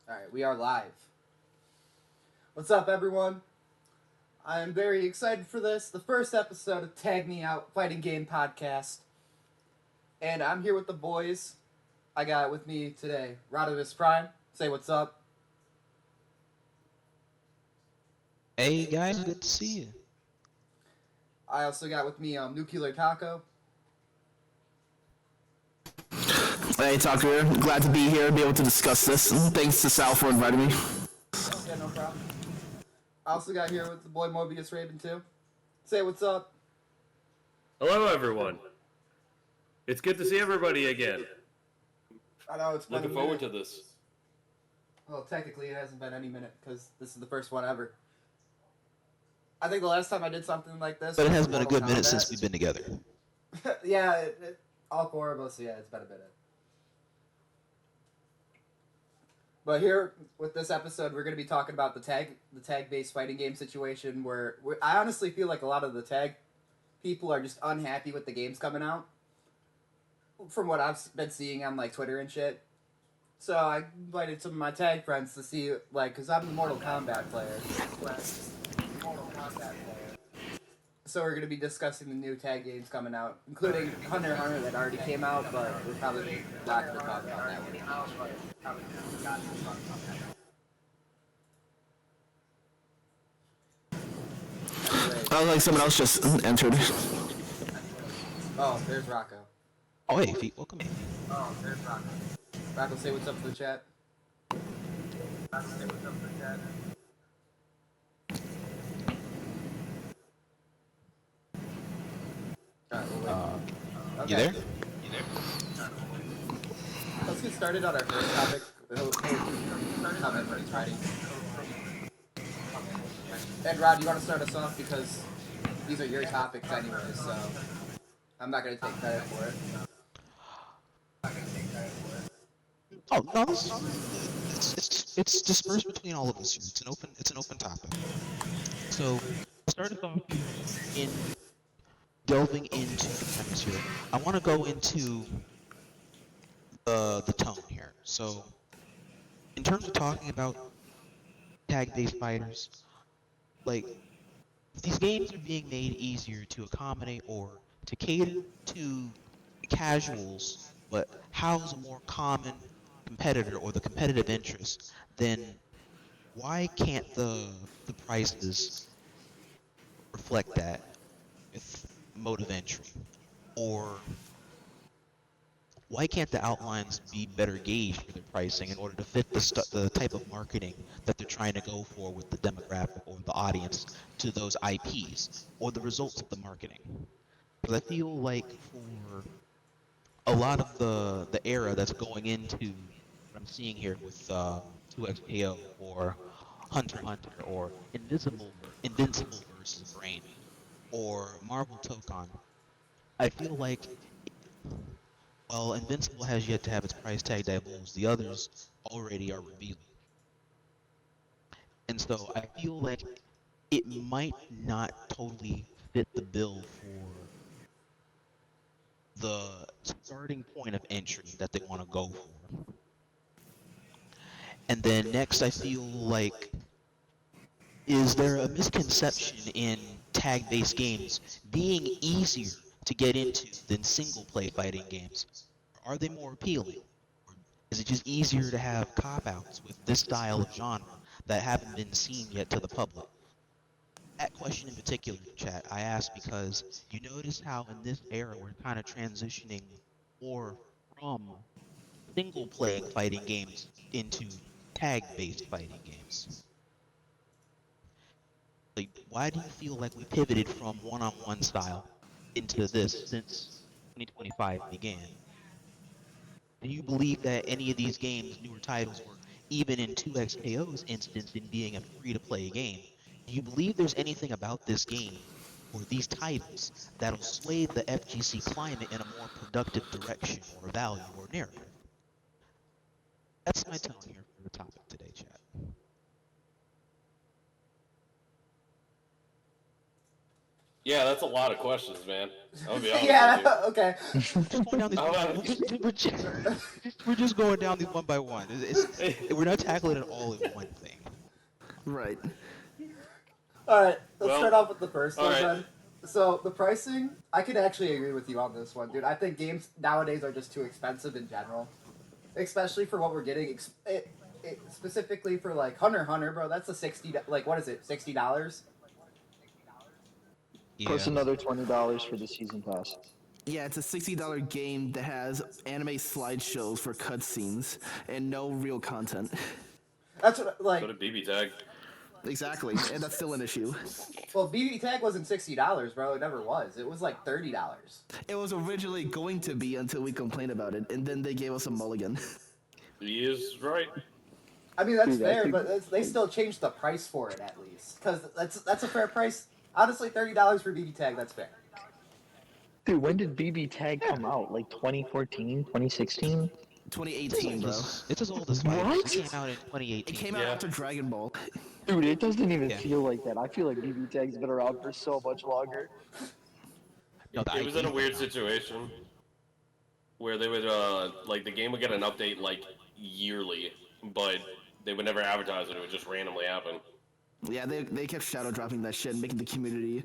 Alright, we are live. What's up, everyone? I am very excited for this, the first episode of Tag Me Out Fighting Game Podcast. And I'm here with the boys. I got with me today Rodimus Prime. Say what's up. Hey guys, good to see you. I also got with me Nuclear Taco. Hey, Tucker. Glad to be here, be able to discuss this. Thanks to Sal for inviting me. Yeah, no problem. I also got here with the boy Mobius Raven too. Say what's up. Hello, everyone. It's good to see everybody again. I know it's been Looking forward to this. Well, technically, it hasn't been any minute because this is the first one ever. I think the last time I did something like this. But it was has been a Mortal good minute Kombat. since we've been together. Yeah, all four of us. Yeah, it's been a minute. But here with this episode, we're going to be talking about the tag-based fighting game situation. Where I honestly feel like a lot of the tag people are just unhappy with the games coming out. From what I've been seeing on like Twitter and shit. So I invited some of my tag friends to see, like, because I'm the Mortal Kombat player. So we're going to be discussing the new tag games coming out, including Hunter x Hunter that already came out, but we're probably not going to talk about that one. Like someone else just entered. Oh, there's Rocco. Oh hey, Feet, welcome in. Rocco, say what's up to the chat. Alright, we'll wait. Okay. You there? Let's get started on our first topic. Comment when he's writing. And Rod, you want to start us off because these are your topics anyways, so I'm not going to take credit for it. Oh no, it's dispersed between all of us here. It's an open topic. So start us off in delving into the premise here. I want to go into the tone here. So in terms of talking about tag-based fighters, like these games are being made easier to accommodate or to cater to casuals, but house a more common competitor or the competitive interest, then why can't the prices reflect that with mode of entry? Or why can't the outlines be better gauged for their pricing in order to fit the type of marketing that they're trying to go for with the demographic or the audience to those IPs or the results of the marketing? Because I feel like for a lot of the era that's going into what I'm seeing here with 2XKO or Hunter x Hunter or Invincible versus Brain or Marvel Tokon, I feel like while Invincible has yet to have its price tag divulged, the others already are revealed. And so I feel like it might not totally fit the bill for the starting point of entry that they want to go for. And then next, I feel like, is there a misconception in tag-based games being easier to get into than single-play fighting games? Are they more appealing? Or is it just easier to have cop-outs with this style of genre that haven't been seen yet to the public? That question in particular, chat, I ask because you notice how in this era we're kind of transitioning more from single-player fighting games into tag-based fighting games. Like, why do you feel like we pivoted from one-on-one style into this since 2025 began? Do you believe that any of these games, newer titles, or even in 2XKO's instance in being a free-to-play game, do you believe there's anything about this game or these titles that'll sway the FGC climate in a more productive direction or value or narrative? That's my tone here for the topic today, chat. Yeah, that's a lot of questions, man. I'll be honest with yeah. you. Okay. Just going down these. How about- We're just going down these one by one. We're not tackling it all in one thing. Right. All right. Let's Well, start off with the first all one right. then. So the pricing, I could actually agree with you on this one, dude. I think games nowadays are just too expensive in general, especially for what we're getting. Specifically for like Hunter x Hunter, bro. That's a what is it? $60? Yeah. Plus another $20 for the season pass. Yeah, it's a $60 game that has anime slideshows for cutscenes and no real content. That's what like. Go to BB Tag. Exactly, and that's still an issue. Well, BB Tag wasn't $60, bro. It never was. It was like $30. It was originally going to be until we complained about it, and then they gave us a mulligan. He is right. I mean, that's Dude, I fair, think- but they still changed the price for it at least, because that's a fair price. Honestly, $30 for BB Tag, that's fair. Dude, when did BB Tag come out? Like 2014, 2016? 2018, bro. It's as old as Spiders. What? It came out in 2018. It came out Yeah. after Dragon Ball. Dude, it doesn't even Yeah. feel like that. I feel like BB Tag's been around for so much longer. No, the It was in a IP. weird situation where they would like the game would get an update like yearly, but they would never advertise it. It would just randomly happen. Yeah, they kept shadow dropping that shit and making the community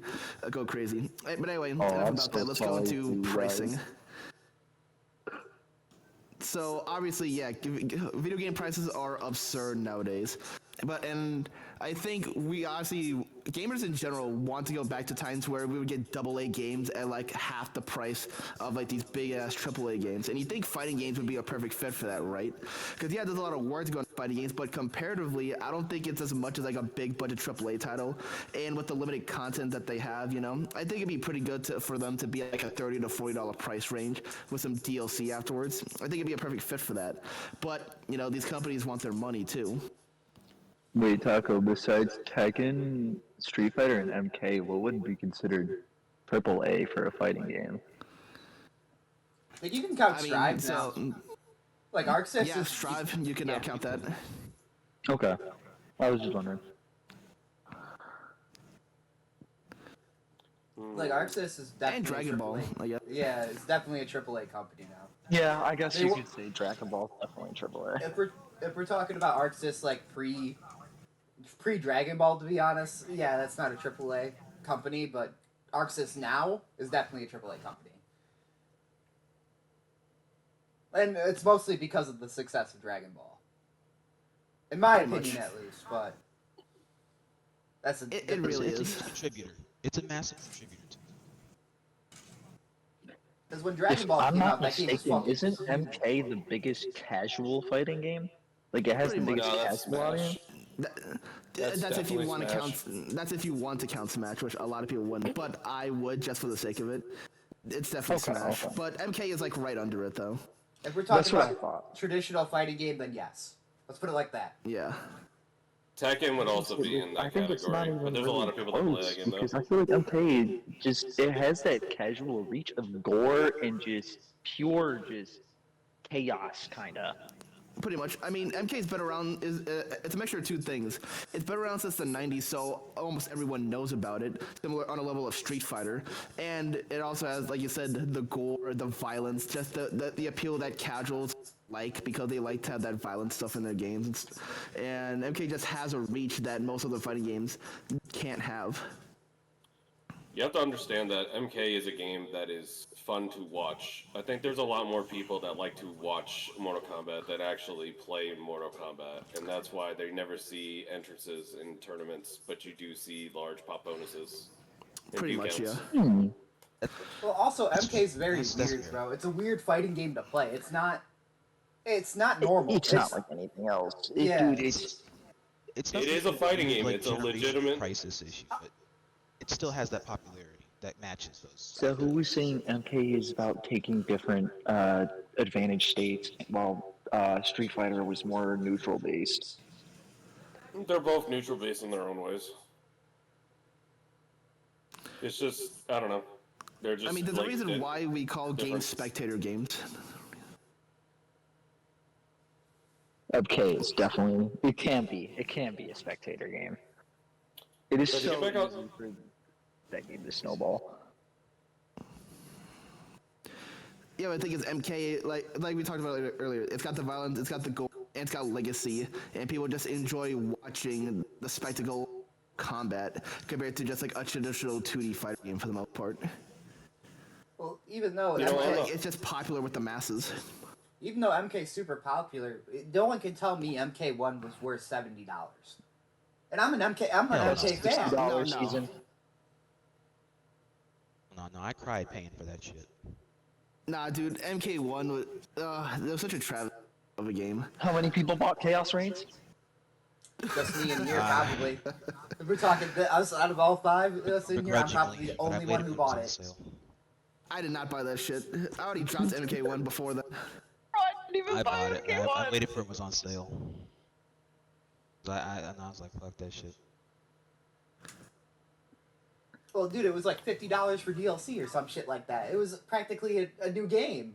go crazy. But anyway, I'm enough about so that. Let's go sorry into to you pricing. guys. So obviously, yeah, video game prices are absurd nowadays. And I think we honestly, gamers in general, want to go back to times where we would get AA games at like half the price of like these big ass AAA games. And you think fighting games would be a perfect fit for that, right? Because yeah, there's a lot of work to go into fighting games, but comparatively, I don't think it's as much as like a big budget AAA title. And with the limited content that they have, you know, I think it'd be pretty good for them to be like a $30 to $40 price range with some DLC afterwards. I think it'd be a perfect fit for that. But you know, these companies want their money too. Wait, Taco, besides Tekken, Street Fighter, and MK, what would be considered AAA for a fighting game? Like, you can count I mean, Strive so now. Like, Arc Sys yeah, is... Strive, you can now Yeah. count that. Okay. I was just wondering. Like, Arc Sys is definitely And Dragon a Ball, AAA. I guess. Yeah, it's definitely a AAA company now. Yeah, I guess They you wa- could say Dragon Ball definitely AAA. If we're talking about Arc Sys, like, pre Dragon Ball, to be honest, yeah, that's not a AAA company, but Arc Sys now is definitely a AAA company. And it's mostly because of the success of Dragon Ball. In my Pretty opinion, much. at least, but... That's a It different- really it's a is. huge contributor. It's a massive contributor to it. Because when Dragon If Ball I'm came not out, that game was mistaken, fucking... isn't MK the biggest casual fighting game? Like, it has Pretty the much. biggest No, that's casual Smash. audience? That's if you definitely want to Smash. count. That's if you want to count Smash, which a lot of people wouldn't. But I would just for the sake of it. It's definitely Okay, Smash. okay. But MK is like right under it though. If we're That's talking what I about thought. traditional fighting game, then yes. Let's put it like that. Yeah. Tekken would also be in I that think it's not category, even but there's a lot of really people that play close, that game though. because I feel like MK just, it has that casual reach of gore and just pure just chaos, kinda. Pretty much. I mean, MK's been around. It's a mixture of two things. It's been around since the '90s, so almost everyone knows about it. Similar on a level of Street Fighter, and it also has, like you said, the gore, the violence, just the appeal that casuals like because they like to have that violent stuff in their games. And MK just has a reach that most other fighting games can't have. You have to understand that MK is a game that is fun to watch. I think there's a lot more people that like to watch Mortal Kombat that actually play Mortal Kombat, and that's why they never see entrances in tournaments, but you do see large pop bonuses. in Pretty view much, counts. yeah. Well, also MK's very that's weird, fair. bro. It's a weird fighting game to play. It's not normal. It's not like anything else. Yeah. Dude, it's It's It nothing is a to do fighting with, game. like, It's a generational legitimate- crisis issue, but it still has that popularity that matches those. so who was saying MK is about taking different advantage states, while Street Fighter was more neutral based. They're both neutral based in their own ways. It's just, I don't know. They're just. I mean, there's like, a reason why we call games different. spectator games. MK is definitely it can be a spectator game. It is But to so get back on- easy for that game to snowball. Yeah, but I think it's MK, like we talked about earlier. It's got the violence, it's got the goal, and it's got legacy, and people just enjoy watching the spectacle combat compared to just like a traditional 2D fighting game for the most part. Well, even though You know, MK, I'm Like, it's just popular with the masses. even though MK's super popular, no one can tell me MK1 was worth $70. And I'm an MK fan. $60 No. season. No, I cried paying for that shit. Nah, dude, MK1 was, it was such a travesty of a game. How many people bought Chaos Reigns? Just me and here, probably. If we're talking us out of all five us in here, I'm probably the Begrudgingly, but I only waited one who for it was bought on it. sale. I did not buy that shit. I already dropped MK1 before that. I bought it. I waited for it was on sale. And I was like, fuck that shit. Well, dude, it was like $50 for DLC or some shit like that. It was practically a new game.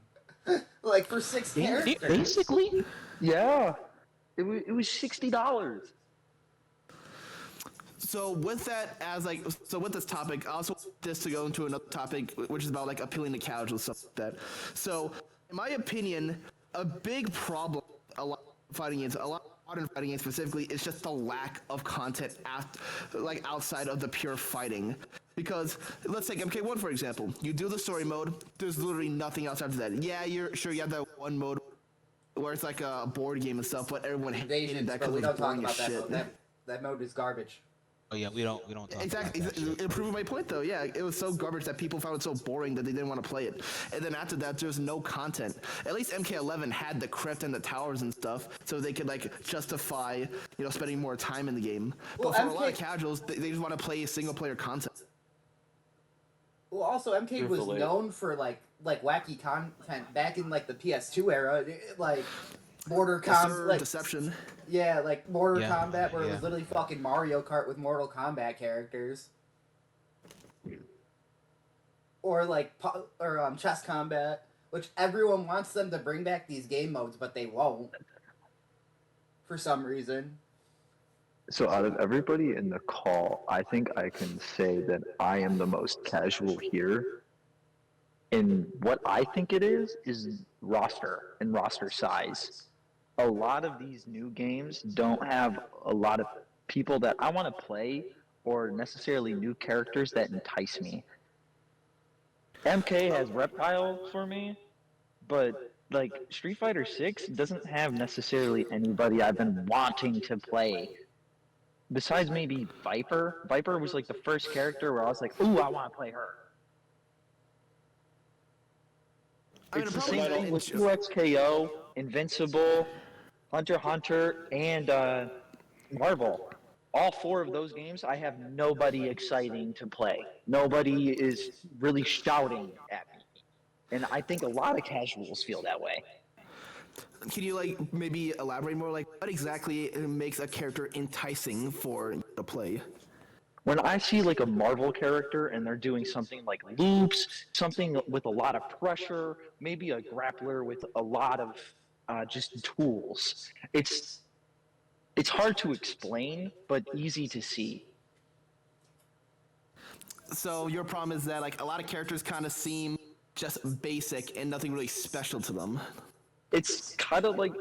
Like for 6 characters. Basically, Yeah. It was $60. So with that as like, so with this topic, I also want this to go into another topic, which is about like appealing to casual stuff like that. So, in my opinion, a big problem a lot of fighting games, a lot of modern fighting games specifically, is just the lack of content like outside of the pure fighting. Because let's take MK1 for example. You do the story mode. There's literally nothing else after that. Yeah, you're sure you have that one mode where it's like a board game and stuff, but everyone hated Invasions, that but because we it don't was talk boring as about that shit. mode. That mode is garbage. oh yeah, we don't talk Exactly, about that shit. it proved my point though. Yeah, it was so garbage that people found it so boring that they didn't want to play it. And then after that, there's no content. At least MK11 had the crypt and the towers and stuff, so they could like justify, spending more time in the game. Well, But for a lot of MK casuals, they just want to play single player content. Well, also MK was Truthfully. known for like wacky content back in like the PS2 era, like Mortal Sir, Kombat, like Deception. yeah, like Mortal Yeah, Kombat, where it yeah. was literally fucking Mario Kart with Mortal Kombat characters, or like Chess Combat, which everyone wants them to bring back these game modes, but they won't for some reason. So out of everybody in the call, I think I can say that I am the most casual here. And what I think it is roster and roster size. A lot of these new games don't have a lot of people that I want to play or necessarily new characters that entice me. MK has Reptile for me, but like Street Fighter 6 doesn't have necessarily anybody I've been wanting to play. Besides maybe Viper. Viper was like the first character where I was like, ooh, I want to play her. I mean, It's the the problem same is- thing with 2XKO, Invincible, Hunter x Hunter, and Marvel. All four of those games, I have nobody exciting to play. Nobody is really shouting at me. And I think a lot of casuals feel that way. Can you like maybe elaborate more? Like, what exactly makes a character enticing for the play? When I see like a Marvel character and they're doing something like loops, something with a lot of pressure, maybe a grappler with a lot of just tools, it's hard to explain, but easy to see. So your problem is that like a lot of characters kind of seem just basic and nothing really special to them. It's kind of like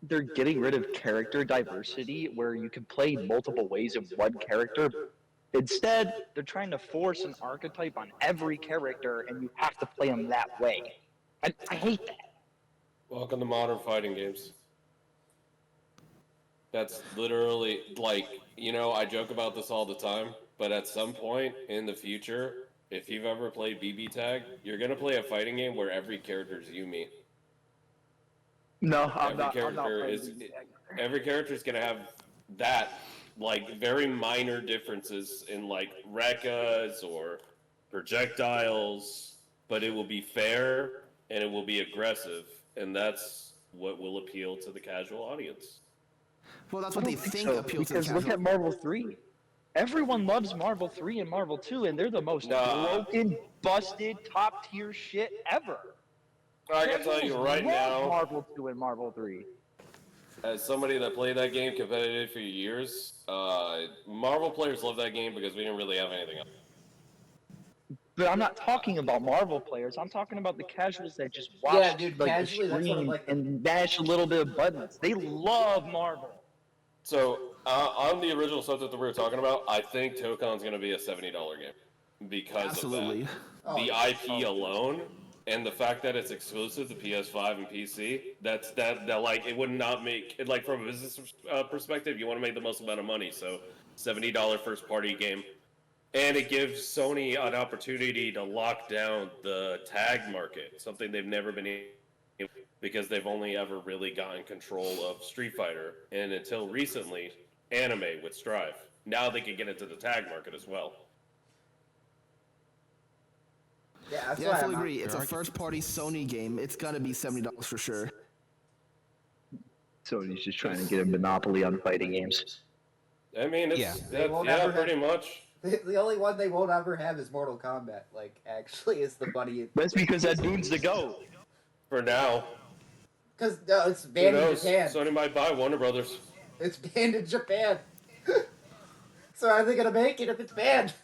they're getting rid of character diversity where you can play multiple ways of one character. Instead, they're trying to force an archetype on every character and you have to play them that way. I hate that. Welcome to modern fighting games. That's literally like, I joke about this all the time, but at some point in the future, if you've ever played BB Tag, you're gonna play a fighting game where every character is you meet. No, Every character is gonna have that like very minor differences in like rekkas or projectiles, but it will be fair and it will be aggressive, and that's what will appeal to the casual audience. Well, that's what they think so, appeals to the because look casual. at Marvel 3. Everyone loves Marvel 3 and Marvel 2, and they're the most Nah. broken, busted, top tier shit ever. I can tell you right Love now, Marvel 2 and Marvel 3. as somebody that played that game competitive for years, Marvel players love that game because we didn't really have anything else. But I'm not talking about Marvel players. I'm talking about the casuals that just watch Yeah, dude, like the casually, that's one of, stream like, the- and mash a little bit of buttons. They love Marvel. So on the original subject that we were talking about, I think Tokon's going to be a $70 game because Absolutely. of that. Oh, The yeah. IP alone and the fact that it's exclusive to PS5 and PC, that like it would not make it, like, from a business perspective, you want to make the most amount of money, so $70 first party game. And it gives Sony an opportunity to lock down the tag market, something they've never been able, because they've only ever really gotten control of Street Fighter, and until recently, anime with Strive. Now they can get into the tag market as well. Yeah, that's Yeah, why I fully I'm agree. It's a first-party Sony game. It's gonna be $70 for sure. Sony's just trying to get a monopoly on fighting games. I mean, it's Yeah. They won't ever pretty have- much. The only one they won't ever have is Mortal Kombat. Like, actually, is the funny. That's because Ed Boon's the GOAT. For now. Because no, it's Who banned in knows? Japan. Sony might buy Warner Brothers. It's banned in Japan. So are they gonna make it if it's banned?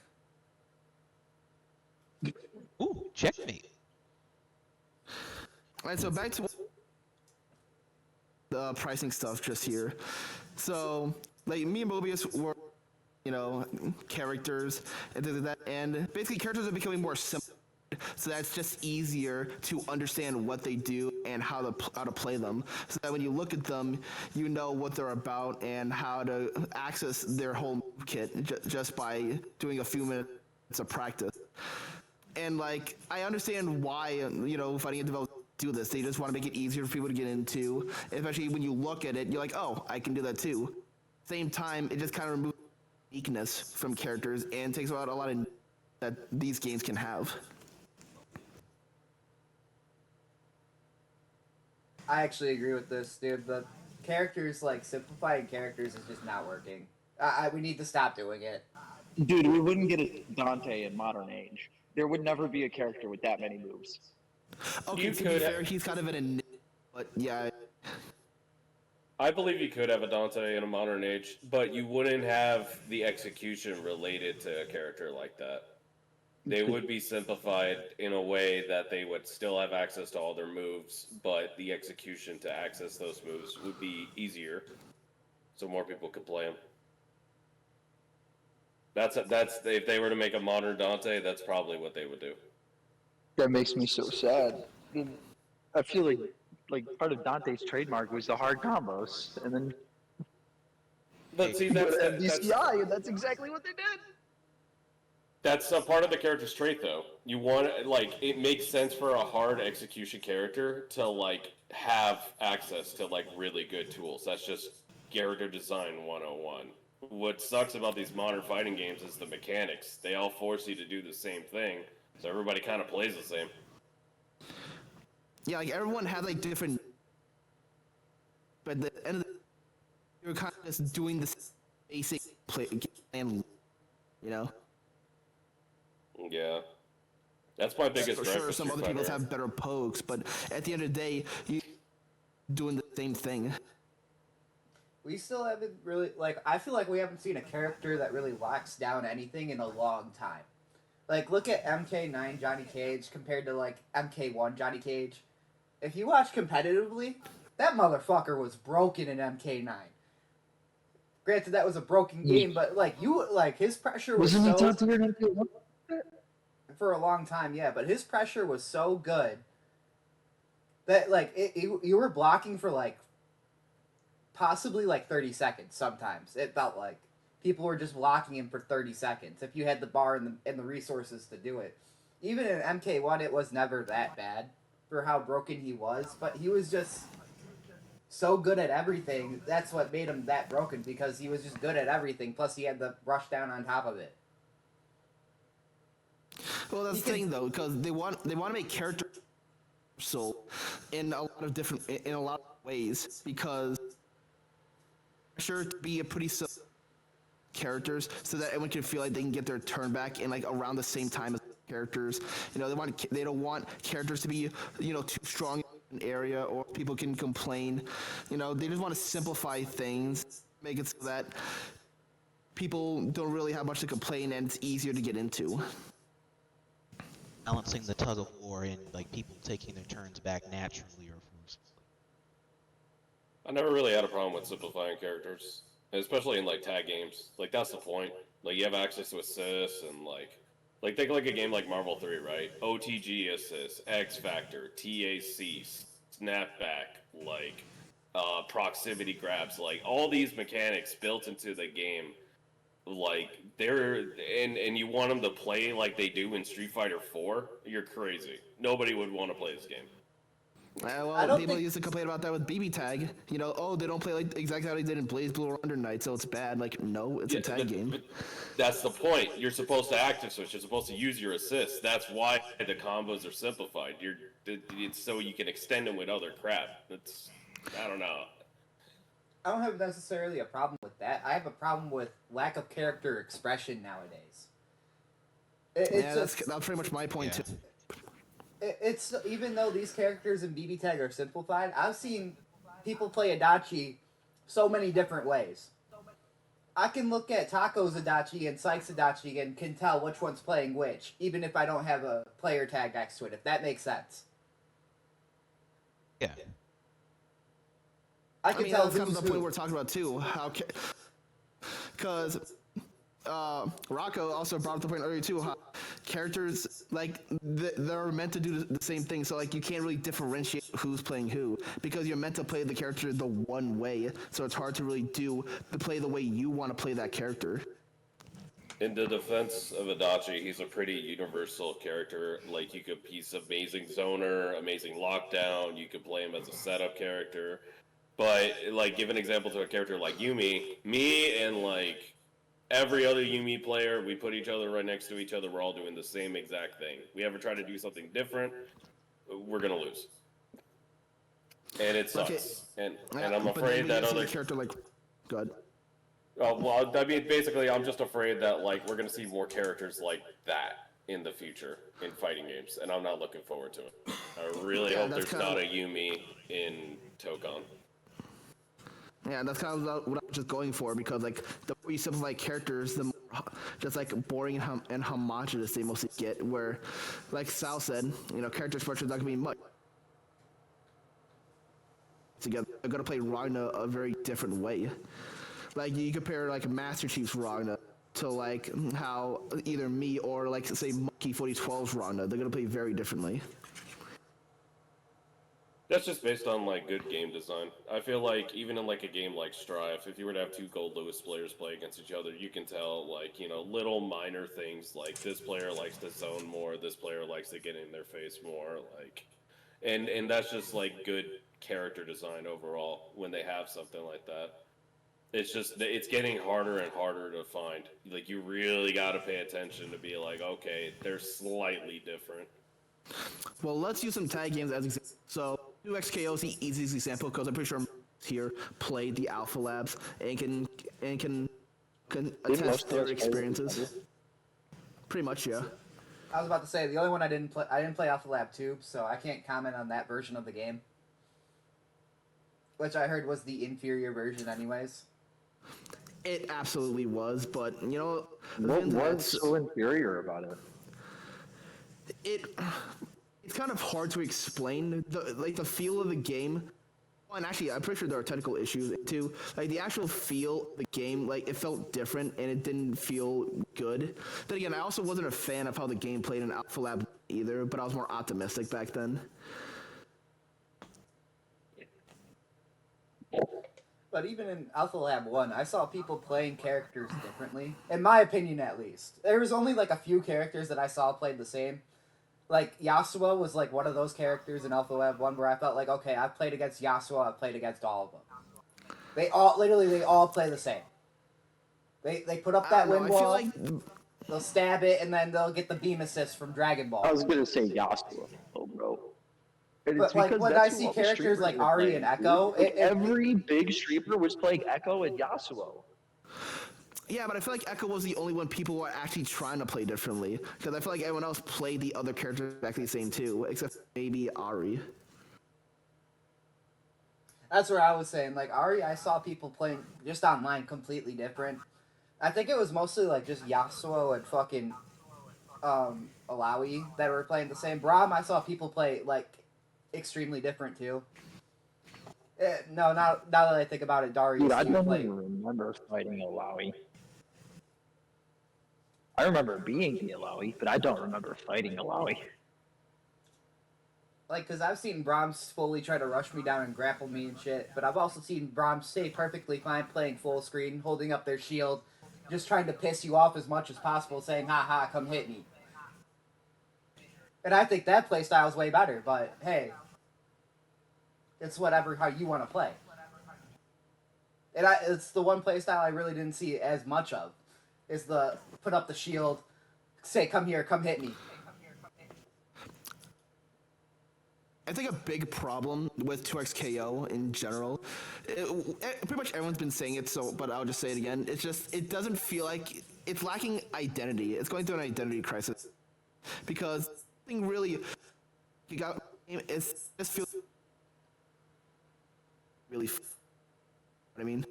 Ooh, checkmate. All right, so back to the pricing stuff just here. So, like, me and Mobius were, characters and things like that, and basically characters are becoming more simple. So that's just easier to understand what they do and how to play them. So that when you look at them, you know what they're about and how to access their whole move kit just by doing a few minutes of practice. And like, I understand why fighting game developers do this. They just want to make it easier for people to get into. Especially when you look at it, you're like, oh, I can do that too. Same time, it just kind of removes weakness from characters and takes out a lot of that these games can have. I actually agree with this, dude. The characters, like, simplifying characters is just not working. We need to stop doing it. Dude, we wouldn't get a Dante in modern age. There would never be a character with that many moves. Okay, You to be could- fair, he's kind of in a but yeah. I believe you could have a Dante in a modern age, but you wouldn't have the execution related to a character like that. They would be simplified in a way that they would still have access to all their moves, but the execution to access those moves would be easier, so more people could play them. That's if they were to make a modern Dante, that's probably what they would do. That makes me so sad. I feel like part of Dante's trademark was the hard combos, and then But see, you go that's to MDCI, and that's exactly what they did. That's a part of the character's trait, though. You want, like, it makes sense for a hard execution character to, like, have access to, like, really good tools. That's just character design 101. What sucks about these modern fighting games is the mechanics. They all force you to do the same thing, so everybody kind of plays the same. Yeah, like everyone had like different, but at the end of the you're kind of just doing this basic play and Yeah. That's my biggest For gripe sure, with some Street other people Fighter. have better pokes, but at the end of the day, you doing the same thing. We still haven't really, like, I feel like we haven't seen a character that really locks down anything in a long time. Like, look at MK9 Johnny Cage compared to, like, MK1 Johnny Cage. If you watch competitively, that motherfucker was broken in MK9. Granted, that was a broken game, but, like, his pressure was Wasn't he so... Dante in MK1? For a long time, yeah, but his pressure was so good that, like, you were blocking for, like, possibly, like, 30 seconds sometimes. It felt like. People were just blocking him for 30 seconds if you had the bar and the resources to do it. Even in MK1, it was never that bad for how broken he was, but he was just so good at everything. That's what made him that broken, because he was just good at everything, plus he had the rush down on top of it. Well, that's the thing though, because they want to make characters so in a lot of ways, because sure to be a pretty characters so that everyone can feel like they can get their turn back in like around the same time as characters. They don't want characters to be too strong in an area or people can complain. They just want to simplify things, make it so that people don't really have much to complain and it's easier to get into. balancing the tug of war and like people taking their turns back naturally or forcibly. I never really had a problem with simplifying characters, especially in like tag games. Like that's the point. Like you have access to assists and like think like a game like Marvel 3, right? OTG assists, X Factor, TAC, snapback, like proximity grabs, like all these mechanics built into the game. Like they're and you want them to play like they do in Street Fighter 4? You're crazy. Nobody would want to play this game. I Well, don't people think- used to complain about that with BB Tag. You know, oh, they don't play like exactly how they did in Blaze Blue or Under Night, so it's bad. Like, no, it's a tag game. But that's the point. You're supposed to active switch. You're supposed to use your assists. That's why the combos are simplified. It's so you can extend them with other crap. It's I don't know. I don't have necessarily a problem with that. I have a problem with lack of character expression nowadays. It's Yeah, just, that's pretty much my point Yeah. too. it's even though these characters in BB Tag are simplified, I've seen people play Adachi so many different ways. I can look at Taco's Adachi and Sykes Adachi and can tell which one's playing which, even if I don't have a player tag next to it, if that makes sense. Yeah. I I can mean, tell that's kind of who's the point who. we're talking about too. Because Rocco also brought up the point earlier too. How characters like they're meant to do the same thing, so like you can't really differentiate who's playing who because you're meant to play the character the one way. So it's hard to really play the way you want to play that character. In the defense of Adachi, he's a pretty universal character. Like he's amazing zoner, amazing lockdown. You could play him as a setup character. But like, give an example to a character like Yumi. Me and like every other Yumi player, we put each other right next to each other. We're all doing the same exact thing. We ever try to do something different, we're gonna lose, and it sucks. Okay. And Yeah, I'm but then afraid when that you see other. a character like, God. Well, I mean, basically, I'm just afraid that like we're gonna see more characters like that in the future in fighting games, and I'm not looking forward to it. I really Yeah, hope that's there's kinda- not a Yumi in Tokon. Yeah, that's kind of what I was just going for because like the more you simplify characters, the more just like boring and homogenous they mostly get. Where, like Sal said, you know, character expression is not gonna be much. Together, they're gonna play Ragna a very different way. Like you compare like Master Chief's Ragna to like how either me or like say Monkey 4012's Ragna, they're gonna play very differently. That's just based on like good game design. I feel like even in like a game like Strife, if you were to have two Gold Lewis players play against each other, you can tell like, you know, little minor things like this player likes to zone more, this player likes to get in their face more, like and that's just like good character design overall when they have something like that. It's just it's getting harder and harder to find. Like you really got to pay attention to be like, okay, they're slightly different. Well, let's use some tag games as examples. So, 2XKO is the easiest example because I'm pretty sure here played the Alpha Labs and can Didn't attest most of their us play experiences. it? Pretty much, yeah. I was about to say the only one I didn't play Alpha Lab 2, so I can't comment on that version of the game. Which I heard was the inferior version anyways. It absolutely was, but you know, What again, was so inferior about it? it's kind of hard to explain the feel of the game. Well, and actually, I'm pretty sure there are technical issues too. Like the actual feel of the game, like it felt different and it didn't feel good. Then again, I also wasn't a fan of how the game played in Alpha Lab either, but I was more optimistic back then. But even in Alpha Lab 1, I saw people playing characters differently. In my opinion, at least. There was only like a few characters that I saw played the same. Like, Yasuo was like one of those characters in Alpha Lab 1 where I felt like, okay, I've played against Yasuo, I've played against all of them. They all play the same. They put up that I don't wind know, I feel wall, like they'll stab it, and then they'll get the beam assist from Dragon Ball. I was gonna say Yasuo, bro. And But, it's like, because when that's I who see all the characters streamers like were Ari playing, and dude. Echo, Like, every big streamer was playing Echo and Yasuo. yeah, but I feel like Echo was the only one people were actually trying to play differently because I feel like everyone else played the other characters exactly the same too, except maybe Ari. That's where I was saying, like, Ari, I saw people playing just online completely different. I think it was mostly, like, just Yasuo and fucking Alawi that were playing the same. Braum, I saw people play like extremely different too. No, now that I think about it, Darius, Dude, I you don't play. even remember fighting Alawi. I remember being the Alawi, but I don't remember fighting Alawi. Like, because I've seen Brahms fully try to rush me down and grapple me and shit, but I've also seen Brahms stay perfectly fine playing full screen, holding up their shield, just trying to piss you off as much as possible, saying, ha ha, come hit me. And I think that playstyle is way better, but hey, it's whatever how you want to play. And it's the one playstyle I really didn't see as much of, is the put up the shield, say, come here, come hit me. I think a big problem with 2xKO in general, pretty much everyone's been saying it, so but I'll just say it again. It's just it doesn't feel like it's lacking identity. It's going through an identity crisis because nothing really you got. It's just feels really. What I mean,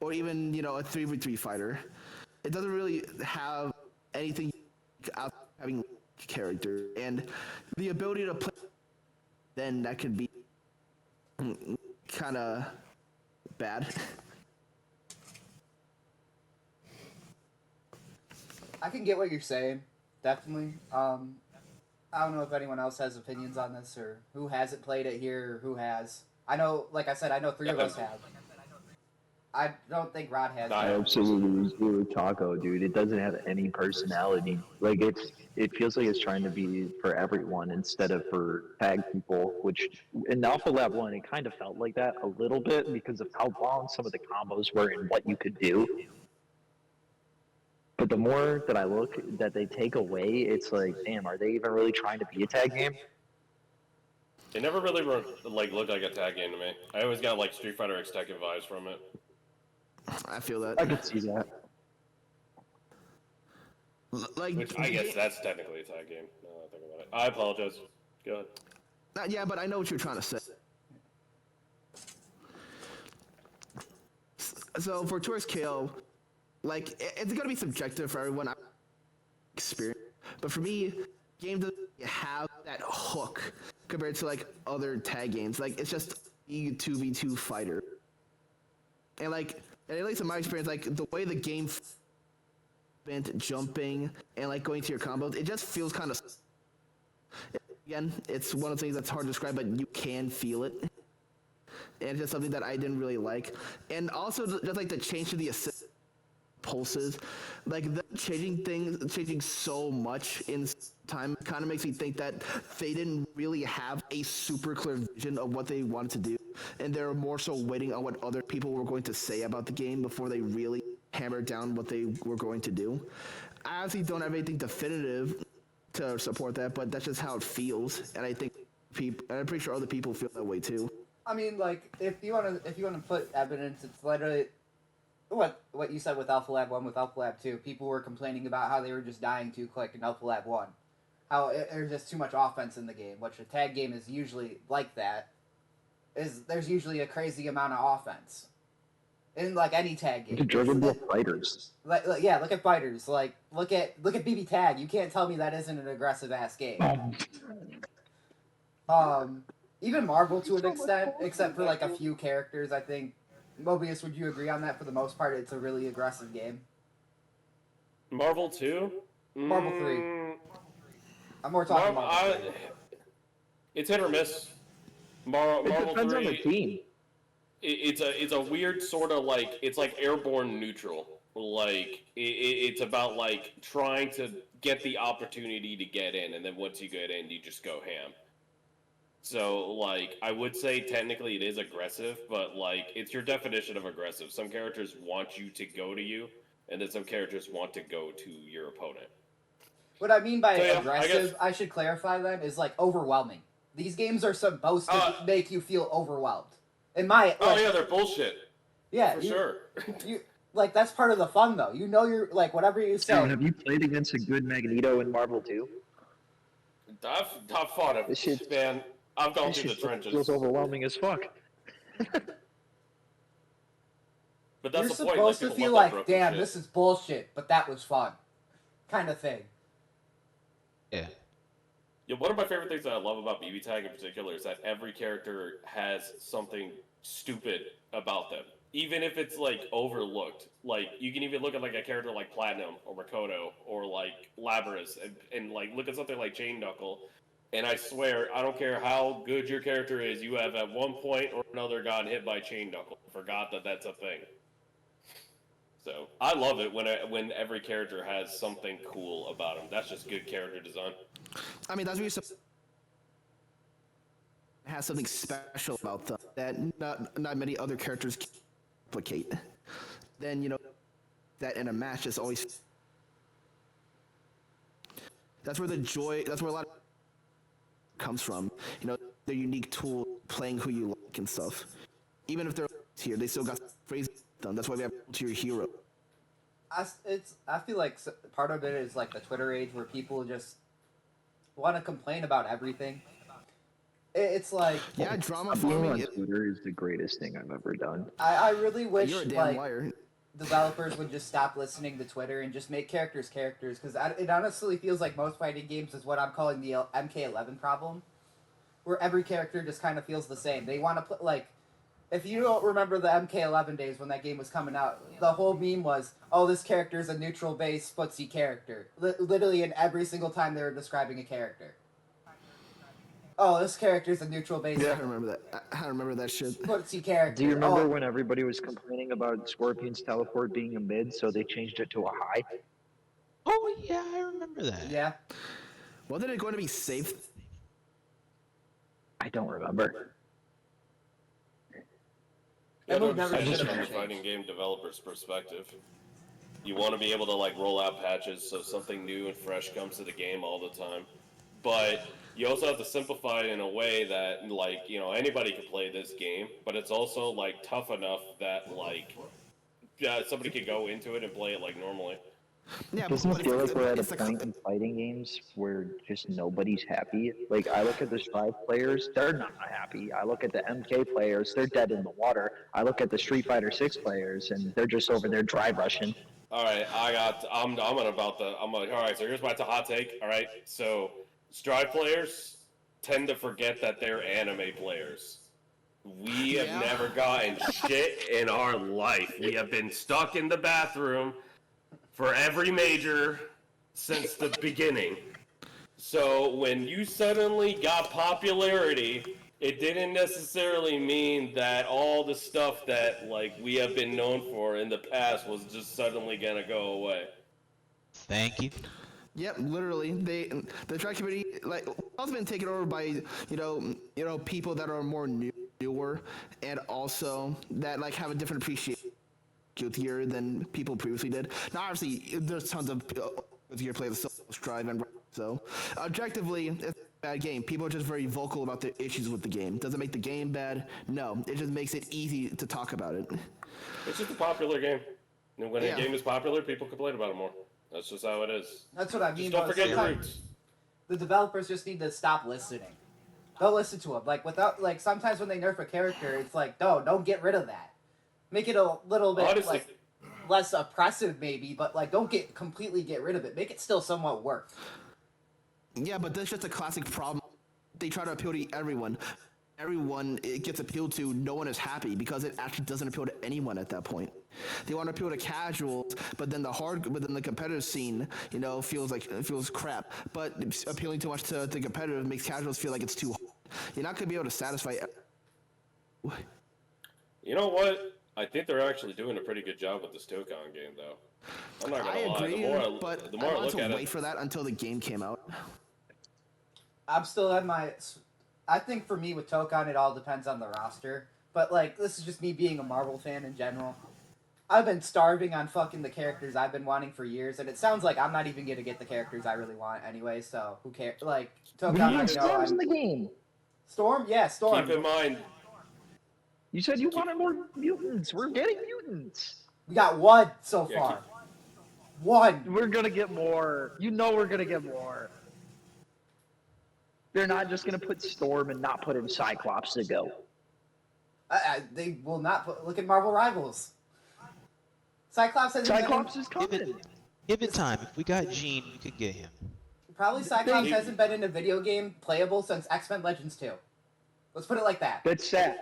or even a 3v3 fighter. It doesn't really have anything out having character and the ability to play. Then that could be kind of bad. I can get what you're saying, definitely. I don't know if anyone else has opinions on this or who hasn't played it here or who has. I know, like I said, I know three of us have. I don't think Rod has. I absolutely agree with Taco, dude. It doesn't have any personality. Like it feels like it's trying to be for everyone instead of for tag people. Which in Alpha Lab 1, it kind of felt like that a little bit because of how long some of the combos were and what you could do. But the more that I look that they take away, it's like, damn, are they even really trying to be a tag game? It never really looked like a tag game to me. I always got like Street Fighter X Tekken vibes from it. I feel that. I could see that. Like, Which I guess that's technically a tag game. Now that I think about it. I apologize. Go ahead. yeah, but I know what you're trying to say. So for 2xKO, like it's gonna be subjective for everyone. Experience, but for me, game doesn't have that hook compared to like other tag games. Like it's just a 2v2 fighter, and like. And at least in my experience, like the way the game spent jumping and like going to your combos, it just feels kind of. Again, it's one of the things that's hard to describe, but you can feel it, and it's just something that I didn't really like. And also, just like the change to the assist pulses, like the changing so much in time, kind of makes me think that they didn't really have a super clear vision of what they wanted to do. And they're more so waiting on what other people were going to say about the game before they really hammered down what they were going to do. I honestly don't have anything definitive to support that, but that's just how it feels, and I think and I'm pretty sure other people feel that way too. I mean, like if you want to put evidence, it's literally what you said with Alpha Lab 1, with Alpha Lab 2. People were complaining about how they were just dying to click in Alpha Lab 1. How there's just too much offense in the game, which a tag game is usually like that. There's usually a crazy amount of offense in like any tag game. Look at Dragon Ball Fighters. Yeah, look at Fighters. Like look at BB Tag. You can't tell me that isn't an aggressive ass game. Even Marvel to an extent, except for like a few characters. I think Mobius, would you agree on that? For the most part, it's a really aggressive game. Marvel 2? Marvel 3. I'm more talking about. It's hit or miss. Marvel It depends 3, on the team. It's a weird sort of like it's like airborne neutral. Like it's about like trying to get the opportunity to get in, and then once you get in, you just go ham. So like I would say technically it is aggressive, but like it's your definition of aggressive. Some characters want you to go to you, and then some characters want to go to your opponent. What I mean by So, yeah, aggressive, I should clarify then, is like overwhelming. These games are supposed to make you feel overwhelmed. In my They're bullshit. Yeah, for sure. You like that's part of the fun though. You know, you're like whatever you say. Now, have you played against a good Magneto in Marvel 2? I've fought him, This shit- man. I've gone This through the shit trenches. feels overwhelming as fuck. But that's You're the point. supposed to people feel love that like, broken damn, shit. this is bullshit, but that was fun, kind of thing. Yeah. Yeah, one of my favorite things that I love about BB Tag in particular is that every character has something stupid about them. Even if it's like overlooked. Like you can even look at like a character like Platinum or Makoto or like Labrys and like look at something like Chain Knuckle. And I swear, I don't care how good your character is, you have at one point or another gotten hit by Chain Knuckle. Forgot that that's a thing. So I love it when every character has something cool about them. That's just good character design. I mean, that's what you're has something special about them that not many other characters can replicate. Then that in a match is always that's where the joy that's where a lot of comes from. Their unique tool playing who you like and stuff. Even if they're here, they still got phrases done. That's why we have to your hero. I feel like part of it is like the Twitter age where people just want to complain about everything. It's like Yeah, drama Being on farming. Twitter is the greatest thing I've ever done. I really wish You're a damn like liar. developers would just stop listening to Twitter and just make characters because it honestly feels like most fighting games is what I'm calling the MK11 problem, where every character just kind of feels the same. They want to put like, if you don't remember the MK11 days when that game was coming out, the whole meme was, oh, this character is a neutral base footsie character. Literally in every single time they were describing a character. Oh, this character is a neutral base Yeah, I remember that. I remember that shit. footsie character. Do you remember Oh, when everybody was complaining about Scorpion's teleport being a mid, so they changed it to a high? Oh yeah, I remember that. yeah. Wasn't it going to be safe? I don't remember. Yeah, That no, move never just should have from been a fighting changed. game developer's perspective. You want to be able to like roll out patches so something new and fresh comes to the game all the time. But you also have to simplify it in a way that like, anybody can play this game, but it's also like tough enough that like somebody could go into it and play it like normally. Yeah, Doesn't but it feel like we're at a it's the point in fighting games where just nobody's happy? Like, I look at the Strive players, they're not happy. I look at the MK players, they're dead in the water. I look at the Street Fighter 6 players, and they're just over there dry rushing. All right, I'm like, all right, so here's my hot take. All right, so Strive players tend to forget that they're anime players. We have Yeah. never gotten shit in our life. We have been stuck in the bathroom for every major since the beginning. So when you suddenly got popularity, it didn't necessarily mean that all the stuff that like we have been known for in the past was just suddenly gonna go away. Thank you. Yep, literally. The track community also been taken over by people that are more newer and also that like have a different appreciation here than people previously did. Now, obviously, there's tons of here play the Strive and so objectively, it's a bad game. People are just very vocal about their issues with the game. Does it make the game bad? No, it just makes it easy to talk about it. It's just a popular game. And when Yeah. a game is popular, people complain about it more. That's just how it is. That's what I mean. Just don't but forget your sometimes roots. the developers just need to stop listening. They'll listen to them. Like sometimes when they nerf a character, it's like, no, don't get rid of that. Make it a little bit Honestly, less oppressive, maybe, but like don't completely get rid of it. Make it still somewhat work. Yeah, but that's just a classic problem. They try to appeal to everyone. Everyone it gets appealed to. No one is happy because it actually doesn't appeal to anyone at that point. They want to appeal to casuals, but then the competitive scene, feels crap. But appealing too much to the competitive makes casuals feel like it's too hard. You're not gonna be able to satisfy. you know what? I think they're actually doing a pretty good job with this Tokon game, though. I'm not I gonna lie. agree, but The I more I want look to at wait it, for that until the game came out. I'm still at my. I think for me with Tokon, it all depends on the roster. But like, this is just me being a Marvel fan in general. I've been starving on fucking the characters I've been wanting for years, and it sounds like I'm not even gonna get the characters I really want anyway. So who cares? Like Tokon, We I need know. storms in the game. Storm, yeah, Storm. keep in mind, You said you wanted more mutants. We're getting mutants. We got one so Yeah, far. One. We're gonna get more. You know we're gonna get more. They're not just gonna put Storm and not put in Cyclops to go. They will not put. Look at Marvel Rivals. Cyclops has Cyclops is Give coming. it time. If we got Gene, we could get him. Probably Cyclops hasn't been in a video game playable since X-Men Legends 2. Let's put it like that. That's sad.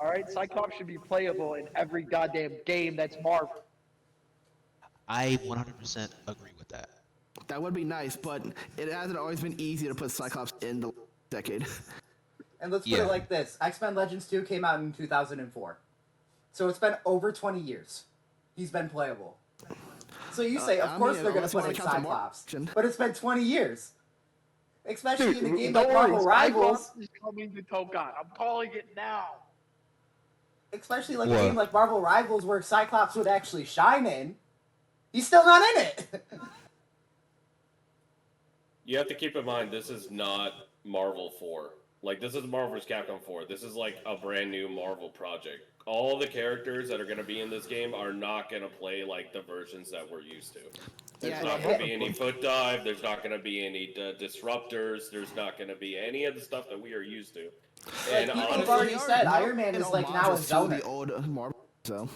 All right, Cyclops should be playable in every goddamn game that's Marvel. I 100% agree with that. That would be nice, but it hasn't always been easy to put Cyclops in the decade. And let's put Yeah. it like this. X-Men Legends 2 came out in 2004. So it's been over 20 years. He's been playable. So you say, of course they're going to unless you put in wanna count the Cyclops. Marvel. But it's been 20 years. Especially in a game don't like worry, Marvel Rivals. Cyclops is coming to Tokon. I'm calling it now. Especially like a What? game like Marvel Rivals where Cyclops would actually shine in. He's still not in it. You have to keep in mind, this is not Marvel 4. Like, this is Marvel vs. Capcom 4. This is like a brand new Marvel project. All the characters that are going to be in this game are not going to play like the versions that we're used to. There's Yeah, not going to be any foot dive. There's not going to be any disruptors. There's not going to be any of the stuff that we are used to. And Like, honestly, you've already said Iron Man is like now a Homages to the zoner. old Marvel, so.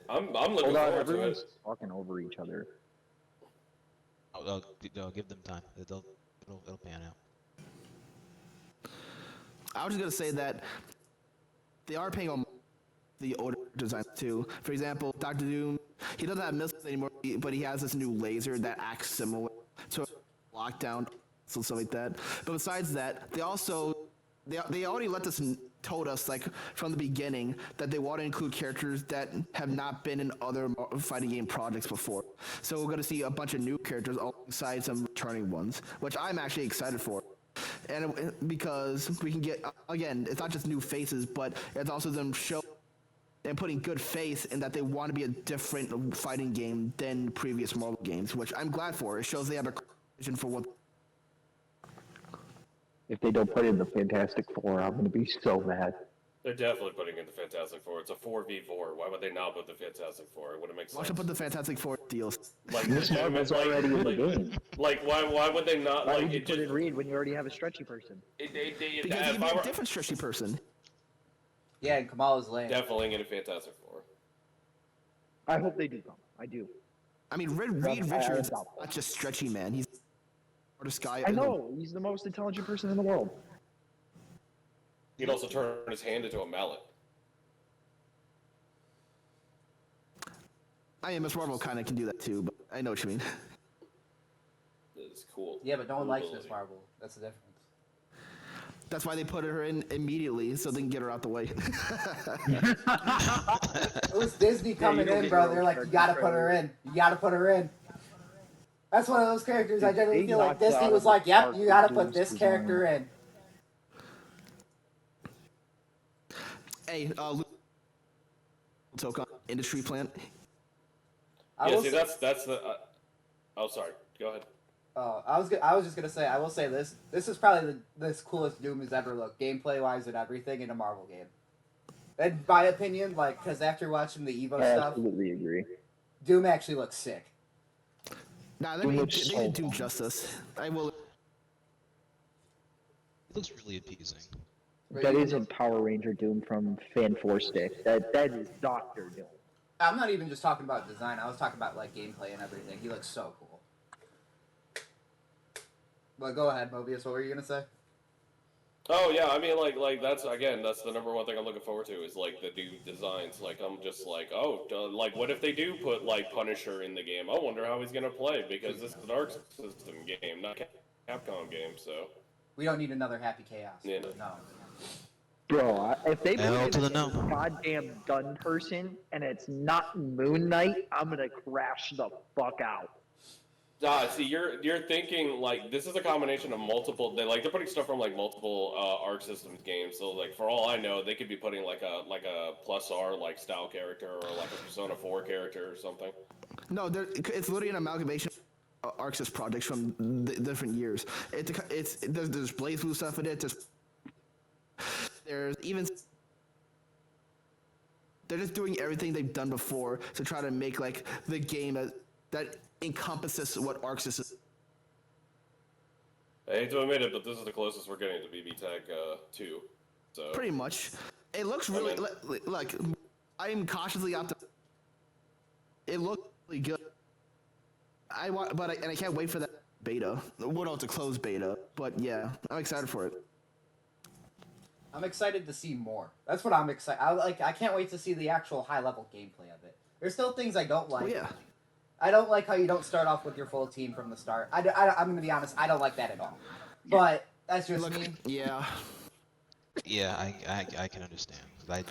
I'm looking Hold on, forward to everyone's it. talking over each other. I'll give them time. It'll pan out. I was just gonna say that they are paying on the older designs too. For example, Doctor Doom, he doesn't have missiles anymore, but he has this new laser that acts similar to a lockdown, so stuff like that. But besides that, they already told us like from the beginning that they want to include characters that have not been in other fighting game projects before. So we're gonna see a bunch of new characters alongside some returning ones, which I'm actually excited for. And because we can get, again, it's not just new faces, but it's also them show and putting good faith in that they want to be a different fighting game than previous Marvel games, which I'm glad for. It shows they have a vision for what. If they don't put in the Fantastic Four, I'm gonna be so mad. They're definitely putting in the Fantastic Four. It's a 4v4. Why would they not put the Fantastic Four? It wouldn't make Why sense. should put the Fantastic Four deals? Like, Miss Marvel's already in the game. Like, why would they not? Why Like, would you it put just. in Reed when you already have a stretchy person? Because you If can I be were a different stretchy person. Yeah, and Kamala's lame. definitely in a Fantastic Four. I hope they do come. I do. I mean, Reed Richards, not just stretchy man. He's the smartest guy. I know. He's the most intelligent person in the world. He'd also turn his hand into a mallet. I mean, Miss Marvel kind of can do that too, but I know what you mean. It's cool. Yeah, but no one Cool likes ability. Miss Marvel. That's the difference. That's why they put her in immediately, so they can get her out the way. It was Disney coming don't in, get bro. your They're like, you gotta put her in. You gotta put her in. That's one of those characters I generally They feel like knocked Disney out was of the like, yep, park you gotta with put Doom's this character in. Hey, Tokon industry plant. I Yeah, will see, say- that's the. Oh, sorry. Go ahead. I was just gonna say, I will say this. This is probably this coolest Doom has ever looked, gameplay wise and everything, in a Marvel game. In my opinion, like, because after watching the Evo I stuff, absolutely agree. Doom actually looks sick. Nah, Doom they looks so did do fun. justice. I will. It looks really appeasing. That isn't Power Ranger Doom from Fan 4 Stick. That is Doctor Doom. I'm not even just talking about design. I was talking about like gameplay and everything. He looks so cool. But go ahead, Mobius. What were you gonna say? Oh yeah, I mean like that's the number one thing I'm looking forward to is like the new designs. Like I'm just like, like what if they do put like Punisher in the game? I wonder how he's gonna play because this is an Arc System game, not Capcom game. So We don't need another Happy Chaos. Yeah. No. Bro, if they L put to the in no. a Goddamn gun person, and it's not Moon Knight, I'm gonna crash the fuck out. see, you're thinking like this is a combination of multiple. They're putting stuff from like multiple Arc Systems games. So like for all I know, they could be putting like a Plus R like style character or like a Persona 4 character or something. No, it's literally an amalgamation of Arxis projects from the different years. There's Blaze Blue stuff in it. There's even. They're just doing everything they've done before to try to make like the game that encompasses what Arxis is. I hate to admit it, but this is the closest we're getting to BB Tag 2. So Pretty much. It looks really like I'm cautiously optimistic. It looks really good. I can't wait for that beta. Well, no, it's a closed beta, but yeah, I'm excited for it. I'm excited to see more. That's what I'm excited. I can't wait to see the actual high level gameplay of it. There's still things I don't like. Well, yeah. I don't like how you don't start off with your full team from the start. I'm gonna be honest. I don't like that at all. But that's just Look, me. yeah. Yeah, I can understand. That's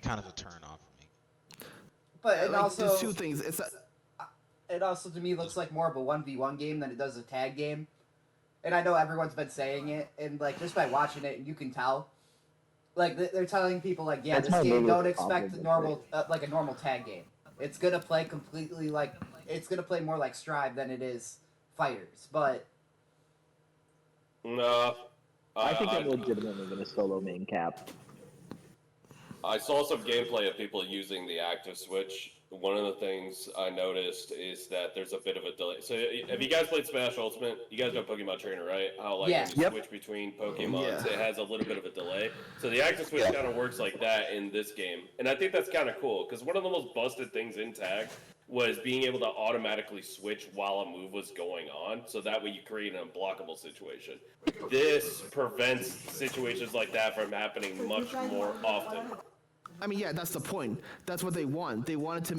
kind of a turn off for me. But it Like, also there's two things. it also to me looks like more of a 1v1 game than it does a tag game. And I know everyone's been saying it, and like just by watching it, you can tell. Like they're telling people, like, yeah, That's this my game biggest don't expect problem normal, like a normal tag game. It's gonna play completely like it's gonna play more like Strive than it is Fighters. But No. I think I'm legitimately going to solo main cap. I saw some gameplay of people using the active switch. One of the things I noticed is that there's a bit of a delay. So, have you guys played Smash Ultimate? You guys know Pokemon Trainer, right? How like Yeah. when you Yep. switch between Pokemon, Yeah. it has a little bit of a delay. So the active switch kind of works like that in this game, and I think that's kind of cool because one of the most busted things in Tag was being able to automatically switch while a move was going on, so that way you create an unblockable situation. This prevents situations like that from happening much more often. I mean, yeah, that's the point. That's what they want. They want to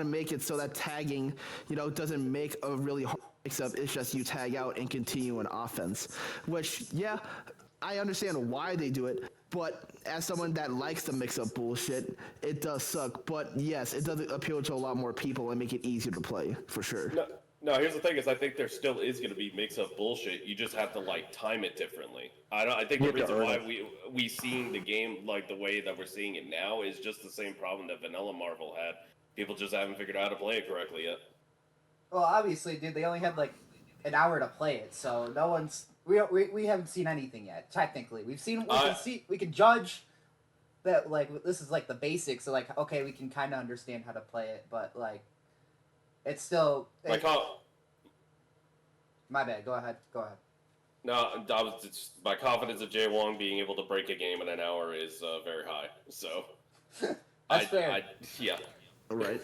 make it so that tagging, doesn't make a really hard mix-up. It's just you tag out and continue an offense. Which, yeah, I understand why they do it. But as someone that likes the mix-up bullshit, it does suck. But yes, it does appeal to a lot more people and make it easier to play for sure. No, here's the thing: is I think there still is going to be mix-up bullshit. You just have to like time it differently. I think the You have to reason earn why it. we seeing the game like the way that we're seeing it now is just the same problem that Vanilla Marvel had. People just haven't figured out how to play it correctly yet. well, obviously, dude, they only had like an hour to play it, so no one's we haven't seen anything yet. Technically, we can judge that like this is like the basics. So like, okay, we can kind of understand how to play it, but like. It's still. My bad. Go ahead. No, my confidence of Jay Wong being able to break a game in an hour is very high. So, That's fair. Yeah. Right.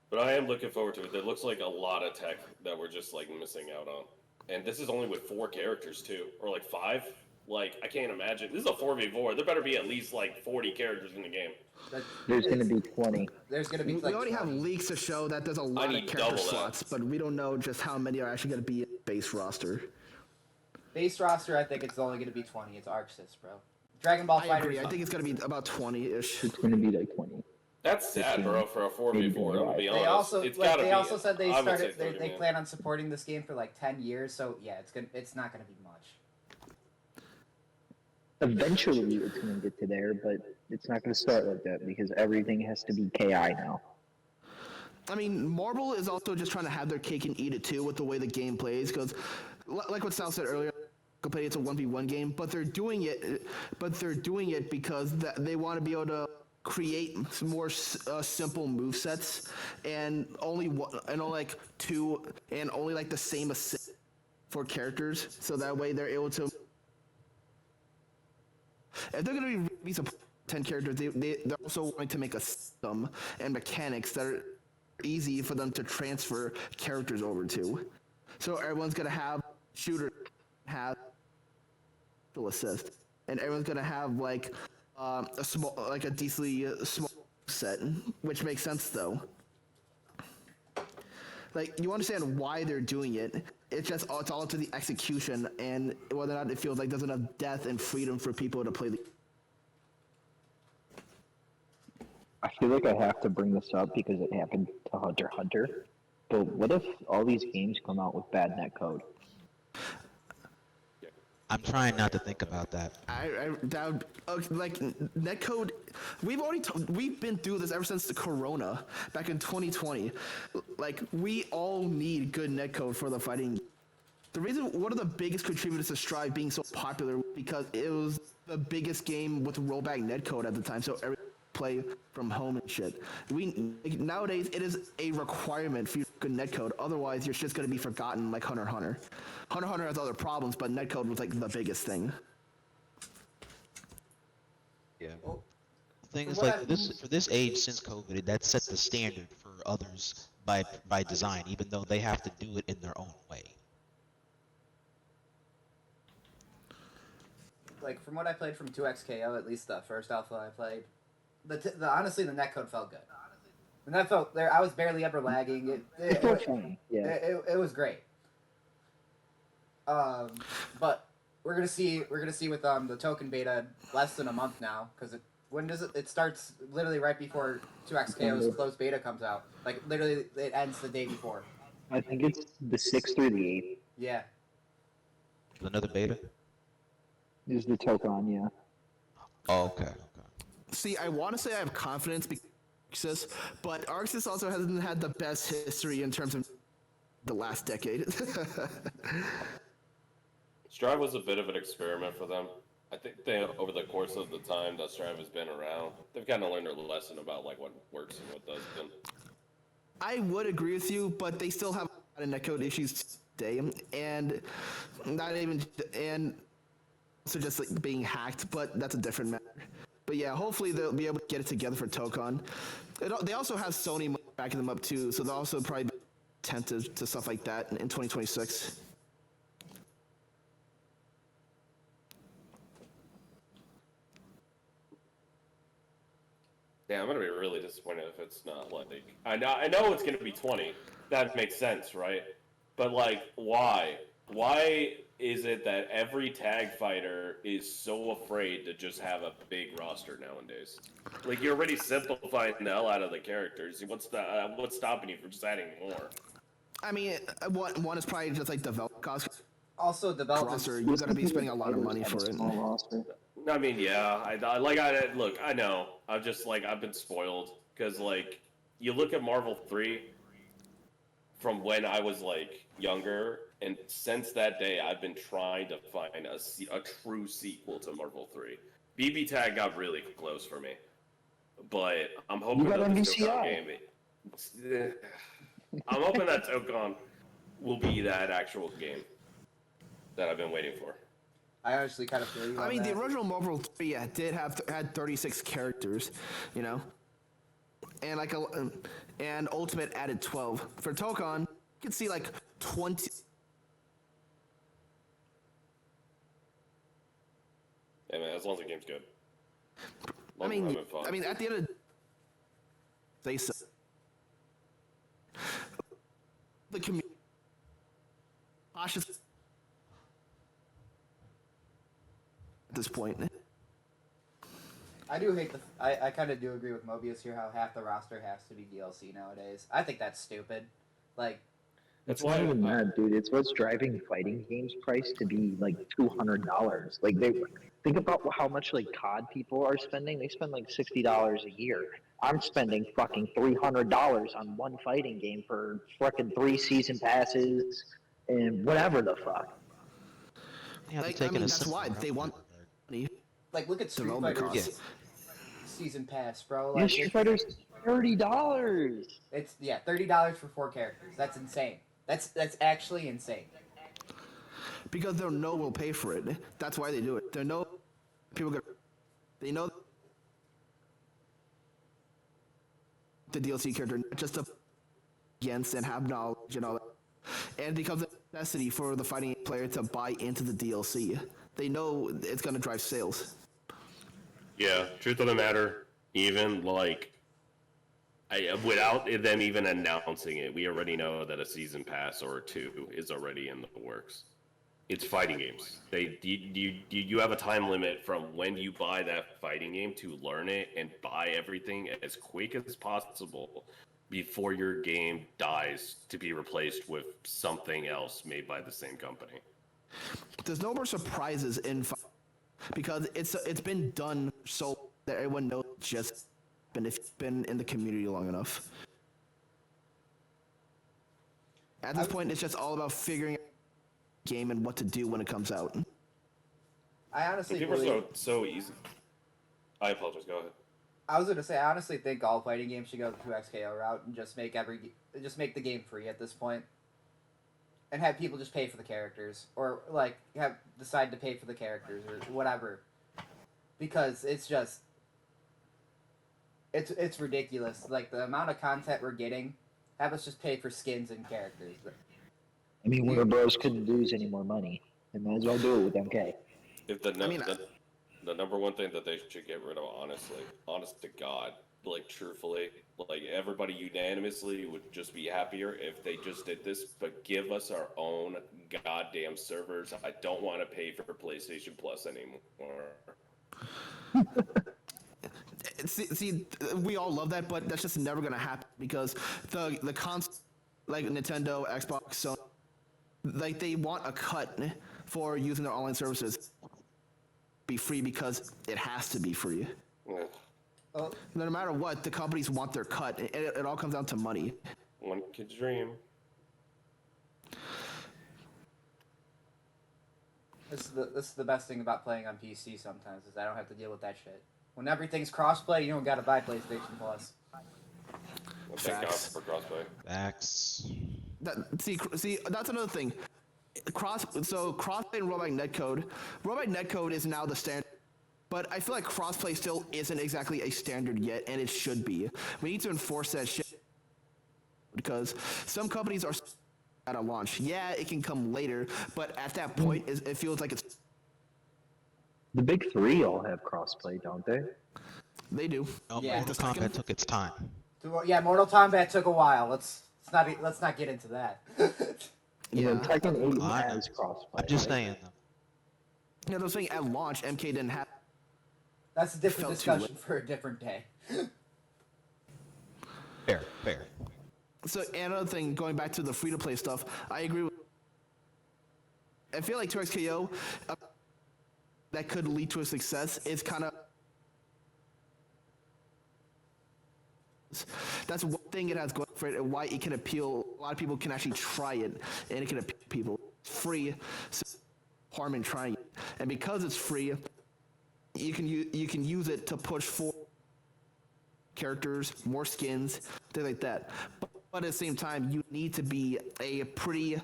But I am looking forward to it. There looks like a lot of tech that we're just like missing out on, and this is only with 4 characters too, or like 5. Like I can't imagine. This is a 4v4. There better be at least like 40 characters in the game. There's going to be 20. There's gonna be. We Like already have 20. leaks to show that there's a lot of need character double that. slots, but we don't know just how many are actually going to be in base roster. Base roster. I think it's only gonna be 20. It's Arxis, bro. Dragon Ball I Fighters. agree. I think it's going to be about 20-ish. It's going to be like 20. That's sad, bro, for a 4v4. I'm gonna be honest. They also it's like, gotta they be, also said they I would say started. 30, They man. plan on supporting this game for like 10 years. So yeah, it's not gonna be much. Eventually it's going to get to there, but it's not going to start like that because everything has to be KI now. I mean, Marvel is also just trying to have their cake and eat it too with the way the game plays, because like what Sal said earlier, it's a 1v1 game, but they're doing it because they want to be able to create some more simple move sets and only like 2 and only like the same assist for characters, so that way they're able to. If they're going to be some 10 characters, they're also wanting to make a system and mechanics that are easy for them to transfer characters over to. So everyone's going to have shooter, have assist, and everyone's going to have like a decently small set, which makes sense though. Like, you understand why they're doing it. It's all up to the execution and whether or not it feels like there's enough depth and freedom for people to play the. I feel like I have to bring this up because it happened to Hunter x Hunter. But what if all these games come out with bad netcode? I'm trying not to think about that. Like netcode, we've been through this ever since the Corona back in 2020. Like, we all need good netcode for the fighting. One of the biggest contributors to Strive being so popular was because it was the biggest game with rollback netcode at the time, so everyone could play from home and shit. Nowadays it is a requirement for you to good netcode, otherwise your shit's gonna be forgotten like Hunter x Hunter. Hunter x Hunter has other problems, but netcode was like the biggest thing. Yeah. The thing is, what like, for this age since COVID, that set the standard for others by design, even though they have to do it in their own way. Like from what I played from 2XKO, at least the first alpha I played, the honestly the netcode felt good. The net felt there. I was barely ever lagging. It felt fine. Yeah. It was great. But we're gonna see with the token beta less than a month now, because when does it starts literally right before 2XKO's closed beta comes out. Like literally it ends the day before. I think it's the 6th through the 8th Yeah. Another beta? is the token, yeah. Oh, okay. See, I want to say I have confidence because but Arxis also hasn't had the best history in terms of the last decade. Strive was a bit of an experiment for them. I think they, over the course of the time that Strive has been around, they've kind of learned a lesson about like what works and what doesn't. I would agree with you, but they still have a lot of netcode issues today, and not even and also just like being hacked. But that's a different matter. But yeah, hopefully they'll be able to get it together for Tokon. They also have Sony backing them up too, so they'll also probably be attentive to stuff like that in 2026. Yeah, I'm gonna be really disappointed if it's not like I know it's gonna be 20. That makes sense, right? But like, why? Why is it that every tag fighter is so afraid to just have a big roster nowadays? Like, you're already simplifying the hell out of the characters. What's stopping you from just adding more? I mean, one is probably just like development costs. Also development. Roster, you're gonna be spending a lot of money for it. Small roster. I mean, yeah, look, I know. I've been spoiled because like you look at Marvel 3 from when I was like younger, and since that day, I've been trying to find a true sequel to Marvel 3. BB Tag got really close for me, but I'm hoping You got that this MVCI. Tokon game. I'm hoping that Tokon will be that actual game that I've been waiting for. I honestly kind of feel you. I on mean, that. the original Marvel 3, yeah, had 36 characters, you know, and like and Ultimate added 12. For Tokon, you can see like 20. Yeah, man, as long as the game's good. I I'm mean, having fun. at the end of the they said the community cautious at this point. I do hate I kind of do agree with Mobius here how half the roster has to be DLC nowadays. I think that's stupid. Like, That's It's not why even that, dude. It's what's driving fighting games price to be like $200. Like they think about how much like COD people are spending. They spend like $60 a year. I'm spending fucking $300 on one fighting game for fucking 3 season passes and whatever the fuck. Yeah, they're Like, I taking mean, a that's similar why they route want there. money. like look at Street Development Fighter's costs. season pass, bro. Yeah, Like, Street Fighter's $30. it's $30 for 4 characters. That's insane. That's actually insane. Because they know we'll pay for it. That's why they do it. They know people gonna. They know the DLC character not just to against and have knowledge and all that. And it becomes a necessity for the fighting player to buy into the DLC. They know it's gonna drive sales. Yeah, truth of the matter, even like, without them even announcing it, we already know that a season pass or 2 is already in the works. It's fighting games. You have a time limit from when you buy that fighting game to learn it and buy everything as quick as possible before your game dies to be replaced with something else made by the same company. There's no more surprises in because it's been done so that everyone knows it's just been if it's been in the community long enough. At this point, it's just all about figuring out the game and what to do when it comes out. I honestly People are believe. so easy. I apologize. Go ahead. I was gonna say I honestly think all fighting games should go the 2XKO route and just make the game free at this point, and have people just pay for the characters, or like decide to pay for the characters or whatever, because it's just it's ridiculous. Like the amount of content we're getting Have us just pay for skins and characters. I mean, Warner Bros. Couldn't lose any more money. They might as well do it with MK. If the I mean, the number one thing that they should get rid of, honest to God, like truthfully, like everybody unanimously would just be happier if they just did this. But give us our own goddamn servers. I don't want to pay for PlayStation Plus anymore. See, we all love that, but that's just never gonna happen because the cons, like Nintendo, Xbox, Sony, like they want a cut for using their online services. Be free because it has to be free. Yeah. Oh, No matter what, the companies want their cut. It all comes down to money. One kid's dream. this is the best thing about playing on PC sometimes is I don't have to deal with that shit. When everything's crossplay, you don't gotta buy PlayStation Plus. Well, thank God Facts. for crossplay. Facts. See, that's another thing. Crossplay and rollback netcode. Rollback netcode is now the standard, but I feel like crossplay still isn't exactly a standard yet, and it should be. We need to enforce that shit because some companies are at a launch. Yeah, it can come later, but at that point, it feels like it's. The big three all have crossplay, don't they? They do. No, Yeah. Mortal Kombat took its time. Yeah, Mortal Kombat took a while. Let's not get into that. You know, Tekken 8 I know. has crossplay. I'm just right? saying, though. You know, they're saying at launch, MK didn't have. That's a different Felt too discussion for a different day. Fair, fair. So another thing, going back to the free-to-play stuff, I agree with. I feel like 2XKO, that could lead to a success. Is kind of. That's one thing it has going for it, and why it can appeal. A lot of people can actually try it, and it can appeal to people. Free, so harm in trying it, and because it's free, you can use it to push for characters, more skins, things like that. But at the same time, you need to be a pretty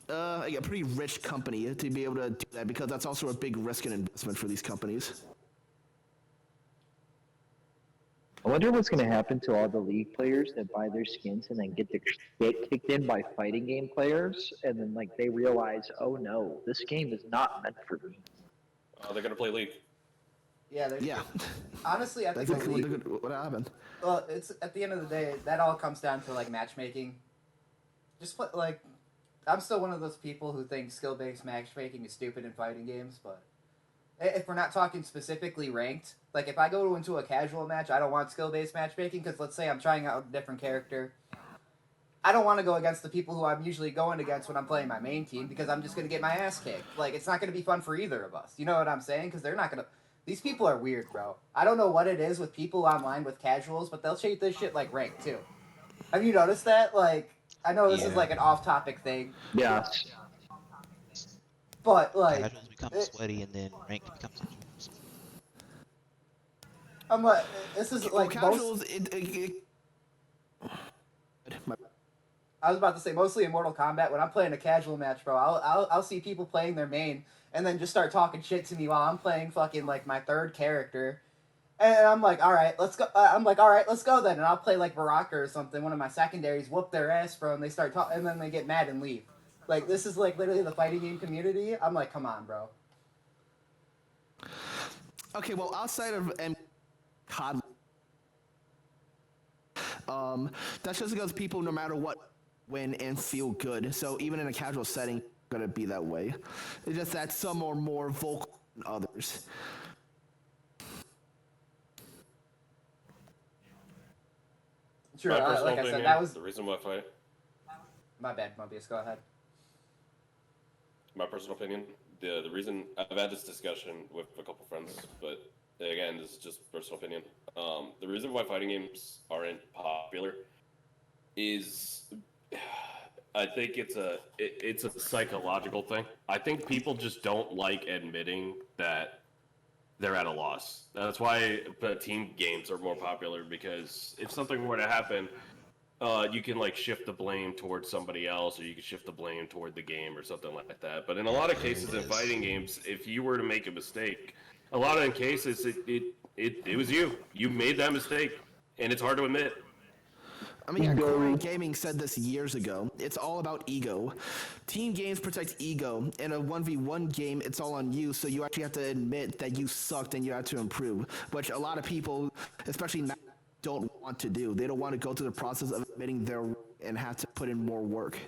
rich company to be able to do that, because that's also a big risk and investment for these companies. I wonder what's going to happen to all the League players that buy their skins and then get kicked in by fighting game players, and then like they realize, oh no, this game is not meant for me. They're gonna play League. Yeah, Yeah, honestly, I think that's the league, what happened. well, it's at the end of the day, that all comes down to like matchmaking. Just play, like, I'm still one of those people who think skill-based matchmaking is stupid in fighting games, but if we're not talking specifically ranked, like if I go into a casual match, I don't want skill-based matchmaking because let's say I'm trying out a different character. I don't want to go against the people who I'm usually going against when I'm playing my main team because I'm just going to get my ass kicked. Like, it's not going to be fun for either of us. You know what I'm saying? Because they're not going to... These people are weird, bro. I don't know what it is with people online with casuals, but they'll treat this shit like ranked, too. Have you noticed that? Like, I know this is Yeah. like an off-topic thing, Yeah. but, like... Casuals become sweaty, and then ranked becomes dangerous. I'm like, this is like well, most... casuals. I was about to say mostly in Mortal Kombat. When I'm playing a casual match, bro, I'll see people playing their main and then just start talking shit to me while I'm playing fucking like my third character, and I'm like, all right, let's go. I'm like, all right, let's go then, and I'll play like Baraka or something, one of my secondaries, whoop their ass, bro, and they start talking, and then they get mad and leave. Like, this is like literally the fighting game community. I'm like, come on, bro. Okay, well, outside of COD, that's just because people, no matter what, win and feel good. So even in a casual setting, it's gonna be that way. It's just that some are more vocal than others. Sure, My personal like I opinion, said, that was the reason why fight. my bad, Mobius. Go ahead. My personal opinion, the reason I've had this discussion with a couple friends, but again, this is just personal opinion. The reason why fighting games aren't popular is, I think it's a psychological thing. I think people just don't like admitting that they're at a loss. That's why team games are more popular, because if something were to happen, you can like shift the blame towards somebody else, or you can shift the blame toward the game or something like that. But in a lot of cases in fighting games, if you were to make a mistake, a lot of cases it was you. You made that mistake, and it's hard to admit. I mean, yeah, Ego. Corey Gaming said this years ago. It's all about ego. Team games protect ego. In a 1v1 game, it's all on you, so you actually have to admit that you sucked and you have to improve, which a lot of people, especially now, don't want to do. They don't want to go through the process of admitting their and have to put in more work.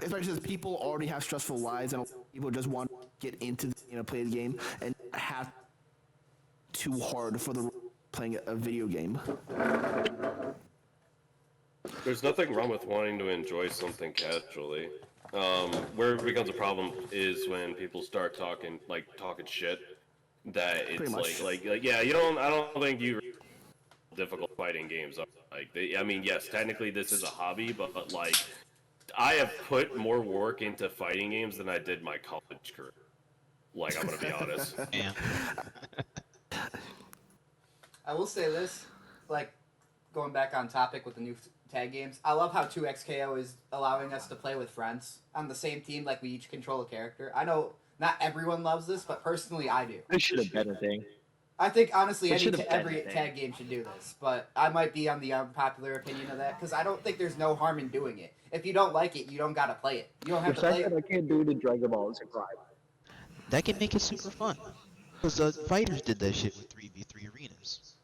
Especially since people already have stressful lives and people just want to get into the game and play the game and have too hard for the playing a video game. There's nothing wrong with wanting to enjoy something casually. Where it becomes a problem is when people start talking shit. That it's Pretty much. like yeah, I don't think you difficult fighting games are I mean, yes, technically this is a hobby, but like I have put more work into fighting games than I did my college career. Like, I'm gonna be honest. Yeah. I will say this, like, going back on topic with the new tag games, I love how 2XKO is allowing us to play with friends on the same team, like we each control a character. I know not everyone loves this, but personally I do. This should have been a thing. I think, honestly, It should have been every a thing. tag game should do this, but I might be on the unpopular opinion of that, because I don't think there's no harm in doing it. If you don't like it, you don't gotta play it. You don't have The to play fact that it. I can't do it in Dragon Ball is a crime. That can make it super fun. Because fighters did that shit with 3v3 arenas.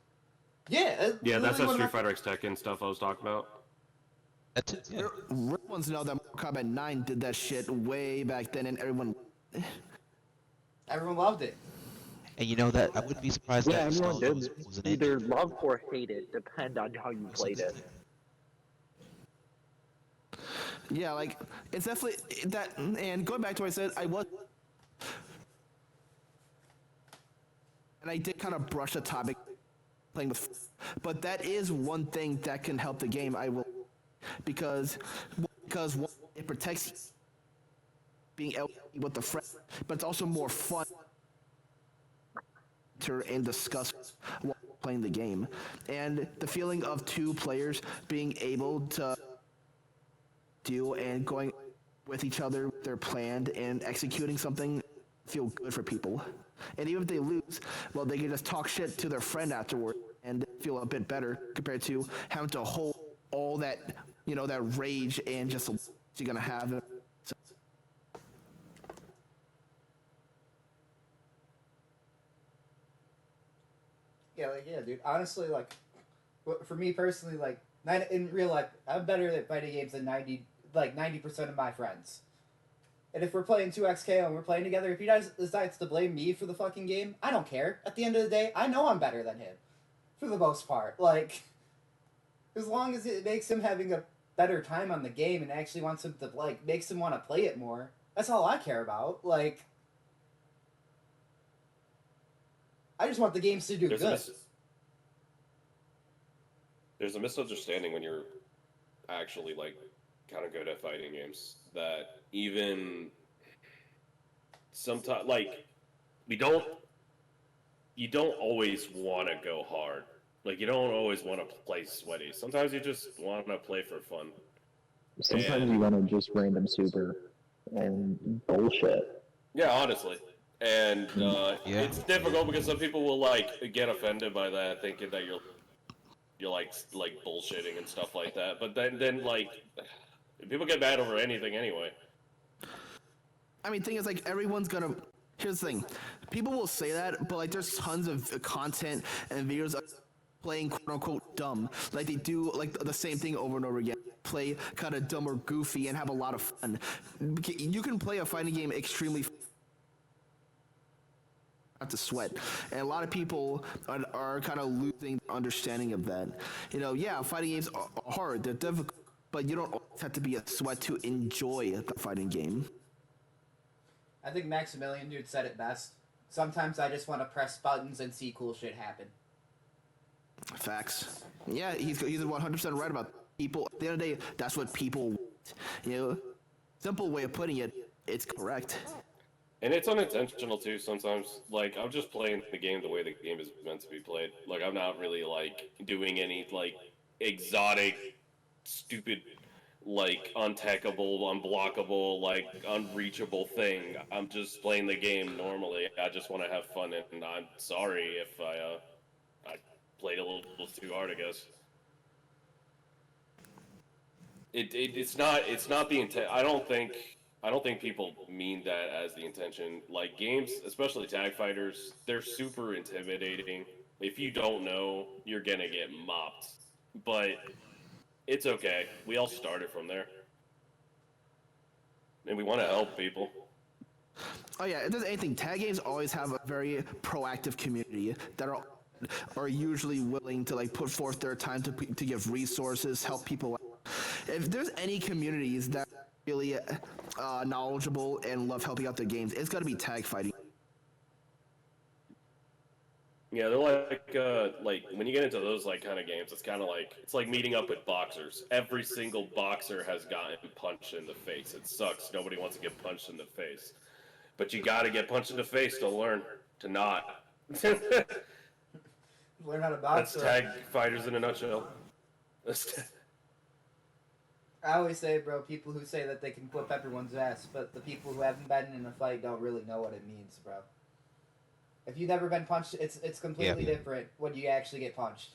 Yeah, Yeah, that's that literally Street Fighter X Tekken stuff I was talking about. That's it. Yeah. Real ones know that Mortal Kombat 9 did that shit way back then, and everyone loved it. And you know that I wouldn't be surprised Yeah, that everyone Nostalgia did. was an Either engine. love or hate it, depend on how you played it. Yeah, like it's definitely that. And going back to what I said, and I did kind of brush the topic playing with, but that is one thing that can help the game. I will because one, it protects being able to be with the friend, but it's also more fun to and discuss while playing the game, and the feeling of two players being able to do and going with each other, their plan and executing something feel good for people. And even if they lose, well, they can just talk shit to their friend afterward and feel a bit better compared to having to hold all that, that rage and just you're gonna have. Yeah, dude. Honestly, like, for me personally, like, in real life, I'm better at fighting games than 90% of my friends. And if we're playing 2XKO and we're playing together, if he decides to blame me for the fucking game, I don't care. At the end of the day, I know I'm better than him. For the most part. Like, as long as it makes him having a better time on the game and actually wants him to, like, makes him want to play it more, that's all I care about. Like, I just want the games to do There's good. There's a misunderstanding when you're actually like kind of good at fighting games that even sometimes like you don't always want to go hard. Like you don't always want to play sweaty. Sometimes you just want to play for fun. Sometimes And- you want to just random super and bullshit. Yeah, honestly. And Yeah. it's difficult because some people will like get offended by that, thinking that you're like bullshitting and stuff like that. But then like people get mad over anything anyway. I mean, thing is, like, everyone's gonna. Here's the thing: people will say that, but like, there's tons of content and videos of playing quote unquote dumb, like they do like the same thing over and over again. Play kind of dumb or goofy and have a lot of fun. You can play a fighting game extremely. Have to sweat, and a lot of people are kind of losing understanding of that. Yeah, fighting games are hard; they're difficult, but you don't always have to be a sweat to enjoy the fighting game. I think Maximilian Dude said it best. Sometimes I just want to press buttons and see cool shit happen. Facts. Yeah, he's 100% right about people. At the end of the day, that's what people want. Simple way of putting it, it's correct. And it's unintentional too sometimes. Like I'm just playing the game the way the game is meant to be played. Like I'm not really like doing any like exotic, stupid, like untechable, unblockable, like unreachable thing. I'm just playing the game normally. I just want to have fun, and I'm sorry if I played a little too hard, I guess. it's not the intent. I don't think people mean that as the intention. Like games, especially tag fighters, they're super intimidating. If you don't know, you're gonna get mopped. But it's okay. We all started from there, and we want to help people. Oh yeah, if there's anything, tag games always have a very proactive community that are usually willing to like put forth their time to give resources, help people out. If there's any communities that are really knowledgeable and love helping out their games, it's got to be tag fighting. Yeah, they're like when you get into those like kind of games, it's like meeting up with boxers. Every single boxer has gotten punched in the face. It sucks. Nobody wants to get punched in the face, but you got to get punched in the face to learn to not. Learn how to box. That's tag fighters in a nutshell. I always say, bro, people who say that they can whip everyone's ass, but the people who haven't been in a fight don't really know what it means, bro. If you've never been punched, it's completely different when you actually get punched.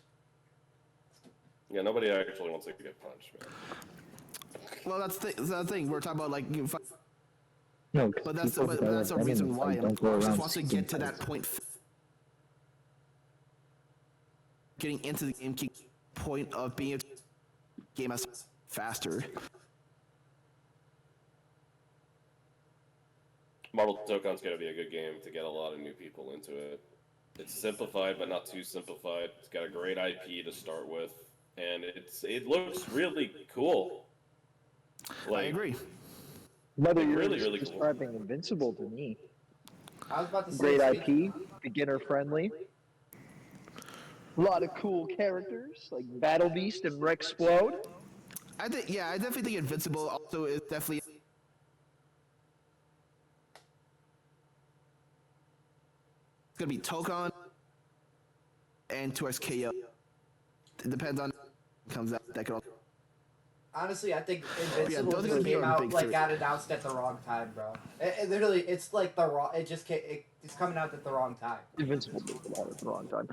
Yeah, nobody actually wants to get punched, man. Well, that's the thing we're talking about, like. No, But that's the reason why I just want to get to that point. Getting into the game point of being a game as faster. Marvel Tokon's gonna be a good game to get a lot of new people into it. It's simplified, but not too simplified. It's got a great IP to start with, and it looks really cool. I agree. Mother, you're really, really describing Invincible to me. I was about to say, Great IP, beginner friendly. A lot of cool characters like Battle Beast and Rexplode. I definitely think Invincible also is definitely. It's gonna be Tokon and 2XKO. It depends on what comes out. That could also. honestly, I think Yeah, Invincible those are just gonna be came our out, big like, three. got announced at the wrong time, bro. It literally, it's like the wrong, it's coming out at the wrong time. Invincible did it at the wrong time.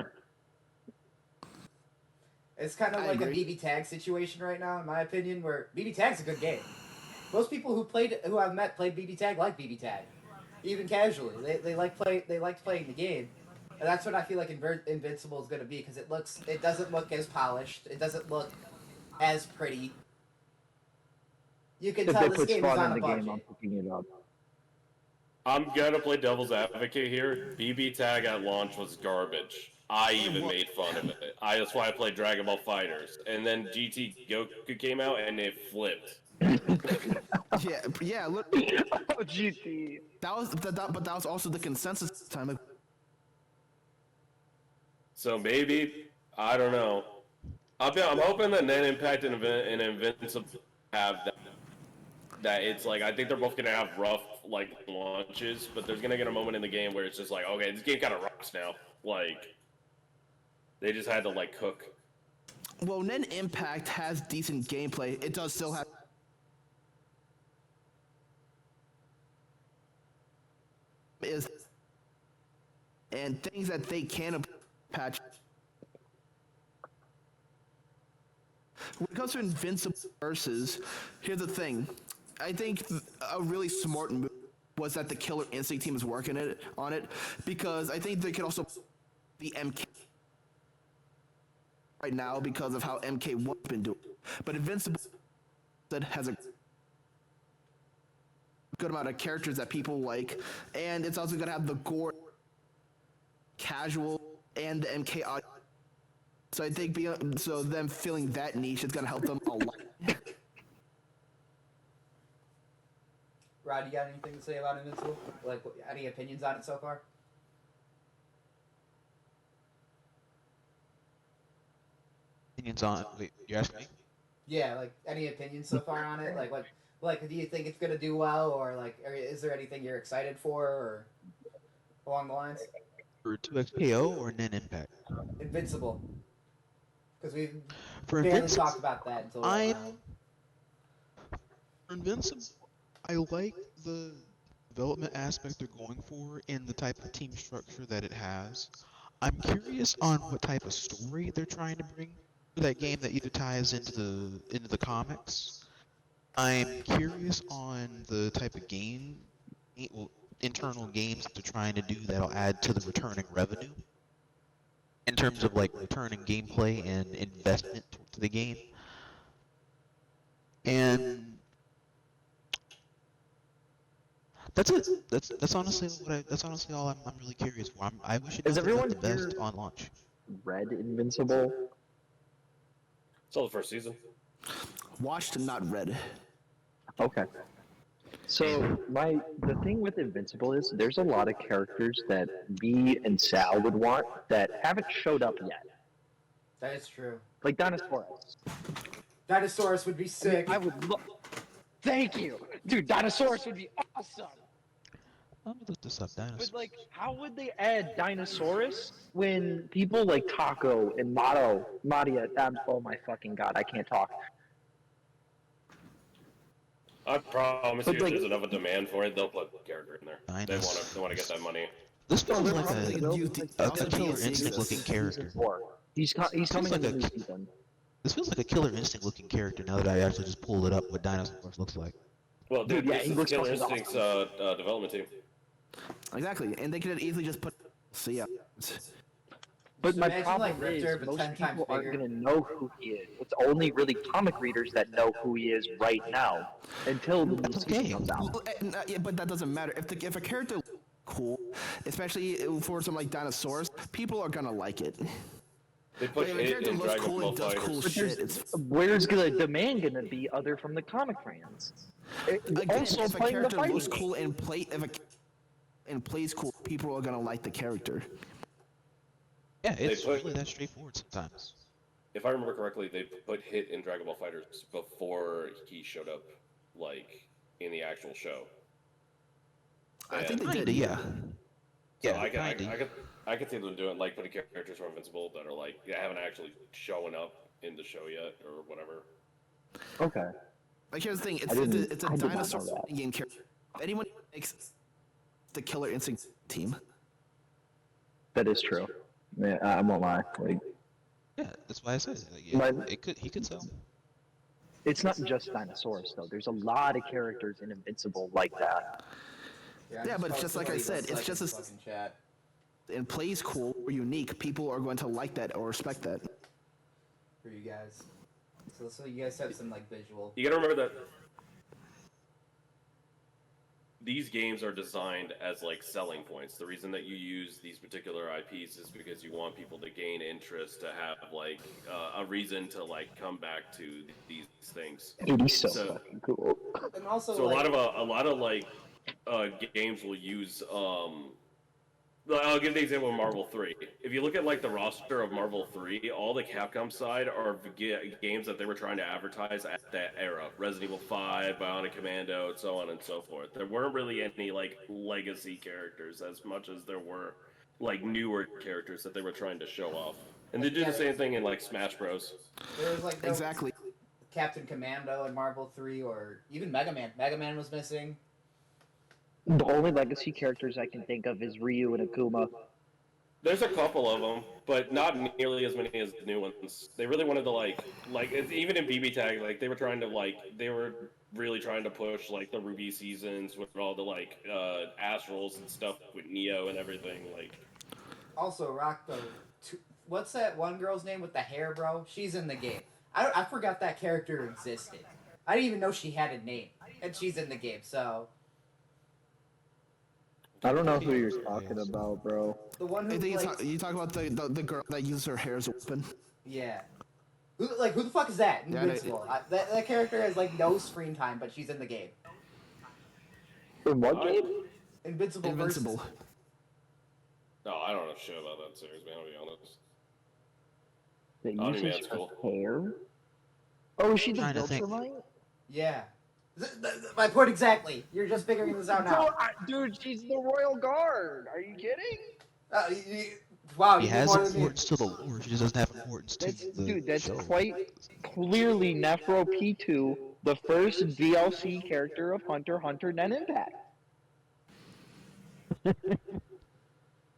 It's kind of I like agree. a BB Tag situation right now, in my opinion, where BB Tag's a good game. Most people who I've met played BB Tag like BB Tag, even casually. They liked playing the game, and that's what I feel like Invincible is gonna be, because it doesn't look as polished, it doesn't look as pretty. You can If tell they this put game is spawn on in a the budget. game, I'm picking it up. I'm gonna play devil's advocate here. BB Tag at launch was garbage. I even made fun of it. That's why I played Dragon Ball Fighters, and then GT Goku came out and it flipped. Yeah. Look, Oh, GT. but that was also the consensus this time. Like, So maybe I don't know. I'm hoping that Net Impact and Invincible have that. It's like I think they're both gonna have rough like launches, but there's gonna get a moment in the game where it's just like, okay, this game kind of rocks now. Like they just had to like cook. Well, Nen Impact has decent gameplay. It does still have. And things that they can patch. When it comes to Invincible versus, here's the thing. I think a really smart move was that the Killer Instinct team is working on it, because I think they could also the MK right now because of how MK1's been doing. But Invincible has a good amount of characters that people like, and it's also gonna have the gore, casual, and the MK audience. So I think them filling that niche is gonna help them a lot. Rod, you got anything to say about Invincible? Like, any opinions on it so far? Opinions on? Wait, you're asking me? Yeah, like, any opinions so far on it? Like, do you think it's gonna do well, or is there anything you're excited for, or along the lines? For 2XKO or Nen Impact? Invincible. Because we've For barely Invincible, talked about that until right now. For Invincible, I like the development aspect they're going for and the type of team structure that it has. I'm curious on what type of story they're trying to bring to that game that either ties into the comics. I'm curious on the type of well, internal games that they're trying to do that'll add to the returning revenue in terms of like returning gameplay and investment to the game. And that's it. That's honestly that's honestly all I'm really curious for. I wish it Is nothing but everyone the best here on launch. Red Invincible? Still the first season. Watched, not read. Okay. So the thing with Invincible is there's a lot of characters that me and Sal would want that haven't showed up yet. That is true. Like Dinosaurus. Dinosaurus would be sick. I would thank you, dude. Dinosaurus would be awesome. Let me look this up, But dinosaurs. like, how would they add Dinosaurus when people like Taco and Madia? Oh my fucking god, I can't talk. I promise But, you, like- if there's enough of demand for it, they'll put the character in there. Dinos. They want to get that money. This feels they're like probably a gonna use a the Killer DLC Instinct looking this character. He's coming like in the a new ki- season. This feels like a Killer Instinct looking character now that I actually just pulled it up what Dinosaurus looks like. Well, dude, Dude, yeah, this he is looks Killer fucking Instinct's development team. Exactly, and they could easily just put. So yeah. But Just my imagine, problem like, Richter, is but most 10 times people aren't bigger. going to know who he is. It's only really comic readers that know who he is right now until the new That's season okay. comes out. Yeah, but that doesn't matter. If a character looks cool, especially for something like Dinosaurs, people are gonna like it. They But put if a it character in looks Dragon cool Ball and does Fighters. cool But shit, it's where's the demand going to be other from the comic fans? again, Also, if a playing the character fighting looks game. cool and plays cool, people are gonna like the character. Yeah, it's put- really that straightforward sometimes. If I remember correctly, they put Hit in Dragon Ball Fighters before he showed up, like in the actual show. I think they Kinda, did. yeah. So Yeah, I could see them doing like putting characters from Invincible that are like haven't actually showing up in the show yet or whatever. Okay. Like here's the thing, it's I didn't- it's I a did not dinosaur know that. fighting game character. If anyone makes the Killer Instinct team, That is true. Yeah, I won't lie. Like, Yeah, that's why I said yeah, But- he could sell. it's not just Dinosaurus, though. There's a lot of characters in Invincible like that. Yeah, but just like I said, it's just as- fucking chat. and plays cool or unique, people are going to like that or respect that. For you guys. So you guys have some like visual. You gotta remember that these games are designed as like selling points. The reason that you use these particular IPs is because you want people to gain interest, to have like a reason to like come back to these things. It is so So- fucking cool. And also So like, a lot of like games will use I'll give the example of Marvel 3. If you look at like the roster of Marvel 3, all the Capcom side are games that they were trying to advertise at that era. Resident Evil 5, Bionic Commando, and so on and so forth. There weren't really any like legacy characters as much as there were like newer characters that they were trying to show off. And they do the same thing in like Smash Bros. there was like no Exactly. Captain Commando in Marvel 3 or even Mega Man. Mega Man was missing. The only legacy characters I can think of is Ryu and Akuma. There's a couple of them, but not nearly as many as the new ones. They really wanted to like it's, even in BB Tag, like they were really trying to push like the Ruby seasons with all the like Astrals and stuff with Neo and everything. Like Also, what's that one girl's name with the hair, bro? She's in the game. I forgot that character existed. I didn't even know she had a name, and she's in the game. So I don't know who you're talking about, bro. the one who I think like, you talk about the girl that uses her hair as a weapon. yeah. Who the fuck is that? Yeah, Invincible. That character has like no screen time, but she's in the game. In what game? Invincible. Invincible. no, I don't know shit about that series, man. I'll be honest. That Anime, uses that's her cool. hair? Oh, is she the Trying to think. Viltrumite? Yeah. My point exactly. You're just figuring this out now. Dude, she's the Royal Guard. Are you kidding? Wow, He you has more than me. importance to the lore, she just doesn't have importance to That's, the dude, that's show. quite clearly Nephro P2, the first DLC character of Hunter x Hunter then Impact.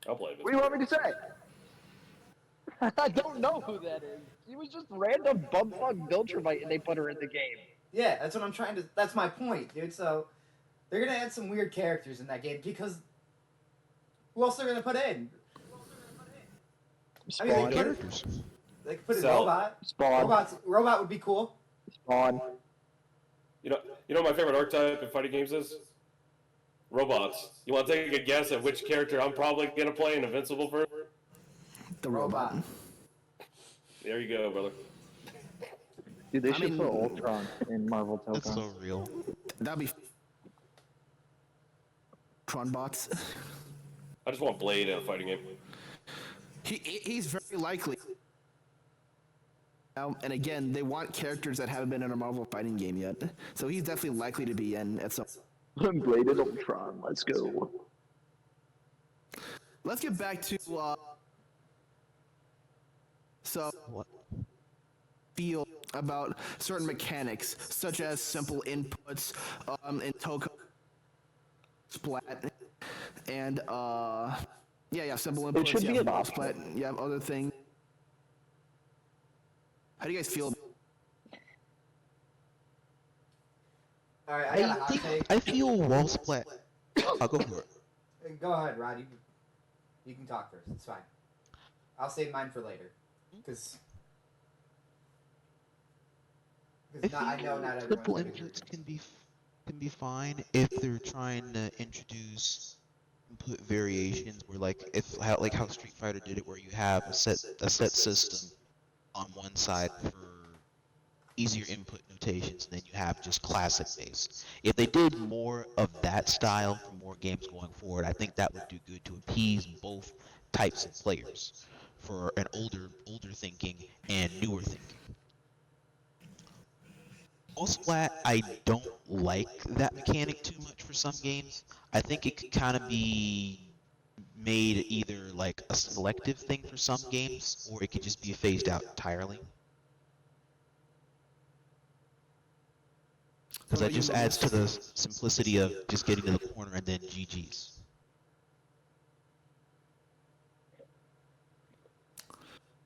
I'll play this. What do you want me to say? I don't know who that is. She was just random bumfuck Viltrumite and they put her in the game. Yeah, that's what I'm trying to. That's my point, dude. So they're gonna add some weird characters in that game because who else they're gonna put in? I mean, Spawn. Characters. they could put in Cell. Robot. Spawn. Robot would be cool. Spawn. You know what my favorite archetype in fighting games is? Robots. You want to take a guess at which character I'm probably gonna play in Invincible for? The robot. There you go, brother. Dude, they I should mean- put Ultron in Marvel That's Telecom. so real. That'd be Tron bots. I just want Blade in a fighting game. He's very likely. And again, they want characters that haven't been in a Marvel fighting game yet, so he's definitely likely to be in at some. Blade and Ultron. Let's go. Let's get back to so What? feel about certain mechanics, such as simple inputs in Toko Splat, and simple inputs. should be an Wall option. Splat. You have other things. How do you guys feel? All right, I got a hot take. I feel wall splat. I'll go for it. Go ahead, Rod. You can talk first. It's fine. I'll save mine for later, because I know not everyone's simple gonna agree. inputs can be fine if they're trying to introduce input variations where like how Street Fighter did it, where you have a set system on one side for easier input notations, and then you have just classic base. If they did more of that style for more games going forward, I think that would do good to appease both types of players for an older thinking and newer thinking. Wall splat, I don't like that mechanic too much for some games. I think it could kind of be made either like a selective thing for some games, or it could just be phased out entirely. Because that just adds to the simplicity of just getting to the corner and then GG's.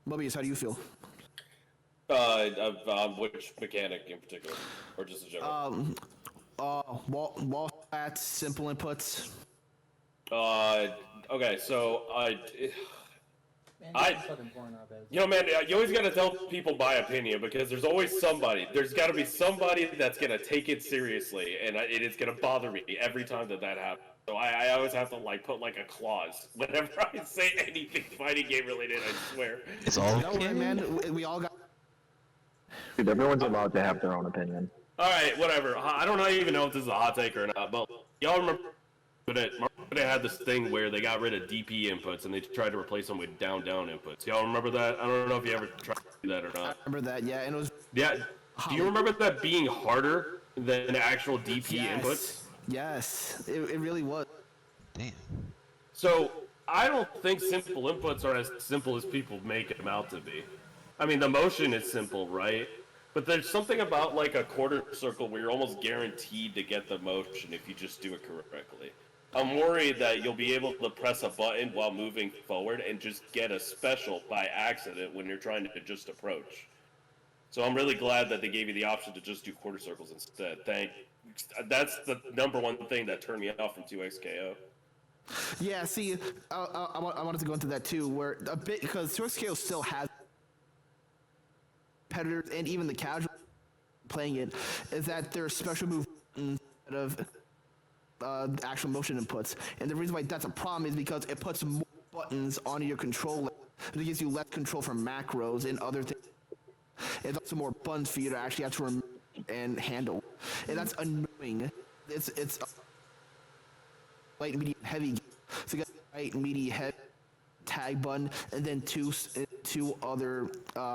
Mobius, how do you feel? Which mechanic in particular, or just in general? Wall splats, simple inputs. Okay, so Man, this is fucking porno, babe. you know, man, you always gotta tell people my opinion because there's always somebody. There's gotta be somebody that's gonna take it seriously, and it is gonna bother me every time that happens. So I always have to put a clause whenever I say anything fighting game related. I swear. It's all Don't worry, man. We all got. Dude, everyone's allowed to have their own opinion. All right, whatever. I don't even know if this is a hot take or not, but y'all remember that they had this thing where they got rid of DP inputs and they tried to replace them with down inputs. Y'all remember that? I don't know if you ever tried to do that or not. Remember that? Yeah, and it was. Yeah. Do you remember that being harder than actual DP inputs? Yes, it really was. damn. So I don't think simple inputs are as simple as people make them out to be. I mean, the motion is simple, right? But there's something about a quarter circle where you're almost guaranteed to get the motion if you just do it correctly. I'm worried that you'll be able to press a button while moving forward and just get a special by accident when you're trying to just approach. So I'm really glad that they gave you the option to just do quarter circles instead. That's the number one thing that turned me off from 2XKO. Yeah, see, I wanted to go into that too, where a bit because Source KO still has competitors and even the casual playing it is that there's special moves instead of actual motion inputs, and the reason why that's a problem is because it puts more buttons on your controller. It gives you less control for macros and other things. It's also more buttons for you to actually have to remember and handle, and that's annoying. It's light, medium, heavy. So you got light, medium, heavy tag button, and then two other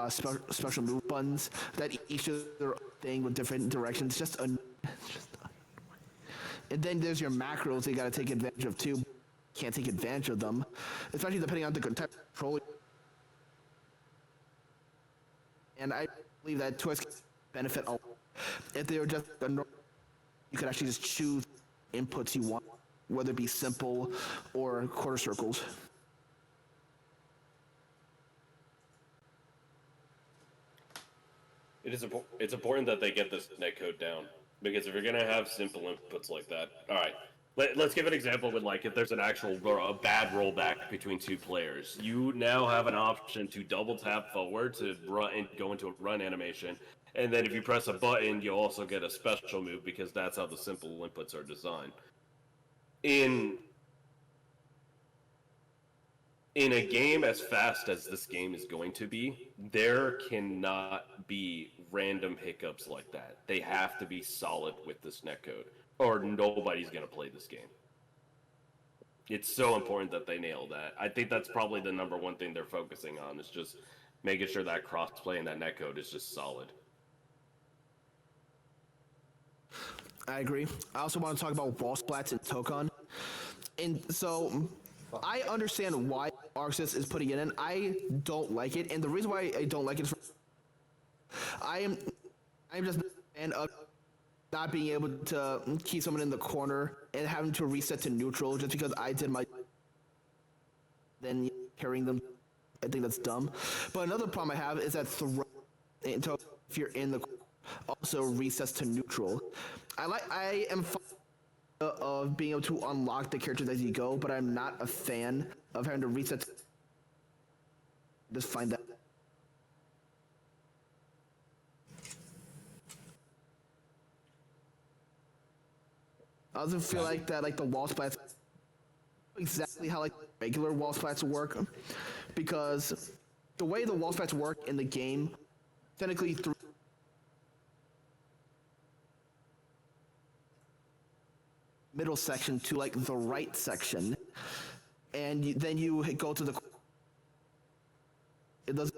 special move buttons that each of their thing with different directions. Just annoying. And then there's your macros you gotta take advantage of too. Can't take advantage of them, especially depending on the type of controller. And I believe that Twist benefit a lot. If they were just you could actually just choose inputs you want, whether it be simple or quarter circles. it's important that they get this netcode down, because if you're gonna have simple inputs like that, all right. Let's give an example with, like, if there's an actual a bad rollback between two players, you now have an option to double tap forward to run and go into a run animation, and then if you press a button, you'll also get a special move, because that's how the simple inputs are designed. In a game as fast as this game is going to be, there cannot be random hiccups like that. They have to be solid with this netcode, or nobody's going to play this game. It's so important that they nail that. I think that's probably the number one thing they're focusing on, is just making sure that crossplay and that netcode is just solid. I agree. I also want to talk about wall splats and Tokon. And so I understand why Arxis is putting it in. I don't like it, and the reason why I don't like it is I'm just a fan of not being able to keep someone in the corner and having to reset to neutral just because I did my then carrying them. I think that's dumb. But another problem I have is that if you're in the also resets to neutral. I am fine of being able to unlock the characters as you go, but I'm not a fan of having to reset. Just find that. I also feel like that, like the wall splats, exactly how like regular wall splats work, because the way the wall splats work in the game, technically through middle section to like the right section, and then you go to the. It doesn't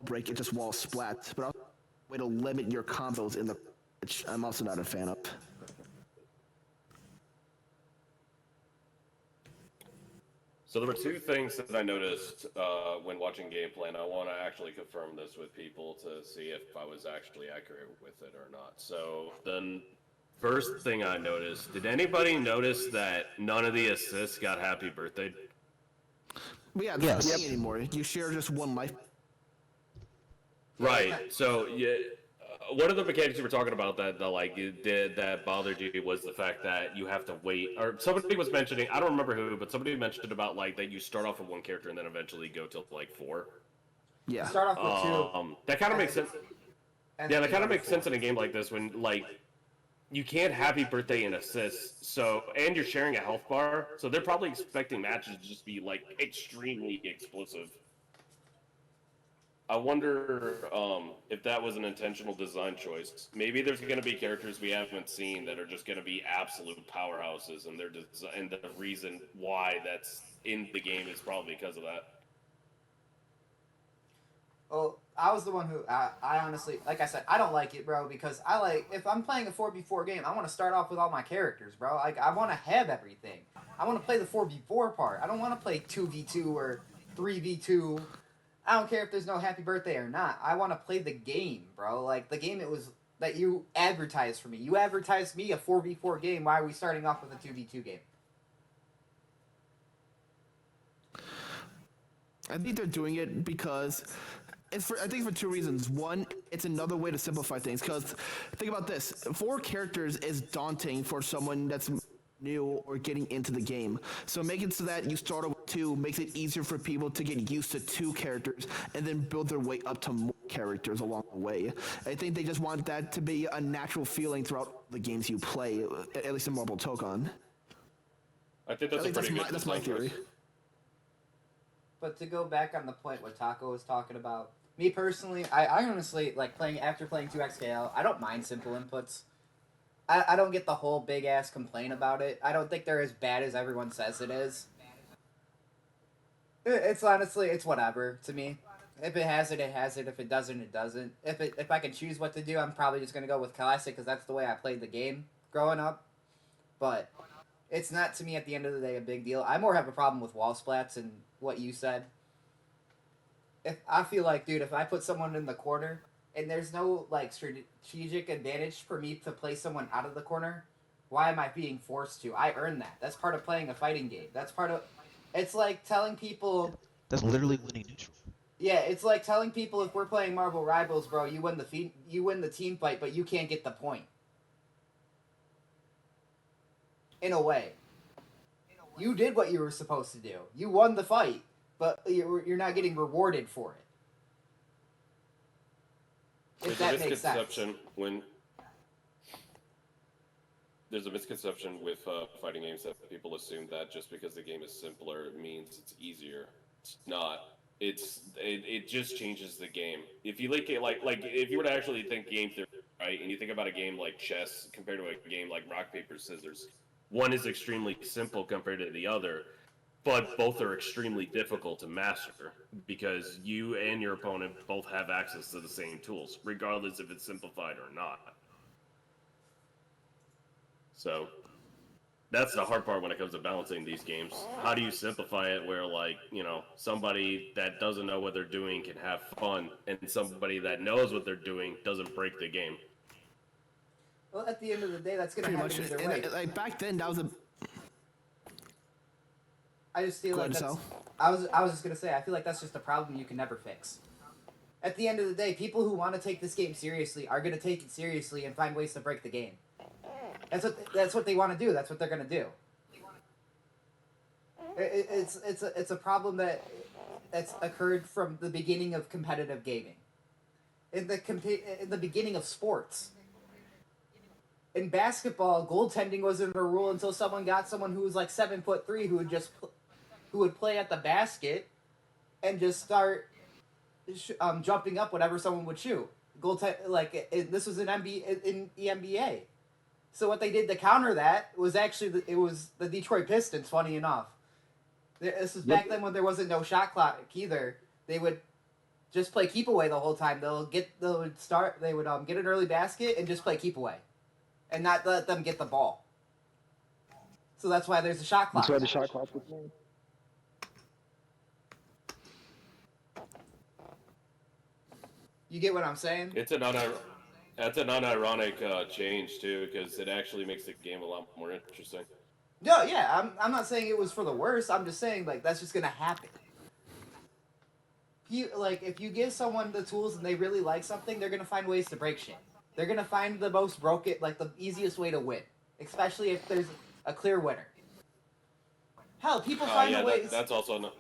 break; it just wall splats. But also a way to limit your combos in the, which I'm also not a fan of. So there were two things that I noticed when watching gameplay, and I want to actually confirm this with people to see if I was actually accurate with it or not. So then, first thing I noticed, did anybody notice that none of the assists got happy birthday? Yeah, Yes. that's not thing anymore. You share just one life. Right. So yeah, one of the mechanics you were talking about that that bothered you was the fact that you have to wait. Or somebody was mentioning, I don't remember who, but somebody mentioned about like that you start off with one character and then eventually go to like 4. Yeah. Start off with 2. That kind of makes sense. and Yeah, then that kind go of to makes 4. sense in a game like this when like you can't happy birthday and assists. So and you're sharing a health bar, so they're probably expecting matches to just be like extremely explosive. I wonder if that was an intentional design choice. Maybe there's going to be characters we haven't seen that are just going to be absolute powerhouses, and and the reason why that's in the game is probably because of that. Well, I was the one who I honestly, like I said, I don't like it, bro, because I like, if I'm playing a 4v4 game, I want to start off with all my characters, bro. Like, I want to have everything. I want to play the 4v4 part. I don't want to play 2v2 or 3v2. I don't care if there's no happy birthday or not. I want to play the game, bro. Like, the game it was that you advertised for me. You advertised me a 4v4 game. Why are we starting off with a 2v2 game? I think they're doing it because I think for 2 reasons. One, it's another way to simplify things. Because think about this: 4 characters is daunting for someone that's new or getting into the game. So making so that you start with 2 makes it easier for people to get used to 2 characters and then build their way up to more characters along the way. I think they just want that to be a natural feeling throughout the games you play, at least in Marble Tokon. I think that's a pretty good that's my design theory. choice. But to go back on the point what Taco was talking about, me personally, I honestly like after playing 2XKL. I don't mind simple inputs. I don't get the whole big ass complaint about it. I don't think they're as bad as everyone says it is. It's honestly, it's whatever to me. If it has it, it has it. If it doesn't, it doesn't. If I can choose what to do, I'm probably just gonna go with classic because that's the way I played the game growing up. But it's not, to me, at the end of the day, a big deal. I more have a problem with wall splats and what you said. If I feel like, dude, if I put someone in the corner and there's no like strategic advantage for me to play someone out of the corner, why am I being forced to? I earned that. That's part of playing a fighting game. That's part of. It's like telling people. That's literally winning neutral. Yeah, it's like telling people if we're playing Marvel Rivals, bro, you win the team fight, but you can't get the point. In a way, you did what you were supposed to do. You won the fight, but you're not getting rewarded for it. If There's a that makes sense. misconception when there's a misconception with fighting games that people assume that just because the game is simpler it means it's easier. It's not. It just changes the game. If you like if you were to actually think game theory, right, and you think about a game like chess compared to a game like rock paper scissors, one is extremely simple compared to the other, but both are extremely difficult to master because you and your opponent both have access to the same tools, regardless if it's simplified or not. So that's the hard part when it comes to balancing these games. How do you simplify it where, like, you know, somebody that doesn't know what they're doing can have fun, and somebody that knows what they're doing doesn't break the game? Well, at the end of the day, that's going to Pretty happen much. either way. And, like back then, that was a. I just feel Go like ahead, that's, Sal. I was just gonna say I feel like that's just a problem you can never fix. At the end of the day, people who want to take this game seriously are gonna take it seriously and find ways to break the game. That's what they want to do. That's what they're gonna do. It's a problem that's occurred from the beginning of competitive gaming. In the beginning of sports. In basketball, goaltending wasn't a rule until someone got someone who was like 7'3" who would play at the basket and just start jumping up whenever someone would shoot. This was in the NBA. So what they did to counter that was actually it was the Detroit Pistons. Funny enough, this was back then when there wasn't no shot clock either. They would just play keep away the whole time. They would get an early basket and just play keep away, and not let them get the ball. So that's why there's a shot clock. That's why the shot clock was made. You get what I'm saying? That's an unironic change too, because it actually makes the game a lot more interesting. No, yeah, I'm not saying it was for the worse. I'm just saying like that's just gonna happen. If you give someone the tools and they really like something, they're gonna find ways to break shit. They're gonna find the most broken, like the easiest way to win, especially if there's a clear winner. Hell, people find ways that's also not.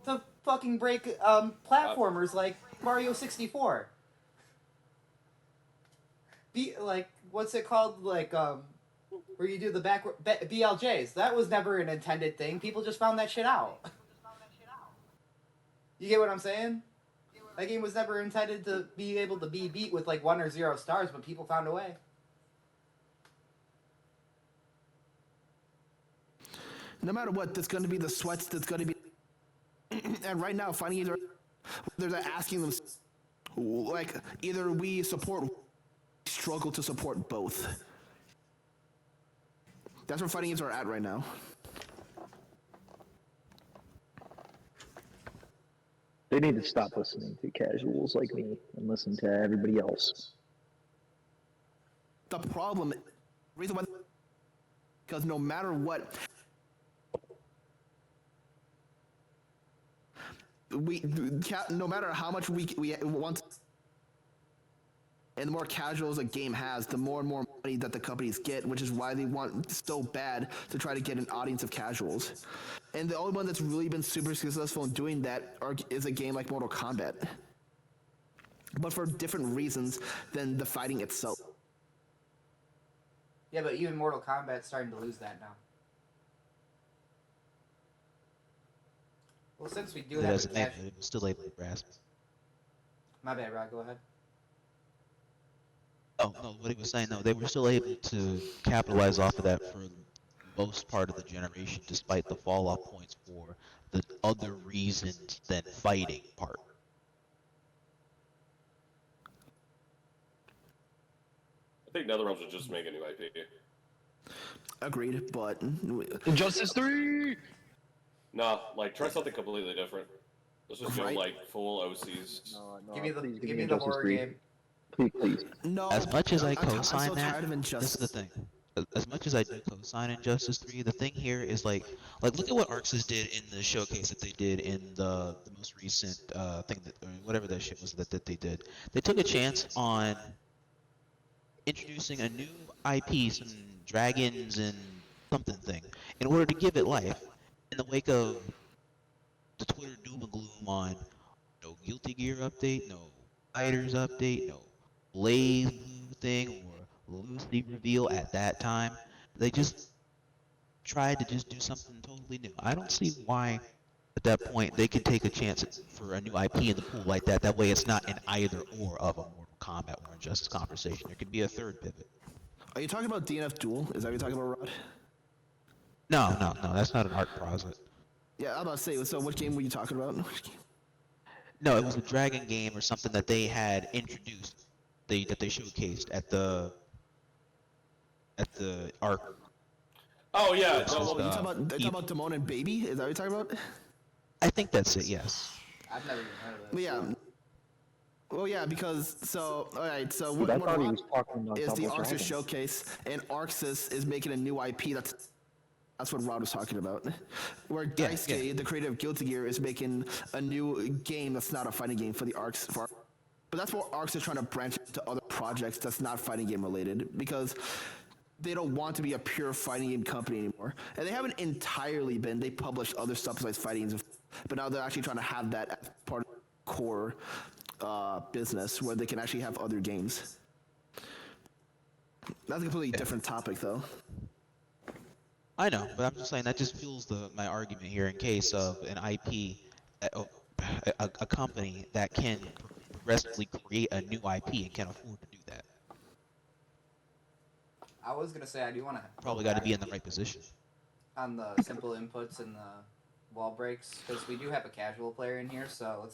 to fucking break platformers like Mario 64. What's it called? Where you do the BLJs. That was never an intended thing. People just found that shit out. You get what I'm saying? That game was never intended to be able to be beat with like 1 or 0 stars, but people found a way. No matter what, there's going to be the sweats. That's going to be. And right now, fighting games they're asking them, like, either we support, struggle to support both. That's where fighting games are at right now. They need to stop listening to casuals like me and listen to everybody else. The problem, reason why, because no matter what, no matter how much we want, and the more casuals a game has, the more and more money that the companies get, which is why they want so bad to try to get an audience of casuals. And the only one that's really been super successful in doing that is a game like Mortal Kombat, but for different reasons than the fighting itself. Yeah, but even Mortal Kombat's starting to lose that now. Well, since we do It have a doesn't make casual... it. It's still able to grasp. My bad, Rod, go ahead. Oh, no, what he was saying, no, they were still able to capitalize off of that for most part of the generation, despite the fall-off points for the other reasons than fighting part. I think NetherRealm should just make a new IP. Agreed, but Injustice 3! Nah, like, try something completely different. Let's just Right. go, like, full OCs. No, Give me the please give me the Injustice horror 3. game. Please, please. no. As much as I I'm co-sign so that, tired of this is the Injustice. thing. as much as I do co-sign Injustice 3, the thing here is like look at what Arxis did in the showcase that they did in the most recent thing that or whatever that shit was that they did. They took a chance on introducing a new IP, some dragons and something thing, in order to give it life. In the wake of the Twitter doom and gloom on no Guilty Gear update, no Fighters update, no Blaze Blue thing, or Lucy reveal at that time, they just tried to just do something totally new. I don't see why at that point they could take a chance for a new IP in the pool like that. That way it's not an either or of a Mortal Kombat or Injustice conversation. There could be a third pivot. Are you talking about DNF Duel? Is that what you're talking about, Rod? No, that's not an art project. Yeah, I'm about to say. So, what game were you talking about? No, it was a dragon game or something that they had introduced, that they showcased at the arc. Oh yeah, This no, is, well, You talking about Damon and Baby? Is that what you're talking about? I think that's it. Yes. I've never even heard of this. Yeah. Well, yeah, because so all right, so Dude, I what thought he Rob was talking about is the Double Arxis Dragons. showcase, and Arxis is making a new IP. That's what Rod was talking about. Where Yeah, Daisuke, yeah. the creator of Guilty Gear, is making a new game that's not a fighting game for the Arcs. But that's what Arcs is trying to branch into other projects that's not fighting game related because they don't want to be a pure fighting game company anymore. And they haven't entirely been. They published other stuff besides fighting games, but now they're actually trying to have that as part of their core business where they can actually have other games. That's a completely different topic, though. I know, but I'm just saying that just fuels my argument here in case of an IP, a company that can progressively create a new IP and can afford to do that. I was gonna say I do want to Probably got to be in the right position. on the simple inputs and the wall breaks because we do have a casual player in here, so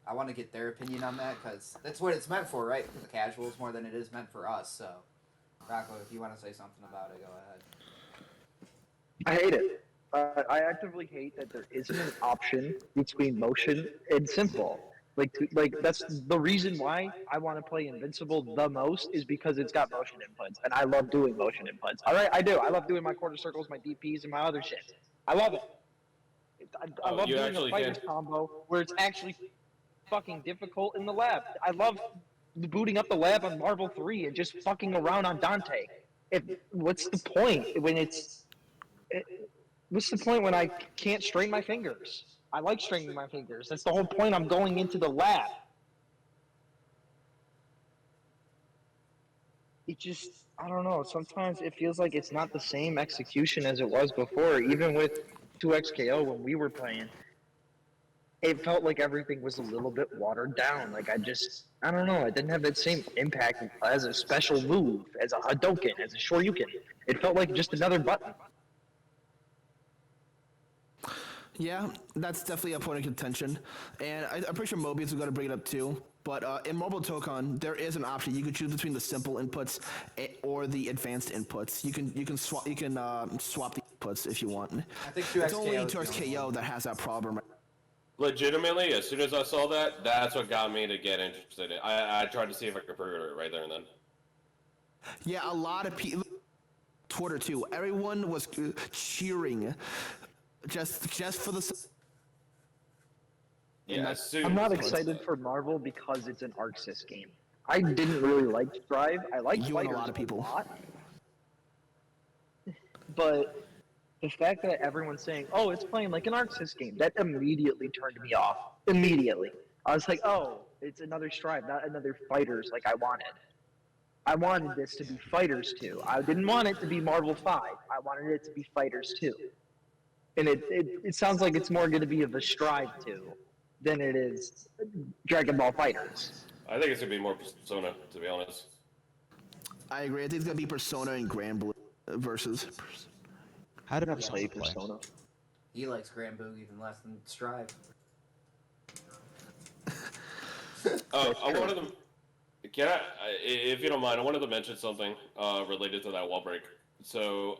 I want to get their opinion on that because that's what it's meant for, right? For the casuals more than it is meant for us. So, Rocco, if you want to say something about it, go ahead. I hate it. I actively hate that there isn't an option between motion and simple. Like that's the reason why I want to play Invincible the most is because it's got motion inputs, and I love doing motion inputs. All right, I do. I love doing my quarter circles, my DPs, and my other shit. I love it. I love you doing actually a fighters can. combo where it's actually fucking difficult in the lab. I love booting up the lab on Marvel 3 and just fucking around on Dante. What's the point when what's the point when I can't strain my fingers? I like straining my fingers. That's the whole point. I'm going into the lab. It just, I don't know. Sometimes it feels like it's not the same execution as it was before. Even with 2XKO when we were playing, it felt like everything was a little bit watered down. Like I don't know. It didn't have that same impact as a special move, as a Hadouken, as a Shoryuken. It felt like just another button. Yeah, that's definitely a point of contention, and I'm pretty sure Mobius is going to bring it up too. But in Marble Tokon, there is an option. You can choose between the simple inputs or the advanced inputs. You can swap the inputs if you want. I think It's only 2XKO is the only 2XKO one. that has that problem. legitimately, as soon as I saw that, that's what got me to get interested in it. I tried to see if I could pre-order it right there and then. Yeah, a lot of people, Twitter too. Everyone was cheering, just for the. Yeah, as soon I'm not as I saw excited that. for Marvel because it's an Arxis game. I didn't really like Strive. I like You and a Fighters lot of people. lot. But the fact that everyone's saying, "Oh, it's playing like an Arxis game," that immediately turned me off. Immediately, I was like, "Oh, it's another Strive, not another Fighters like I wanted." I wanted this to be Fighters 2. I didn't want it to be Marvel 5. I wanted it to be Fighters 2. And it sounds like it's more going to be of a Strive 2 than it is Dragon Ball Fighters. I think it's gonna be more Persona, to be honest. I agree. I think it's gonna be Persona and Grand Blue versus. How did I've Persona played play? Persona. He likes Grand Boog even less than Strive. I wanted to. If you don't mind, I wanted to mention something related to that wall break. So,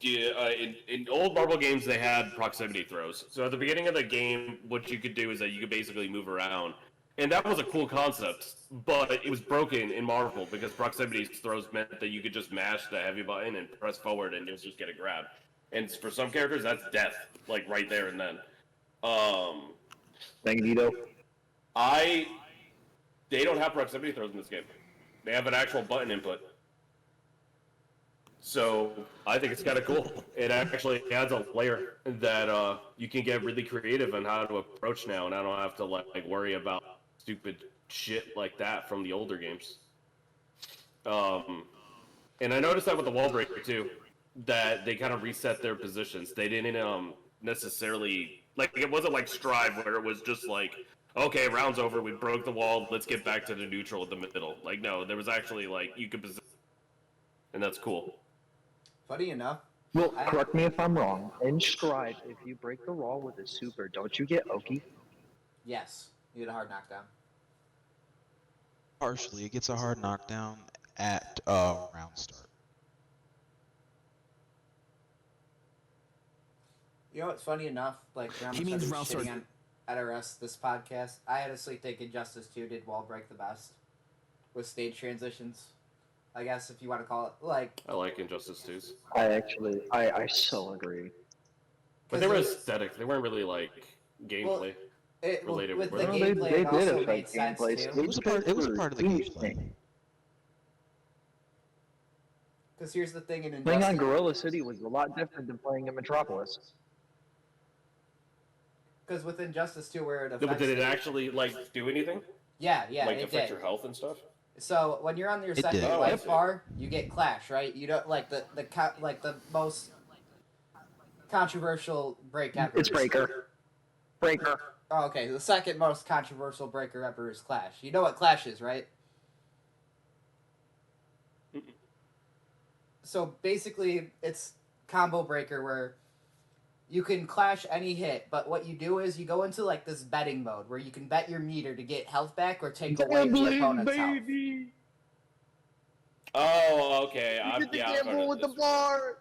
in old Marvel games, they had proximity throws. So at the beginning of the game, what you could do is that you could basically move around, And that was a cool concept, but it was broken in Marvel because proximity throws meant that you could just mash the heavy button and press forward and you'll just get a grab. And for some characters, that's death, like right there and then. Magneto. They don't have proximity throws in this game. They have an actual button input. So I think it's kind of cool. It actually adds a layer that you can get really creative on how to approach now, and I don't have to like worry about stupid shit like that from the older games. And I noticed that with the wall breaker too, that they kind of reset their positions. They didn't necessarily like it wasn't like Strive where it was just like, okay, round's over, we broke the wall, let's get back to the neutral in the middle. Like no, there was actually like you could position, and that's cool. Funny enough, Well, correct me if I'm wrong. In Strive, if you break the wall with a super, don't you get Oki? yes, you get a hard knockdown. Partially, it gets a hard knockdown at round start. You know what's funny enough? Like, how He much means I've been round shitting start. on RS this podcast. I honestly think Injustice 2 did wall break the best with stage transitions. I guess if you want to call it like. I like Injustice 2s. I so agree. But they were aesthetic. They weren't really like gameplay. Well, related with the with- Well, gameplay, they it also did made affect sense gameplay. too. It was a part of the gameplay. Because here's the thing in Playing on Injustice. Gorilla City was a lot different than playing in Metropolis. Because with Injustice 2, where it No, affects. but did it actually like do anything? Yeah, Like it affect did. your health and stuff? So when you're on your It second did. Oh, life okay. bar, you get Clash, right? You don't like the most controversial break ever. It's Breaker. Breaker. Oh, okay. The second most controversial breaker ever is Clash. You know what Clash is, right? So basically, it's combo breaker where you can clash any hit, but what you do is you go into like this betting mode where you can bet your meter to get health back or take away the opponent's health. Oh, okay. You get to yeah, I've heard gamble of with the this. bar.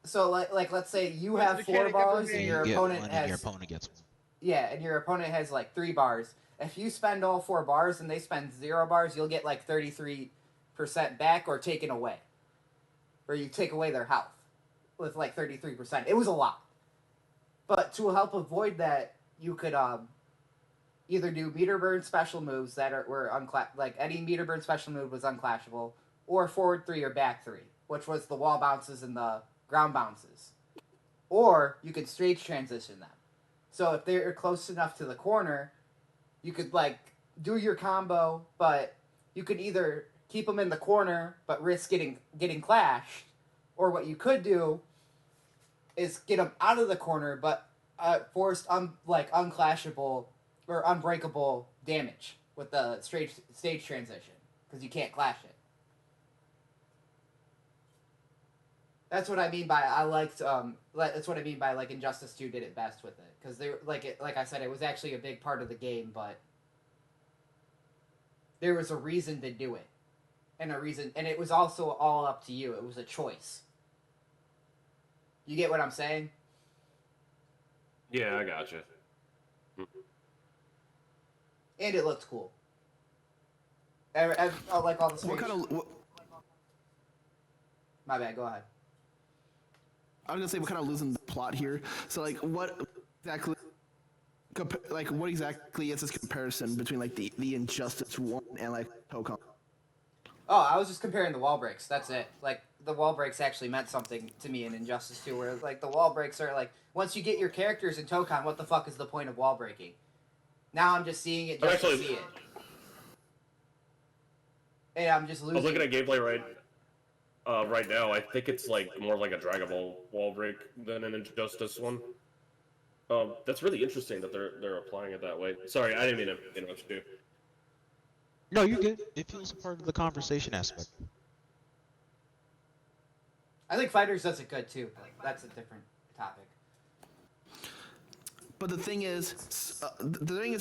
So like let's say you Best have 4 mechanic ever bars made. and You your get opponent one has and your opponent gets one. yeah, and your opponent has like 3 bars. If you spend all 4 bars and they spend 0 bars, you'll get like 33% back or taken away. Or you take away their health with like 33%. It was a lot. But to help avoid that, you could either do meter burn special moves that were like any meter burn special move was unclashable, or forward 3 or back 3, which was the wall bounces and the ground bounces. Or you could stage transition them. So if they're close enough to the corner, you could like do your combo, but you could either keep them in the corner but risk getting clashed, or what you could do is get them out of the corner but force unclashable or unbreakable damage with the stage transition because you can't clash it. That's what I mean by I liked. That's what I mean by like Injustice 2 did it best with it because they like I said, it was actually a big part of the game, but there was a reason to do it, and it was also all up to you. It was a choice. You get what I'm saying? Yeah, I gotcha. And it looked cool. I like all the What stage. kind of? What, My bad. Go ahead. I was gonna say we're kind of losing the plot here. So like, what exactly? What exactly is this comparison between like the Injustice 1 and like Tokon? Oh, I was just comparing the wall breaks. That's it. Like the wall breaks actually meant something to me in Injustice 2, where like the wall breaks are like once you get your characters in Tokon, what the fuck is the point of wall breaking? Now I'm just seeing it just to Actually- see it, and I'm just I losing. was looking at gameplay right now. I think it's like more like a Dragon Ball wall break than an Injustice one. That's really interesting that they're applying it that way. Sorry, I didn't mean to interrupt you. No, you're good. It feels a part of the conversation aspect. I think Fighters does it good too, but that's a different topic. But the thing is,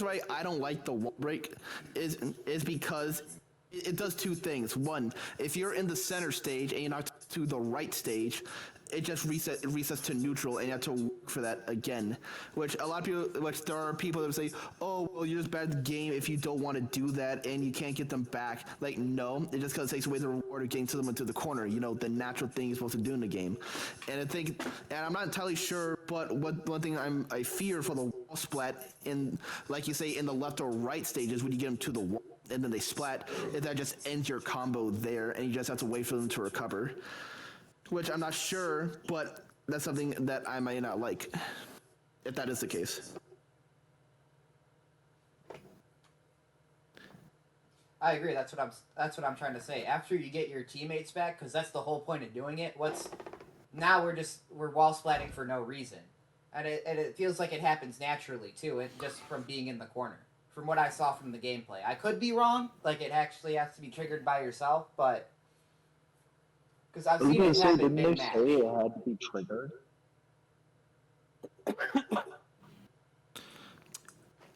why I don't like the wall break is because it does 2 things. One, if you're in the center stage and you're not to the right stage, it just resets to neutral and you have to work for that again. Which a lot of people, which there are people that would say, "Oh, well, you're just bad at the game if you don't want to do that and you can't get them back." Like, no, it's just because it takes away the reward of getting to them into the corner. You know, the natural thing you're supposed to do in the game. And I think, and I'm not entirely sure, but one thing I fear for the wall splat in, like you say, in the left or right stages when you get them to the wall and then they splat, is that just ends your combo there and you just have to wait for them to recover. Which I'm not sure, but that's something that I might not like, if that is the case. I agree. That's what I'm trying to say. After you get your teammates back, because that's the whole point of doing it. Now we're wall splatting for no reason, and it feels like it happens naturally too. It just from being in the corner. From what I saw from the gameplay, I could be wrong. Like it actually has to be triggered by yourself, but because I've seen it happen didn't they mid-match. say it had to be triggered?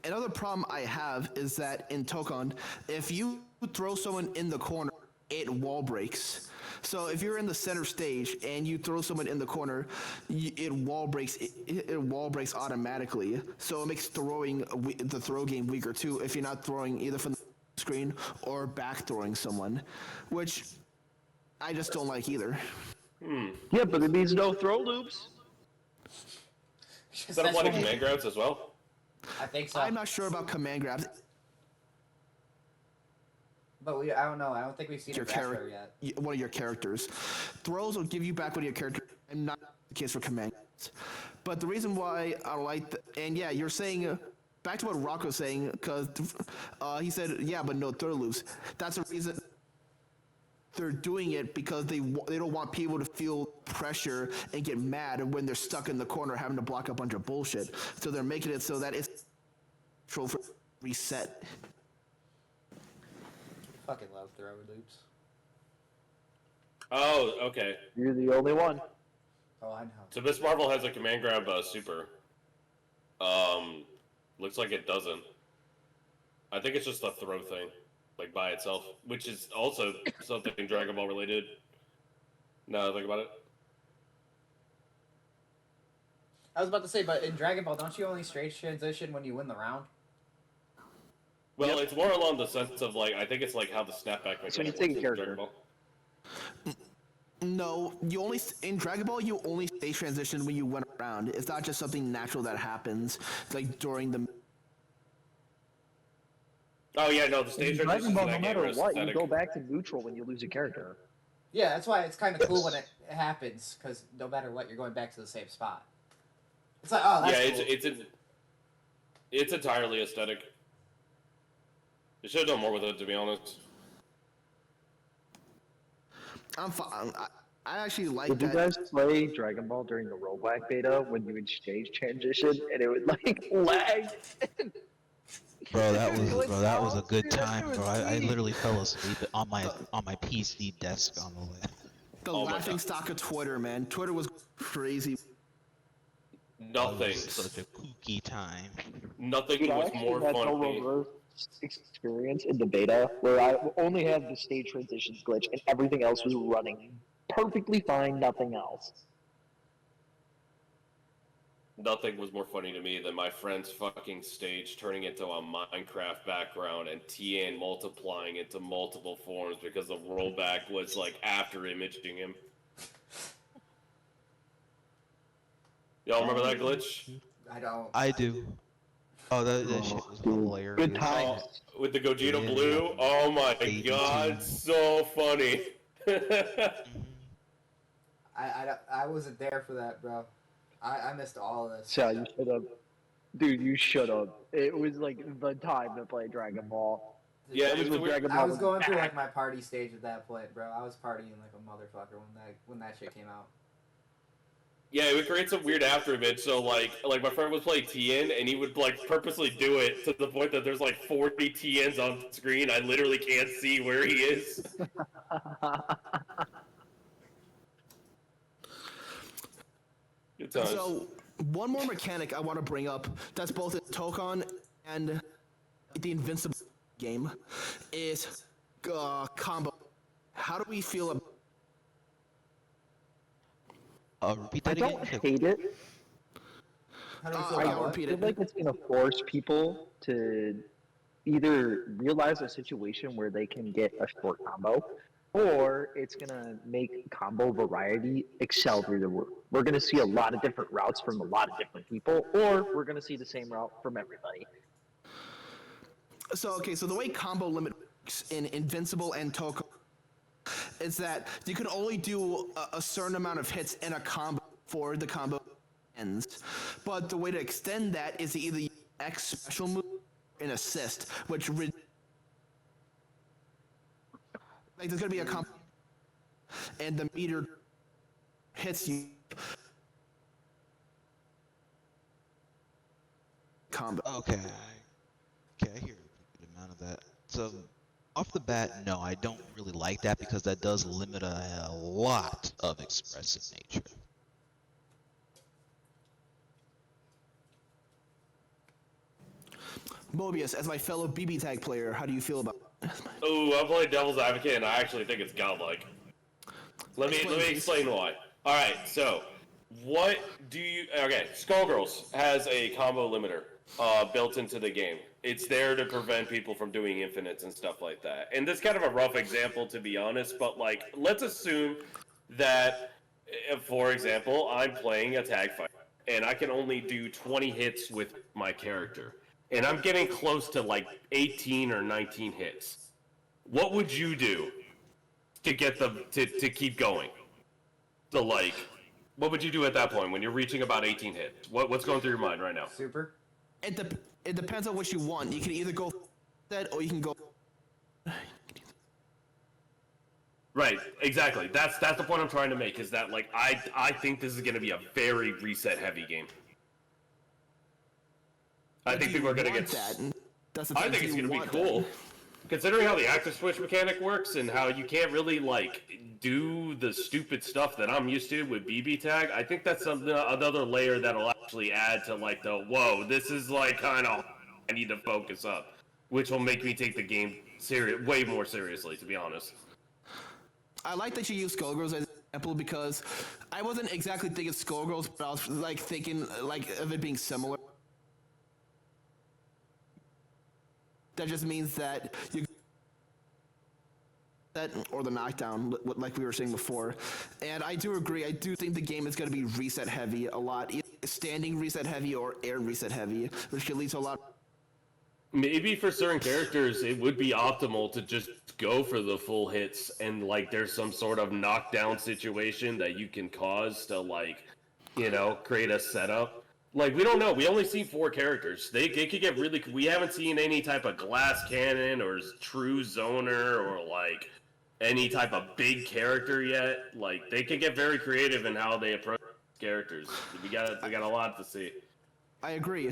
Another problem I have is that in Tokon, if you throw someone in the corner, it wall breaks. So if you're in the center stage and you throw someone in the corner, it wall breaks. It wall breaks automatically. So it makes the throw game weaker too. If you're not throwing either from the screen or back throwing someone, which I just don't like either. Yeah, but it means no throw loops. Is that apply to command grabs as well? I think so. I'm not sure about command grabs. But I don't know. I don't think we've seen Your a retro yet. one of your characters. Throws will give you back one of your characters, and not the case for command grabs. But the reason why I like, and yeah, you're saying, back to what Rock was saying, because he said, yeah, but no throw loops. That's the reason they're doing it, because they don't want people to feel pressure and get mad when they're stuck in the corner having to block a bunch of bullshit. So they're making it so that it's control for reset. Fucking love throw loops. Oh, okay. You're the only one. Oh, I know. So Miss Marvel has a command grab super. Looks like it doesn't. I think it's just a throw thing, like by itself, which is also something Dragon Ball related. Now that I think about it. I was about to say, but in Dragon Ball, don't you only stage transition when you win the round? Well, it's more along the sense of like, I think it's like how the snapback mechanic So you works take a in character. Dragon Ball. No, in Dragon Ball you only stage transition when you win a round. It's not just something natural that happens like during the. Oh yeah, no, the stage In Dragon transitions Ball, in no that game matter are what, you aesthetic. go back to neutral when you lose a character. Yeah, that's why it's kind of cool when it happens, because no matter what, you're going back to the same spot. It's like, oh, that's Yeah, cool. it's entirely aesthetic. They should have done more with it, to be honest. I'm fine. I actually like Did you that. guys play Dragon Ball during the rollback beta when you would stage transition and it would like lag? Bro, that was a good time, bro. I literally fell asleep on my PC desk on the way. The Oh my laughing God. stock of Twitter, man. Twitter was crazy. Nothing. It was such a kooky time. Nothing Dude, I was actually more had no funny. reverse experience in the beta where I only had the stage transitions glitch and everything else was running perfectly fine, nothing else. Nothing was more funny to me than my friend's fucking stage turning into a Minecraft background and TN multiplying into multiple forms because the rollback was like after imaging him. Y'all remember that glitch? I don't. I do. Oh, that shit was hilarious. Good times. Oh, with the Gogeta Yeah. Blue? Oh my 82. god, so funny. I wasn't there for that, bro. I missed all of this. So you should have. Dude, you should have. It was like the time to play Dragon Ball. Yeah, That it was when a weird- Dragon I Ball was going through back. like my party stage at that point, bro. I was partying like a motherfucker when that shit came out. Yeah, it would create some weird after image. So like my friend was playing TN, and he would like purposely do it to the point that there's like 40 TNs on screen. I literally can't see where he is. Good times. So, one more mechanic I want to bring up that's both in Tokon and the Invincible game is combo. How do we feel about Repeat I that don't again. hate it. How do we feel I'll about what? repeat I it. feel like it's gonna force people to either realize a situation where they can get a short combo, or it's gonna make combo variety excel through the roof. We're gonna see a lot of different routes from a lot of different people, or we're gonna see the same route from everybody. So okay, so the way combo limit works in Invincible and Toko is that you can only do a certain amount of hits in a combo before the combo ends. But the way to extend that is to either use X special move or an assist, which like there's gonna be a combo and the meter hits you combo. Okay. Okay, I hear a good amount of that. So, off the bat, no, I don't really like that because that does limit a lot of expressive nature. Mobius, as my fellow BB tag player, how do you feel about Oh, I'm playing devil's advocate, and I actually think it's godlike. Let me explain why. All right, so what do you? Okay, Skullgirls has a combo limiter built into the game. It's there to prevent people from doing infinites and stuff like that. And this is kind of a rough example, to be honest, but like, let's assume that, for example, I'm playing a tag fight, and I can only do 20 hits with my character, and I'm getting close to like 18 or 19 hits. What would you do to get them to keep going? So like, what would you do at that point when you're reaching about 18 hits? What's going through your mind right now? Super. it depends on what you want. You can either go that or you can go Right, exactly. That's the point I'm trying to make. Is that like I think this is going to be a very reset heavy game. I think people are going to get that. That's the I thing, think do it's you going to be want cool. that? Considering how the active switch mechanic works and how you can't really like do the stupid stuff that I'm used to with BB tag, I think that's another layer that'll actually add to like the whoa, this is like kind of I need to focus up, which will make me take the game way more seriously, to be honest. I like that you use Skullgirls as an example because I wasn't exactly thinking Skullgirls, but I was like thinking like of it being similar. That just means that you that or the knockdown, like we were saying before. And I do agree. I do think the game is going to be reset heavy a lot, either standing reset heavy or air reset heavy, which could lead to a lot. Maybe for certain characters, it would be optimal to just go for the full hits and like there's some sort of knockdown situation that you can cause to like, you know, create a setup. Like, we don't know. We only see 4 characters. They could get really... We haven't seen any type of glass cannon or true zoner or, like, any type of big character yet. Like, they could get very creative in how they approach characters. We got a lot to see. I agree.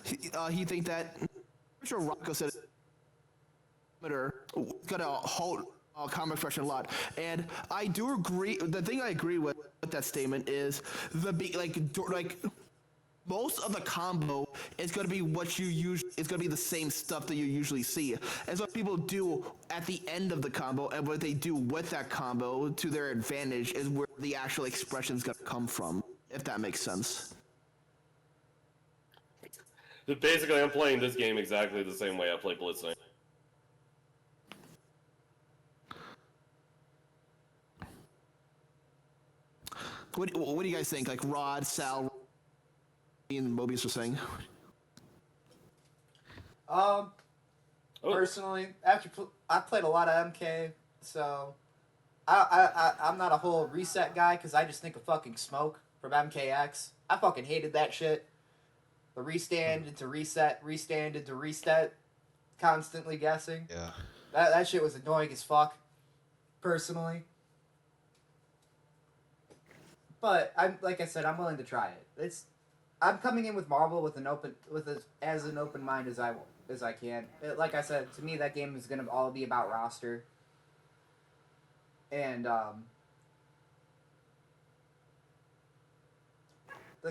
He think that... I'm sure Rocco said... Got a whole comic expression a lot, and I do agree. The thing I agree with that statement is like most of the combo is going to be what you use. It's going to be the same stuff that you usually see, and so what people do at the end of the combo and what they do with that combo to their advantage is where the actual expression is going to come from. If that makes sense. Basically, I'm playing this game exactly the same way I play Blitzkrieg. What do you guys think? Like Rod, Sal, and Mobius were saying. Personally, I played a lot of MK, so I'm not a whole reset guy because I just think of fucking smoke from MKX. I fucking hated that shit. The restand into reset, restand into reset, constantly guessing. Yeah. That shit was annoying as fuck, personally. But like I said, I'm willing to try it. I'm coming in with Marvel with as an open mind as I can. Like I said, to me that game is gonna all be about roster. And the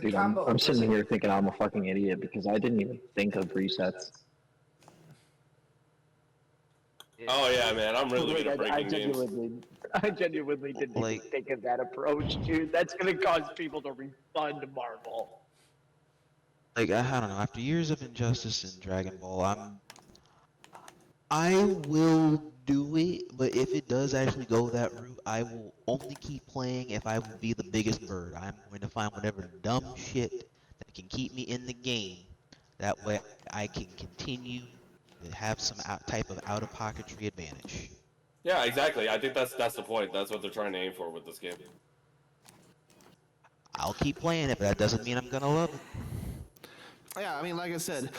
Dude, combo. I'm sitting here thinking I'm a fucking idiot because I didn't even think of resets. Oh yeah, man, I'm really good at I breaking games. genuinely didn't Like- even think of that approach, dude. That's gonna cause people to refund Marvel. Like I don't know. After years of Injustice and Dragon Ball, I will do it, but if it does actually go that route, I will only keep playing if I will be the biggest bird. I'm going to find whatever dumb shit that can keep me in the game. That way I can continue to have some type of out-of-pocketry advantage. Yeah, exactly. I think that's the point. That's what they're trying to aim for with this game. I'll keep playing it, but that doesn't mean I'm gonna love it. Yeah, I mean, like I said,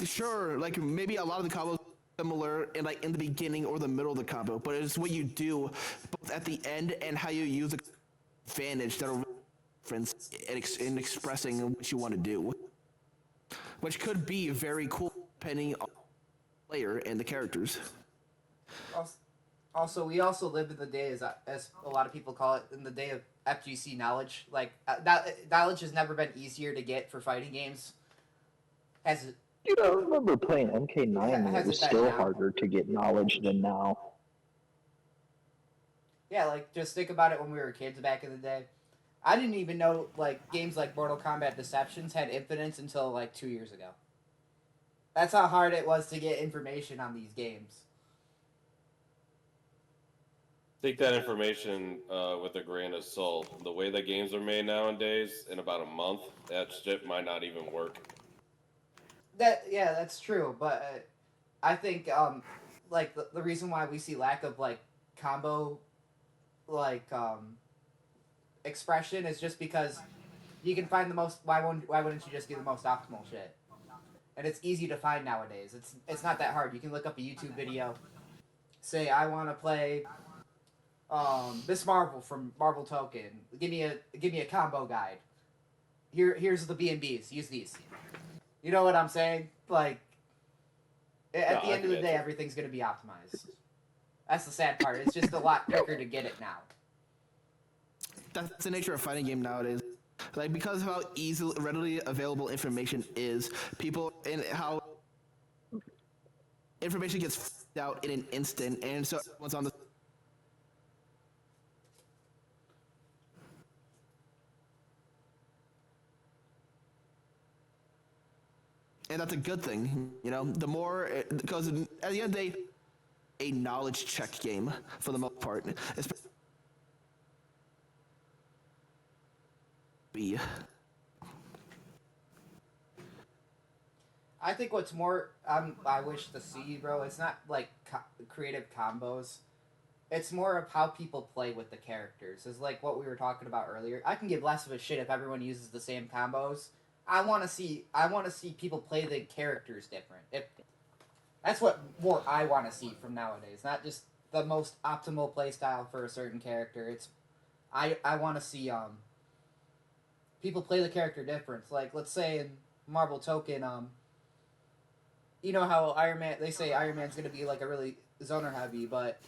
sure, like maybe a lot of the combos similar in like in the beginning or the middle of the combo, but it's what you do both at the end and how you use the advantage that are difference in expressing what you want to do, which could be very cool depending on the player and the characters. Also, we also live in the day, as a lot of people call it, in the day of FGC knowledge. Like, knowledge has never been easier to get for fighting games. Has Dude, I remember playing MK9 and it Has was it been still now? harder to get knowledge than now. Yeah, like, just think about it when we were kids back in the day. I didn't even know, like, games like Mortal Kombat Deceptions had infinites until, like, 2 years ago. That's how hard it was to get information on these games. Take that information with a grain of salt. The way that games are made nowadays, in about a month, that shit might not even work. Yeah, that's true, but I think, like, the reason why we see lack of, like, combo, like, expression is just because you can find the most. Why wouldn't you just do the most optimal shit? And it's easy to find nowadays. It's not that hard. You can look up a YouTube video, say I want to play Miss Marvel from Marvel Token. Give me a combo guide. Here's the B&Bs. Use these. You know what I'm saying? Like, at the I end of the get day, you. everything's gonna be optimized. That's the sad part. It's just a lot quicker to get it now. That's the nature of fighting game nowadays. Like because of how easily, readily available information is, people and how information gets out in an instant, and so everyone's on the. And that's a good thing, you know. The more, because at the end of the day, a knowledge check game for the most part. Be. I think what's more I wish to see, bro, it's not like creative combos. It's more of how people play with the characters. It's like what we were talking about earlier. I can give less of a shit if everyone uses the same combos. I want to see people play the characters different. That's what more I want to see from nowadays, not just the most optimal playstyle for a certain character. It's I want to see people play the character different. Like, let's say in Marvel Token, you know how Iron Man, they say Iron Man's going to be like a really zoner heavy, but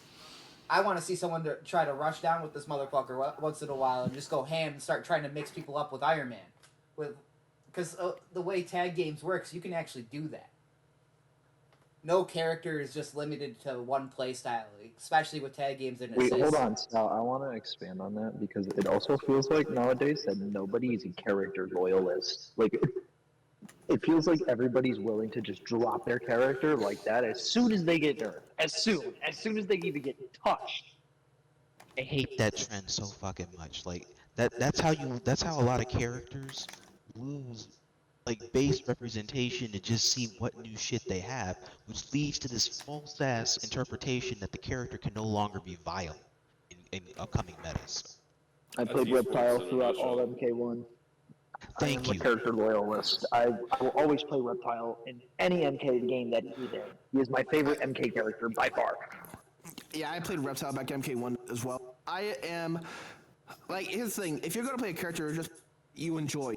I want to see someone to try to rush down with this motherfucker once in a while and just go ham and start trying to mix people up with Iron Man. Because the way tag games works, you can actually do that. No character is just limited to one play style, especially with tag games and Wait, assists. hold on, Sal. I want to expand on that because it also feels like nowadays that nobody is a character loyalist. Like, it feels like everybody's willing to just drop their character like that as soon as they get nerfed. As soon as they even get touched. I hate that trend so fucking much. Like that's how a lot of characters lose like base representation to just see what new shit they have, which leads to this false ass interpretation that the character can no longer be viable in upcoming metas. I That's played esports Reptile in a throughout all nutshell. MK1. Thank I am you. a character loyalist. I will always play Reptile in any MK game that he's in. He is my favorite MK character by far. Yeah, I played Reptile back in MK1 as well. I am, like, here's the thing. If you're going to play a character, just you enjoy.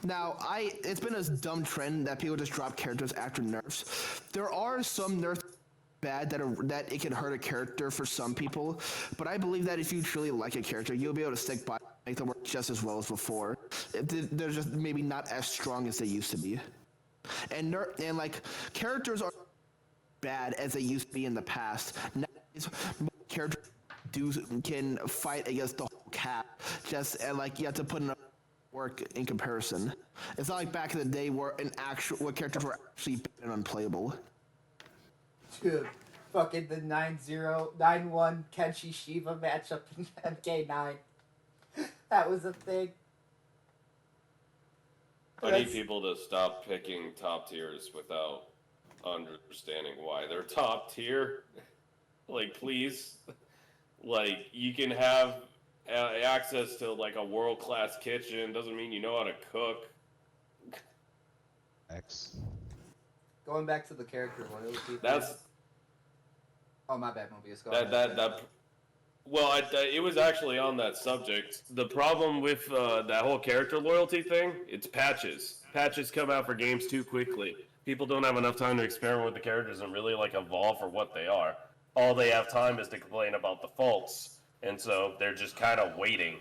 Now, it's been a dumb trend that people just drop characters after nerfs. There are some nerfs bad that it can hurt a character for some people, but I believe that if you truly like a character, you'll be able to stick by, make them work just as well as before. They're just maybe not as strong as they used to be. And like, characters are bad as they used to be in the past. Nowadays, characters can fight against the whole cast. Just and like you have to put in work in comparison. It's not like back in the day where characters were actually bad and unplayable. Dude, fucking the 9-0, 9-1 Kenshi Shiva matchup in MK9. That was a thing. I need people to stop picking top tiers without understanding why they're top tier. Like, please. Like, you can have access to, like, a world-class kitchen. Doesn't mean you know how to cook. X. Going back to the character loyalty. That's... Oh, my bad, Mobius. Go ahead. Well, it was actually on that subject. The problem with that whole character loyalty thing, it's patches. Patches come out for games too quickly. People don't have enough time to experiment with the characters and really like evolve for what they are. All they have time is to complain about the faults, and so they're just kind of waiting.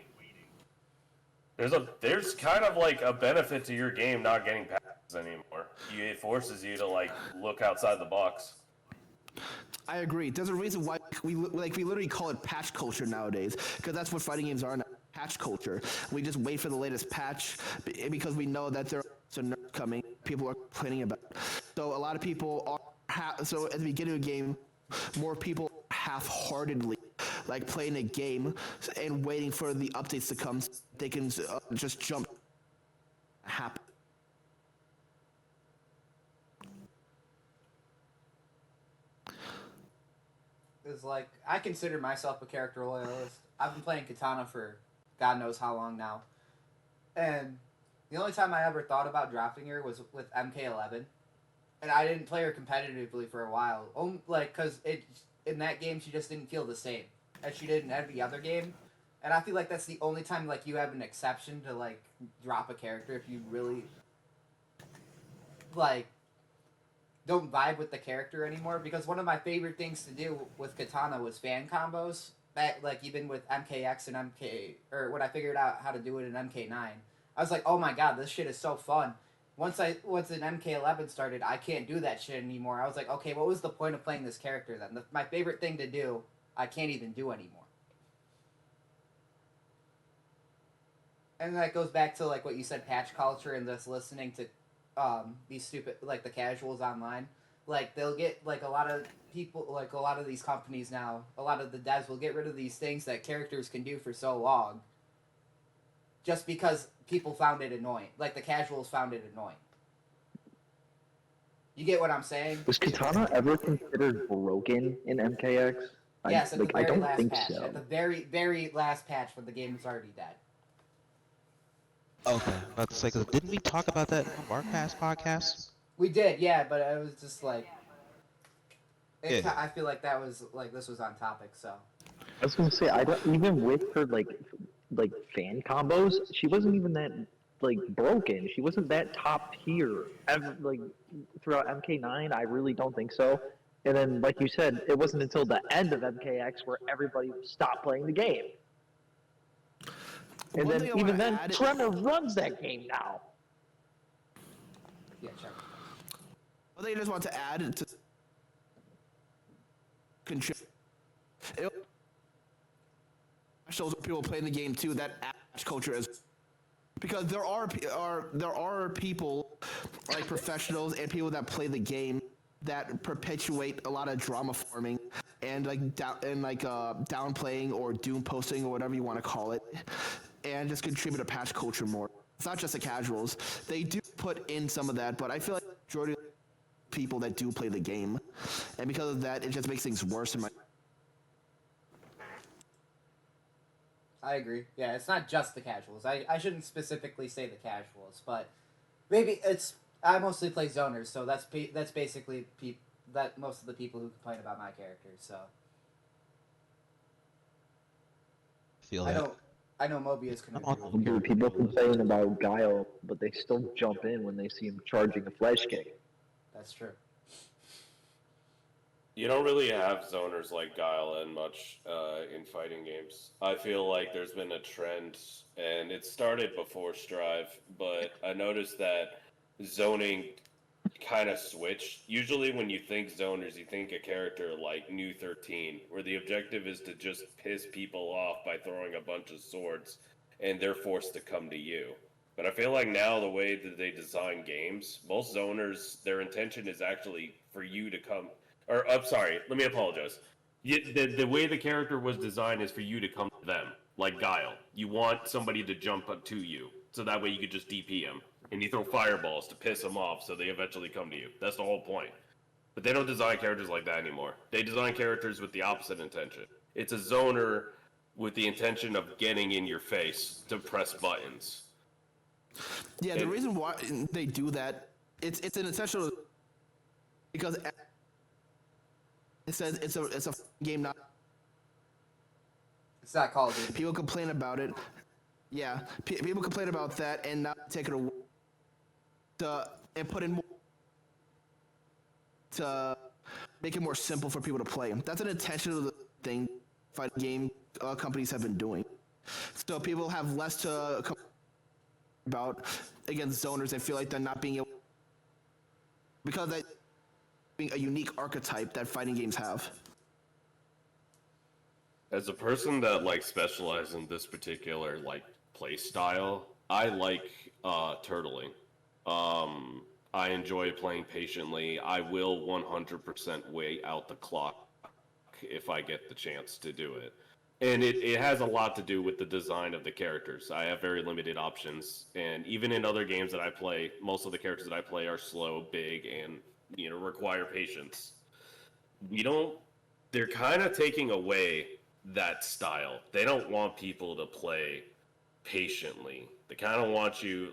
There's kind of like a benefit to your game not getting patches anymore. It forces you to like look outside the box. I agree. There's a reason why we literally call it patch culture nowadays, because that's what fighting games are now. Patch culture. We just wait for the latest patch because we know that there's a nerf coming. People are complaining about it. So a lot of people are. So at the beginning of the game, more people half-heartedly like playing a game and waiting for the updates to come. So they can just jump. Happen. Is like, I consider myself a character loyalist. I've been playing Katana for God knows how long now. And the only time I ever thought about dropping her was with MK11. And I didn't play her competitively for a while. Like, because in that game, she just didn't feel the same as she did in every other game. And I feel like that's the only time, like, you have an exception to, like, drop a character if you really, like, don't vibe with the character anymore. Because one of my favorite things to do with Katana was fan combos. That, like, even with MKX and or when I figured out how to do it in MK9, I was like, oh my god, this shit is so fun. Once an MK11 started, I can't do that shit anymore. I was like, okay, what was the point of playing this character then? My favorite thing to do, I can't even do anymore. And that goes back to, like, what you said, patch culture and this listening to these stupid, like, the casuals online. Like, they'll get, like, a lot of people, like, a lot of these companies now, a lot of the devs will get rid of these things that characters can do for so long just because people found it annoying. Like, the casuals found it annoying. You get what I'm saying? Was Katana ever considered broken in MKX? Yes, at the I very don't last think patch. so. At the very, very last patch when the game was already dead. Okay, about to say, 'cause didn't we talk about that in the Mark Pass podcast? We did, yeah, but it was just like... Yeah. I feel like that was, like, this was on topic, so... I was gonna say, I don't even with her like fan combos, she wasn't even that like broken. She wasn't that top tier ever, like throughout MK9. I really don't think so. And then, like you said, it wasn't until the end of MKX where everybody stopped playing the game. And One then, thing I even wanna then, add- Tremor runs that game now. Yeah, sure. One thing I just want to add to contribute. Shows people playing the game too. That patch culture is because there are people like professionals and people that play the game that perpetuate a lot of drama farming and downplaying or doom posting or whatever you want to call it, and just contribute to patch culture more. It's not just the casuals; they do put in some of that, but I feel like the majority of people that do play the game, and because of that, it just makes things worse in my. I agree. Yeah, it's not just the casuals. I shouldn't specifically say the casuals, but maybe it's... I mostly play zoners, so that's basically that most of the people who complain about my characters, so... Feel I that. know Mobius can I'm on agree. the Dude, people complain about Guile, but they still jump in when they see him charging a flash kick. That's true. You don't really have zoners like Guile and much in fighting games. I feel like there's been a trend, and it started before Strive, but I noticed that zoning kind of switched. Usually, when you think zoners, you think a character like New 13, where the objective is to just piss people off by throwing a bunch of swords, and they're forced to come to you. But I feel like now the way that they design games, most zoners, their intention is actually for you to come. Or, I'm sorry, let me apologize. The way the character was designed is for you to come to them, like Guile. You want somebody to jump up to you, so that way you could just DP them. And you throw fireballs to piss them off so they eventually come to you. That's the whole point. But they don't design characters like that anymore. They design characters with the opposite intention. It's a zoner with the intention of getting in your face to press buttons. Yeah, the reason why they do that, it's an essential because it says it's a game, not It's not Call of Duty. people complain about it. Yeah, people complain about that and not take it away and put in more to make it more simple for people to play. That's an intentional thing fighting game companies have been doing. So people have less to complain about against zoners. They feel like they're not being able because that being a unique archetype that fighting games have. As a person that like specializes in this particular like play style, I like turtling. I enjoy playing patiently. I will 100% wait out the clock if I get the chance to do it. And it has a lot to do with the design of the characters. I have very limited options, and even in other games that I play, most of the characters that I play are slow, big, and require patience. They're kind of taking away that style. They don't want people to play patiently. They kind of want you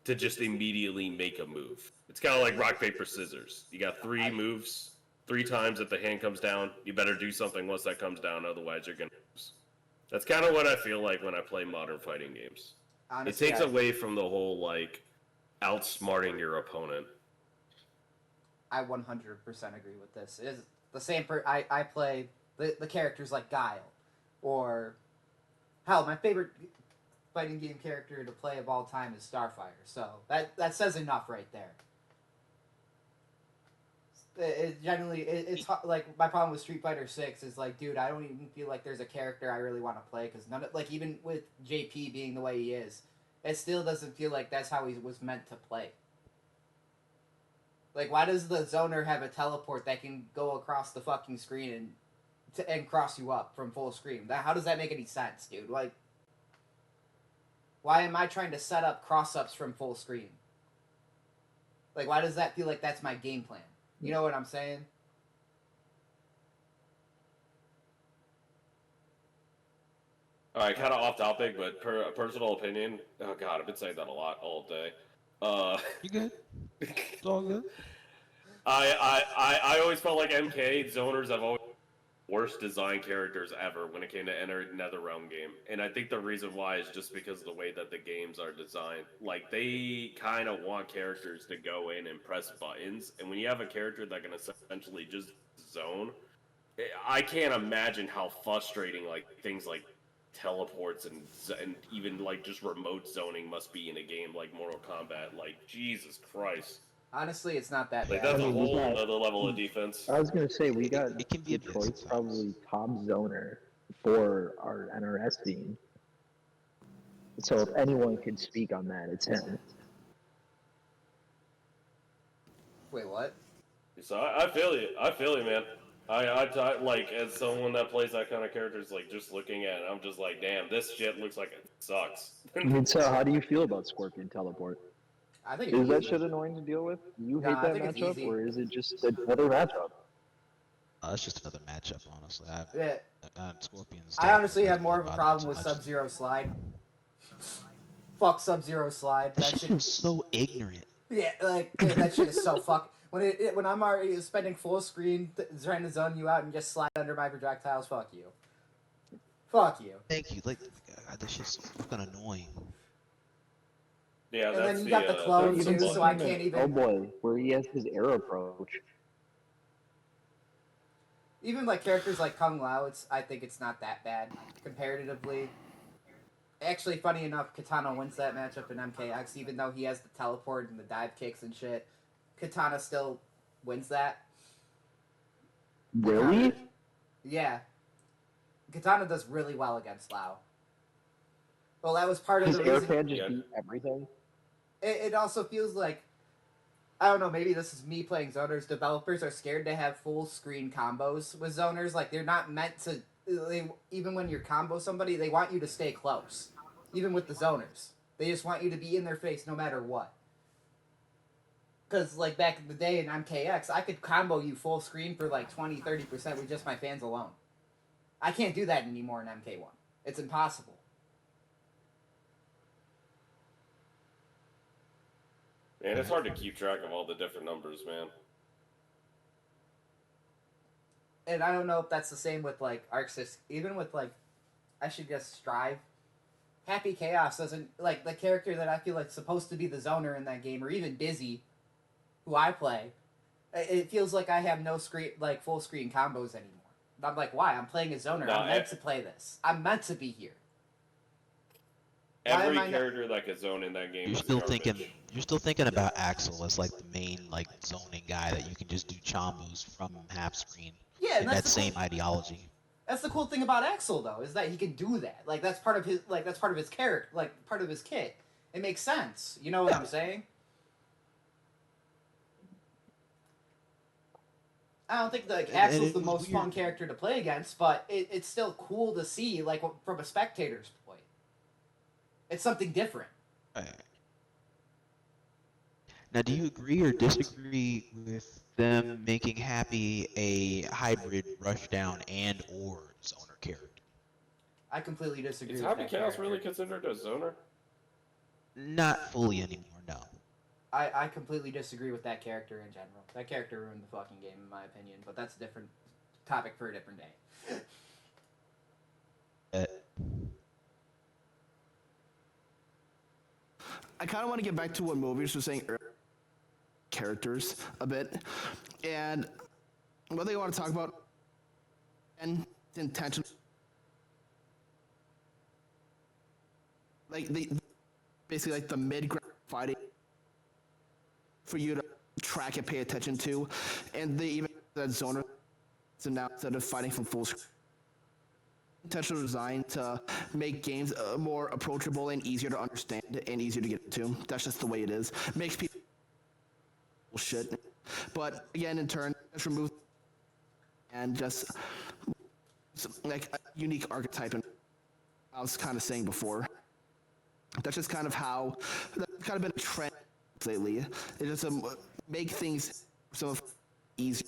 to just immediately make a move. It's kind of like rock paper scissors. You got 3 moves. 3 times if the hand comes down, you better do something once that comes down, otherwise you're gonna lose. That's kind of what I feel like when I play modern fighting games. Honestly, It takes away from the whole outsmarting your opponent. I 100% agree with this. It is the same. I play the characters like Guile, or hell, my favorite fighting game character to play of all time is Starfire. So that says enough right there. It's like my problem with Street Fighter 6 is like, dude, I don't even feel like there's a character I really want to play because even with JP being the way he is, it still doesn't feel like that's how he was meant to play. Like, why does the zoner have a teleport that can go across the fucking screen and cross you up from full screen? How does that make any sense, dude? Like, why am I trying to set up cross-ups from full screen? Like, why does that feel like that's my game plan? You know what I'm saying? All right, kind of off topic, but personal opinion. Oh god, I've been saying that a lot all day. You good? It's all good. I always felt like MK zoners have always worst design characters ever when it came to enter NetherRealm game, and I think the reason why is just because of the way that the games are designed. Like, they kind of want characters to go in and press buttons, and when you have a character that can essentially just zone, I can't imagine how frustrating things like teleports and even just remote zoning must be in a game like Mortal Kombat. Like, Jesus Christ. Honestly, it's not that bad. That's a I mean, we whole got- other level of defense. I was gonna say we got It can be a bit Detroit's sometimes. probably top zoner for our NRS team. So if anyone could speak on that, it's him. Wait, what? So I feel you. I feel you, man. I like, as someone that plays that kind of characters, just looking at it, I'm just like, damn, this shit looks like it sucks. I mean, so how do you feel about Scorpion Teleport? I think it's Is that easy. shit annoying to deal with? You Nah, hate I that think it's matchup, easy. or is it just another matchup? It's just another matchup, honestly. Yeah, Scorpions. I honestly have more of a Bother problem too with much. Sub-Zero Slide. Fuck Sub-Zero Slide. That That shit shit. feels so ignorant. Yeah, dude, that shit is so fuck. When I'm already spending full screen trying to zone you out and just slide under my projectiles, fuck you. Fuck you. Thank you. God, that shit's so fucking annoying. Yeah, And that's then you got the clone Even too, so I fucking can't even. Oh boy, where he has his air approach. Even characters like Kung Lao, I think it's not that bad comparatively. Actually, funny enough, Katana wins that matchup in MKX, even though he has the teleport and the dive kicks and shit. Katana still wins that. Really? Yeah. Katana does really well against Lao. Well, that was part of Does the reason. Airfan just Yeah. beat everything? It also feels like, I don't know, maybe this is me playing zoners. Developers are scared to have full screen combos with zoners. Like, they're not meant to. Even when you're combo somebody, they want you to stay close. Even with the zoners. They just want you to be in their face no matter what. Because, like, back in the day in MKX, I could combo you full screen for like 20-30% with just my fans alone. I can't do that anymore in MK1. It's impossible. Man, it's hard to keep track of all the different numbers, man. And I don't know if that's the same with, like, Arxis. Even with, like, I should just strive. Happy Chaos doesn't, like, the character that I feel like is supposed to be the zoner in that game, or even Dizzy, who I play, it feels like I have no screen, like, full screen combos anymore. And I'm like, why? I'm playing a zoner. No, I'm meant to play this. I'm meant to be here. Why Every am I not- character that gets zoned in that game You're is still garbage. thinking about Axel as like the main like zoning guy that you can just do combos from half screen. Yeah, and And that's that the same cool, ideology. that's the cool thing about Axel, though, is that he can do that. Like, that's part of his, character, like, part of his kit. It makes sense. You know what I'm saying? I don't think like And Axel's it the was most weird. fun character to play against, but it's still cool to see, like, from a spectator's point. It's something different. Now, do you agree or disagree with them making Happy a hybrid rushdown and or zoner character? I completely disagree Is with Happy that Chaos character. really considered a zoner? Not fully anymore, no. I completely disagree with that character in general. That character ruined the fucking game, in my opinion, but that's a different topic for a different day. I kind of want to get back to what Mobius was saying earlier, characters a bit, and what they want to talk about and intention, like the basically like the mid-ground fighting for you to track and pay attention to, and they even that zoner so now instead of fighting from full screen. Intentional design to make games more approachable and easier to understand and easier to get into. That's just the way it is. Makes people shit. But again, in turn, just remove and just like a unique archetype. And I was kind of saying before, that's just kind of how that's kind of been a trend lately. It just make things so easy.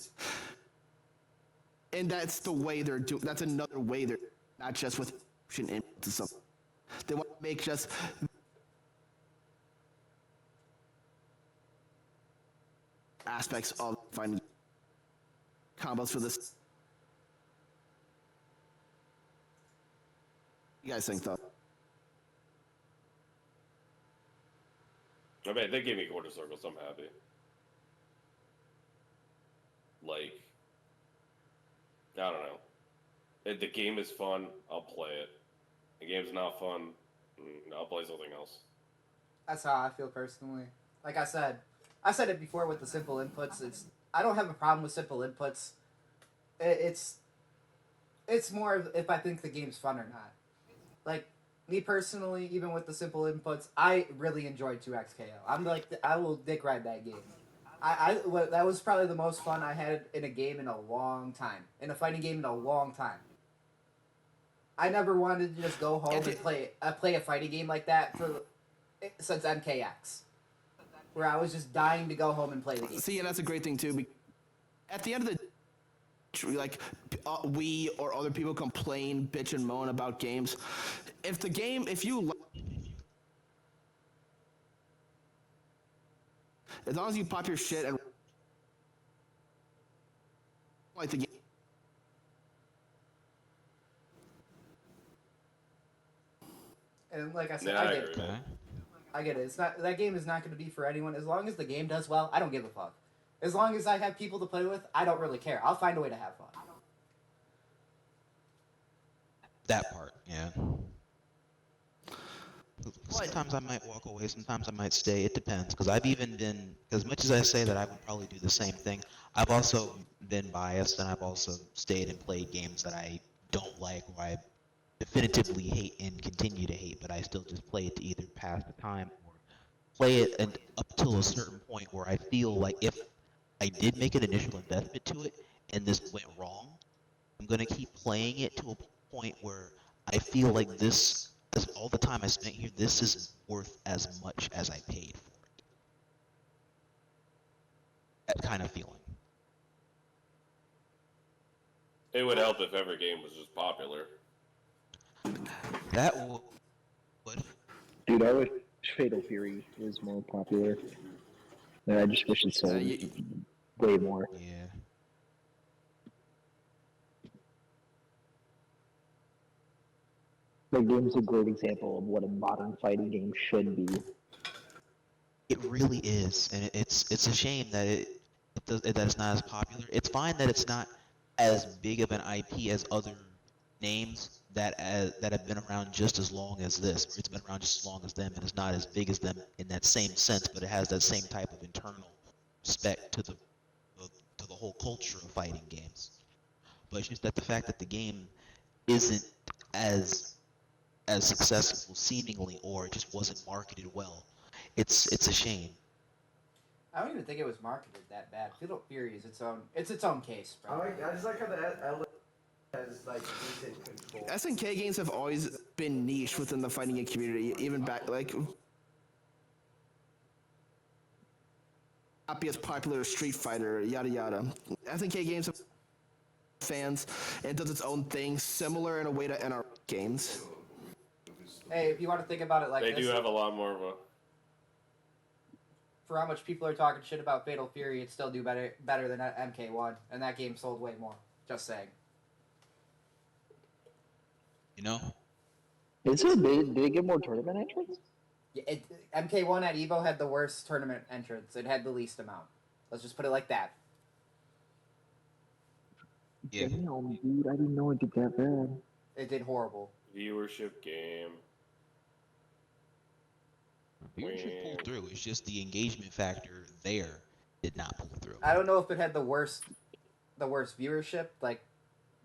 And that's the way they're doing. That's another way they're not just with option into something. They want to make just aspects of finding combos for this. You guys think though? I mean, they gave me quarter circles, I'm happy. Like, I don't know. If the game is fun, I'll play it. The game's not fun, I'll play something else. That's how I feel personally. Like I said it before with the simple inputs. I don't have a problem with simple inputs. It's more of if I think the game's fun or not. Like me personally, even with the simple inputs, I really enjoyed 2XKO. I'm like I will dick ride that game. That was probably the most fun I had in a game in a long time. In a fighting game in a long time. I never wanted to just go home and play a fighting game like that since MKX, where I was just dying to go home and play the game. See, and that's a great thing too. At the end of the like we or other people complain, bitch and moan about games. If you as long as you pop your shit and like the game. And like I said, Yeah, I I get it. agree. Okay. I get it. It's not that game is not going to be for anyone. As long as the game does well, I don't give a fuck. As long as I have people to play with, I don't really care. I'll find a way to have fun. That part, yeah. Sometimes I might walk away, sometimes I might stay. It depends. Because I've even been, as much as I say that I would probably do the same thing, I've also been biased and I've also stayed and played games that I don't like or I definitively hate and continue to hate, but I still just play it to either pass the time or play it and up till a certain point where I feel like if I did make an initial investment to it and this went wrong, I'm gonna keep playing it to a point where I feel like this all the time I spent here, this is worth as much as I paid for it. That kind of feeling. It would help if every game was just popular. That would. Dude, I wish Fatal Fury was more popular. I just wish it sold way more. Yeah. The game's a great example of what a modern fighting game should be. It really is, and it's a shame that that it's not as popular. It's fine that it's not as big of an IP as other names that have been around just as long as this, or it's been around just as long as them, and it's not as big as them in that same sense, but it has that same type of internal respect to the whole culture of fighting games. But it's just that the fact that the game isn't as successful seemingly, or it just wasn't marketed well. It's a shame. I don't even think it was marketed that bad. Fatal Fury is its own case, bro. I just like how the has like decent control. SNK games have always been niche within the fighting game community, even back like not be as popular as Street Fighter, yada yada. SNK games have fans and does its own thing, similar in a way to NR games. Hey, if you want to think about it like They this, do have a lot more of a. for how much people are talking shit about Fatal Fury, it still do better than MK1, and that game sold way more. Just saying. You know? Is it? Did it get more tournament entrants? Yeah, MK1 at Evo had the worst tournament entrance. It had the least amount. Let's just put it like that. Yeah. Damn, dude, I didn't know it did that bad. It did horrible. Viewership game. Viewership pulled through. It's just the engagement factor there did not pull through. I don't know if it had the worst viewership, like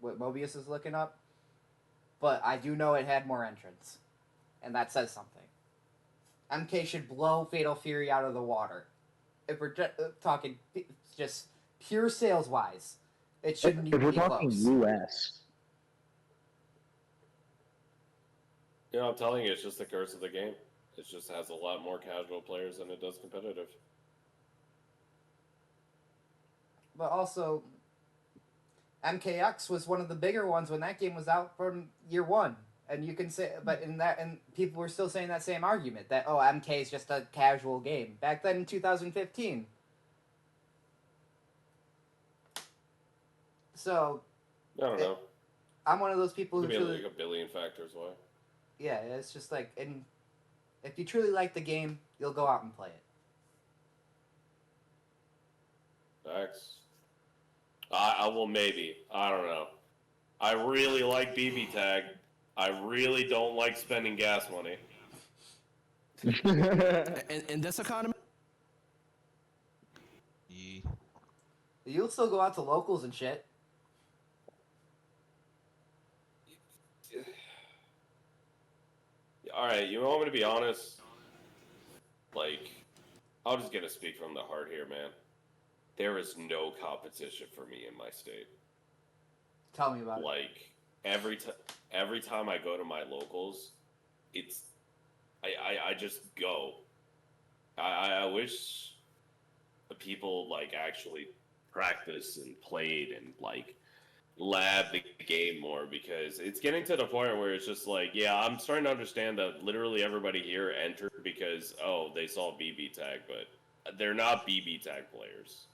what Mobius is looking up, but I do know it had more entrants, and that says something. MK should blow Fatal Fury out of the water. If we're talking just pure sales wise, it shouldn't If even we're be talking close. US, You know, I'm telling you, it's just the curse of the game. It just has a lot more casual players than it does competitive. But also, MKX was one of the bigger ones when that game was out from year one. And you can say, but and people were still saying that same argument that, oh, MK is just a casual game. Back then in 2015. So, I don't know. I'm one of those people who Could be truly, like a billion factors why. yeah, it's just like, and if you truly like the game, you'll go out and play it. Facts. I will maybe. I don't know. I really like BB Tag. I really don't like spending gas money. In this economy, Yeah. You'll still go out to locals and shit. All right, you want me to be honest? Like, I'm just gonna speak from the heart here, man. There is no competition for me in my state. Tell me about it. Like every time I go to my locals, it's I just go. I wish the people like actually practice and played and like lab the game more, because it's getting to the point where it's just like, yeah, I'm starting to understand that literally everybody here entered because they saw BB Tag, but they're not BB Tag players.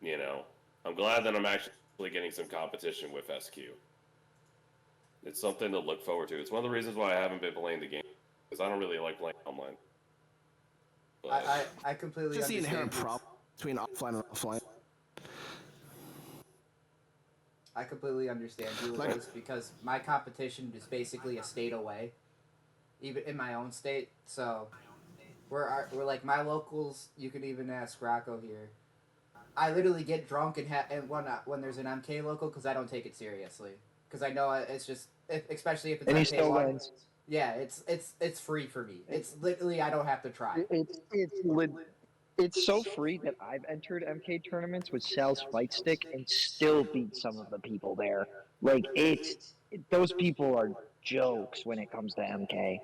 You know, I'm glad that I'm actually getting some competition with SQ. It's something to look forward to. It's one of the reasons why I haven't been playing the game, because I don't really like playing online. But I completely just the understand. inherent problem between offline and offline. I completely understand you with Like- this because my competition is basically a state away. even in my own state. So we're like my locals. You could even ask Rocco here. I literally get drunk and when there's an MK local because I don't take it seriously because I know it's just especially if it's And he MK still one. wins. Yeah, it's free for me. It's literally I don't have to try. It's so free that I've entered MK tournaments with Sal's fight stick and still beat some of the people there. Like those people are jokes when it comes to MK.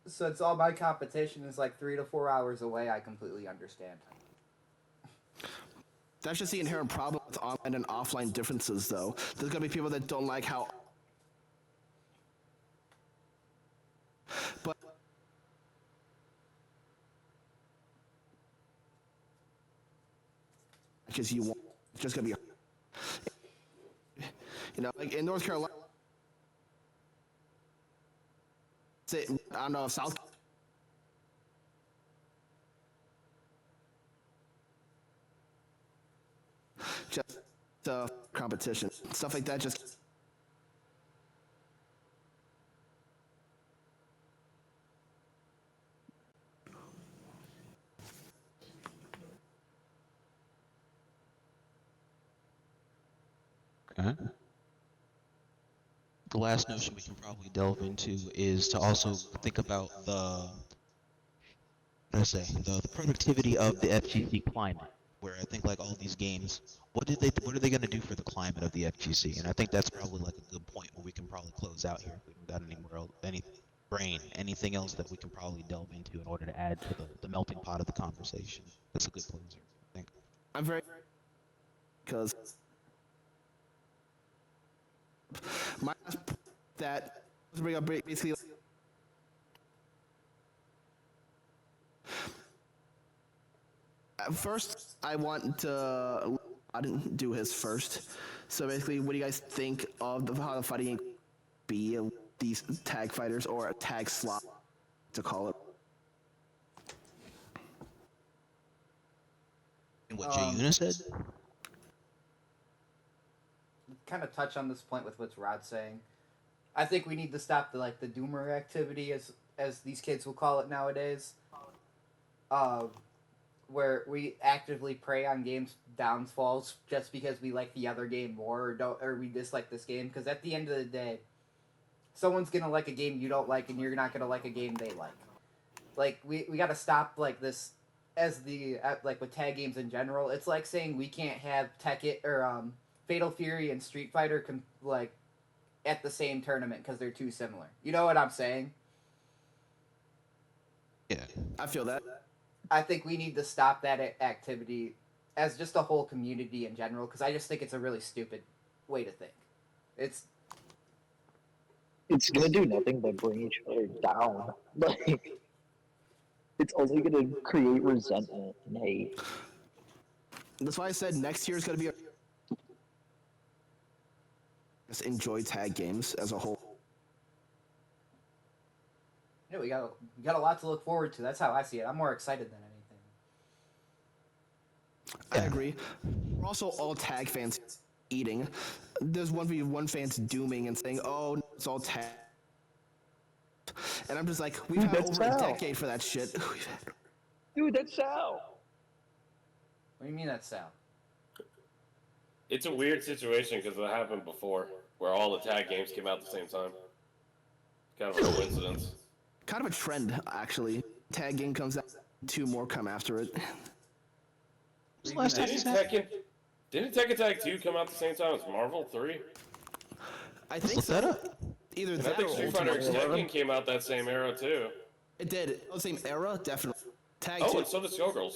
So it's all my competition is like 3 to 4 hours away. I completely understand. That's just the inherent problem with online and offline differences, though. There's gonna be people that don't like how. But because you want, it's just gonna be, like in North Carolina. Say, I don't know if South. Just competition, stuff like that. Just Okay. The last notion we can probably delve into is to also think about the productivity of the FGC climate, where I think like all these games, what are they gonna do for the climate of the FGC? And I think that's probably like a good point where we can probably close out here if we don't got anything else that we can probably delve into in order to add to the melting pot of the conversation. That's a good closer, I think. I'm very because my that bring up basically. First, I want to. I didn't do his first. So basically, what do you guys think of how the fighting game be these tag fighters or a tag slot to call it? And what Jay Una said? Kind of touch on this point with what Rod's saying. I think we need to stop the doomer activity as these kids will call it nowadays. Where we actively prey on games downfalls just because we like the other game more or we dislike this game, because at the end of the day someone's gonna like a game you don't like and you're not gonna like a game they like. Like we gotta stop like this as the like with tag games in general. It's like saying we can't have Tekkit or Fatal Fury and Street Fighter like at the same tournament because they're too similar. You know what I'm saying? Yeah. I feel that. I think we need to stop that activity as just a whole community in general, because I just think it's a really stupid way to think. It's Gonna do nothing but bring each other down. Like it's only gonna create resentment and hate. That's why I said next year is gonna be. Just enjoy tag games as a whole. yeah, we got a lot to look forward to. That's how I see it. I'm more excited than anything. I agree. We're also all tag fans eating. There's 1v1 fans dooming and saying, "Oh, it's all tag." And I'm just like, we've had over a decade for that shit. Dude, that's Sal. What do you mean that's Sal? It's a weird situation because it happened before, where all the tag games came out at the same time. Kind of a coincidence. Kind of a trend, actually. Tag game comes out, 2 more come after it. When's the last time this happened? Didn't Tekken Tag 2 come out at the same time as Marvel 3? I think Look so. that up. Either And I that think or Street Fighter Ultimate. X Tekken came out that same era too. It did. The same era, definitely. Tag Oh, 2. and so did Skullgirls.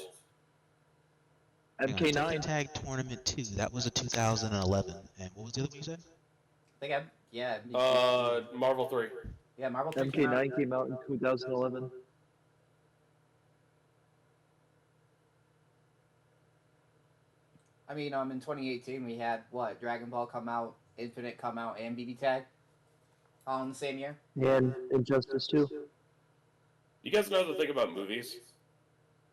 Hang on, MK9. Tekken Tag Tournament 2, that was a 2011. And what was the other one you said? I think yeah. Marvel 3. Yeah, Marvel 3 came out. MK9 came out in 2011. I mean, in 2018 we had Dragon Ball come out, Infinite come out, and BB Tag, all in the same year. And Injustice 2. You guys know the thing about movies?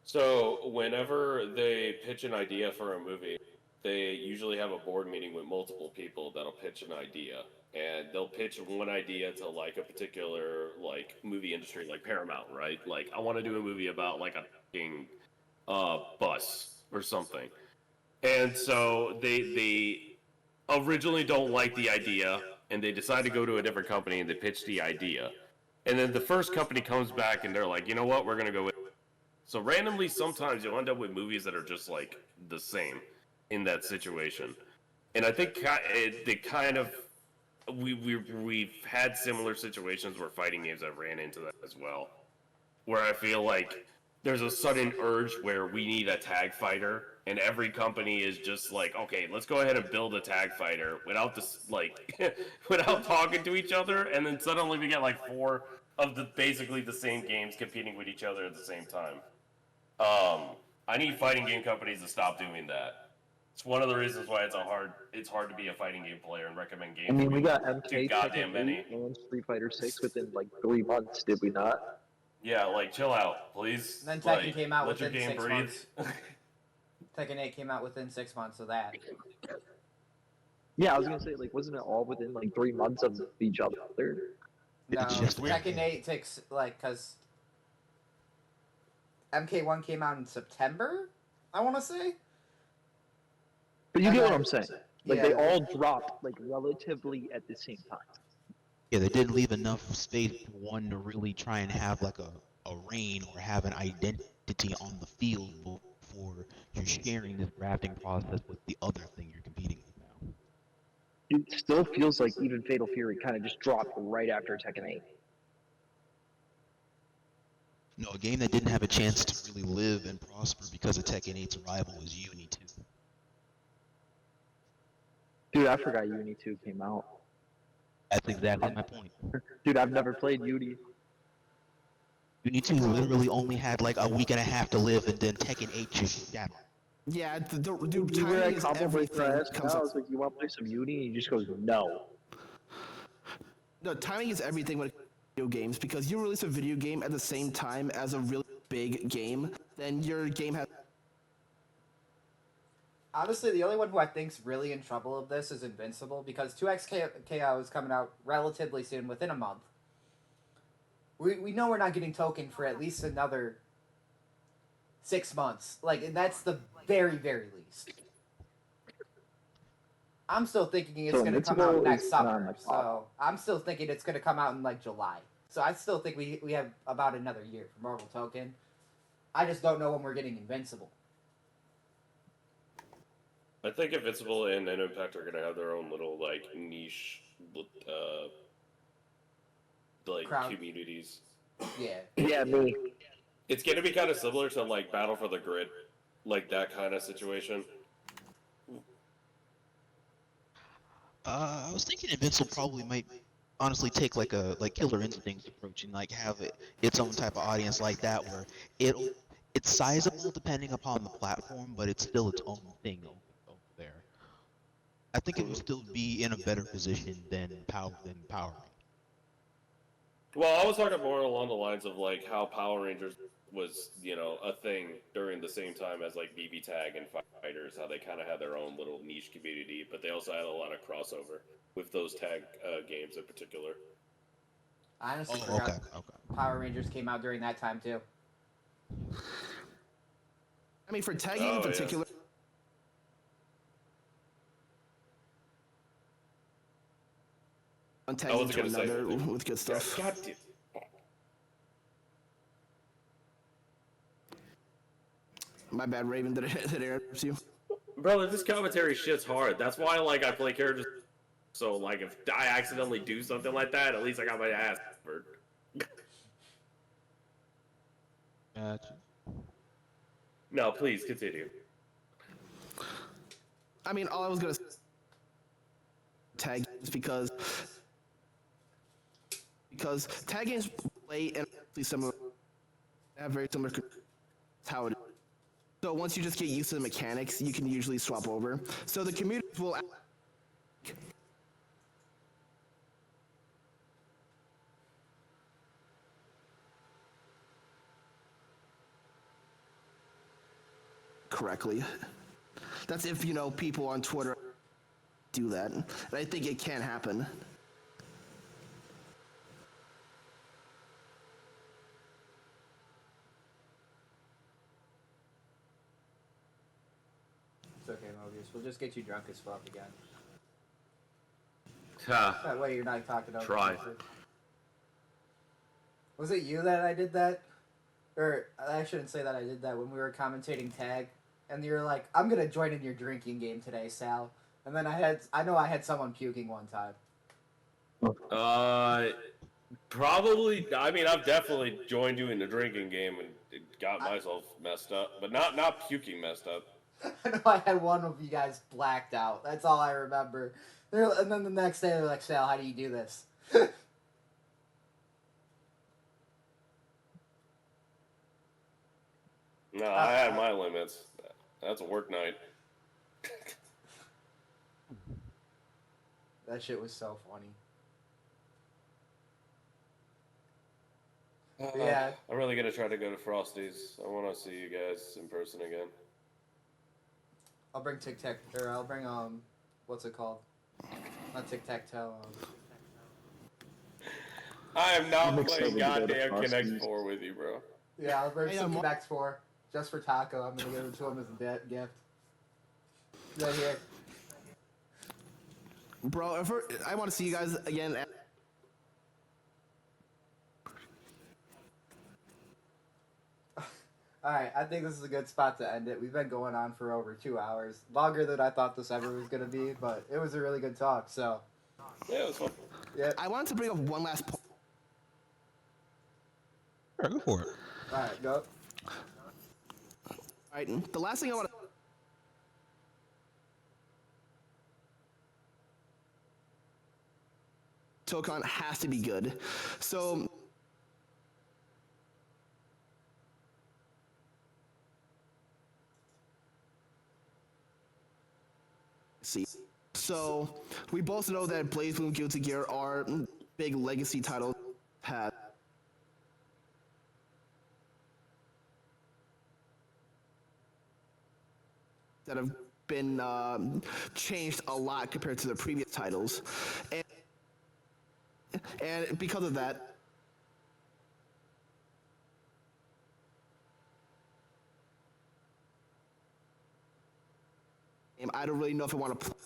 So whenever they pitch an idea for a movie, they usually have a board meeting with multiple people that'll pitch an idea, and they'll pitch one idea to like a particular like movie industry, like Paramount, right? Like I want to do a movie about like a fucking bus or something, and so they originally don't like the idea, and they decide to go to a different company and they pitch the idea, and then the first company comes back and they're like, you know what, we're gonna go with. So randomly, sometimes you'll end up with movies that are just like the same in that situation, and I think they kind of we've had similar situations where fighting games have ran into that as well, where I feel like there's a sudden urge where we need a tag fighter, and every company is just like, okay, let's go ahead and build a tag fighter without this like without talking to each other, and then suddenly we get like 4 of the basically the same games competing with each other at the same time. I need fighting game companies to stop doing that. It's one of the reasons why it's hard to be a fighting game player and recommend games. I mean, we got too MK, goddamn Tekken many. 8, and Street Fighter 6 within like 3 months, did we not? Yeah, like chill out, please. And then Tekken Like, came out let your within game 6 breathe. months. Tekken 8 came out within 6 months of that. Yeah, I was gonna say, like, wasn't it all within like 3 months of each other? No, It's just Tekken 8 takes, like, because MK1 came out in September, I want to say? But you And get what then- I'm saying. Like, they yeah. all dropped like relatively at the same time. Yeah, they didn't leave enough space for one to really try and have like a reign or have an identity on the field before you're sharing this drafting process with the other thing you're competing with now. It still feels like even Fatal Fury kind of just dropped right after Tekken 8. No, a game that didn't have a chance to really live and prosper because of Tekken 8's arrival was Uni 2. Dude, I forgot Uni 2 came out. That's exactly my point. Dude, I've never played Uni. Uni 2 literally only had like a week and a half to live, and then Tekken 8 just shattered. Yeah, dude, You were timing at is Combo everything. Breaker, I Comes was like, you want to play some Uni? And he just goes, no. No, timing is everything when it comes to video games, because you release a video game at the same time as a really big game, then your game has. Honestly, the only one who I think's really in trouble of this is Invincible, because 2XKO is coming out relatively soon, within a month. We know we're not getting Token for at least another 6 months. Like, and that's the very, very least. I'm still thinking it's So going to come Invincible out next is not on summer. my top. So I'm still thinking it's going to come out in like July. So I still think we have about another year for Marvel Token. I just don't know when we're getting Invincible. I think Invincible and Impact are gonna have their own little like niche, like Crowd. communities. Yeah. Yeah, me. It's gonna be kind of similar to like Battle for the Grid, like that kind of situation. I was thinking Invincible probably might honestly take like a Killer Instinct approach and like have its own type of audience like that, where it's sizable depending upon the platform, but it's still its own thing over there. I think it would still be in a better position than Power Rangers. Well, I was talking more along the lines of like how Power Rangers was, you know, a thing during the same time as like BB Tag and Fighters, how they kind of had their own little niche community, but they also had a lot of crossover with those tag games in particular. I honestly Oh, forgot okay. Power Rangers came out during that time too. I mean, for tagging Oh, in yeah. particular. On tagging wasn't to gonna say another anything. with good stuff. God damn. My bad, Raven. Did it interrupt you? Brother, this commentary shit's hard. That's why like I play characters. So like if I accidentally do something like that, at least I got my ass covered. Gotcha. No, please continue. I mean, all I was gonna say tag games because tag games play and similar, have very similar how it is. So once you just get used to the mechanics, you can usually swap over. So the communities will. Correctly. That's if people on Twitter do that, and I think it can happen. It's okay, Mobius. We'll just get you drunk as fuck again. Ha. That way you're not talking over Try. people. Was it you that I did that? Or I shouldn't say that I did that when we were commentating tag, and you were like, "I'm gonna join in your drinking game today, Sal." And then I know I had someone puking one time. Probably. I mean, I've definitely joined you in the drinking game and got myself messed up, but not puking messed up. I know I had one of you guys blacked out. That's all I remember. And then the next day they're like, "Sal, how do you do this?" No, I had my limits. That's a work night. That shit was so funny. Yeah. I'm really gonna try to go to Frosty's. I want to see you guys in person again. I'll bring Tic Tac, or I'll bring what's it called? Not Tic Tac Toe. I am not I'm excited playing to go to goddamn Connect Frosty's. 4 with you, bro. Yeah, I'll bring Hey, some I'm- Connect 4 just for Taco. I'm gonna give it to him as a gift. Right here. Bro, I want to see you guys again. Alright, I think this is a good spot to end it. We've been going on for over 2 hours. Longer than I thought this ever was gonna be, but it was a really good talk, so. Yeah, it was fun. Yeah. I wanted to bring up one last point. Sure, go for it. Alright, go. Alright, the last thing I want to. Tokon has to be good. So. See. So, we both know that Blaze Blue and Guilty Gear are big legacy titles. Had. That have been changed a lot compared to the previous titles, and because of that, I don't really know if I want to play.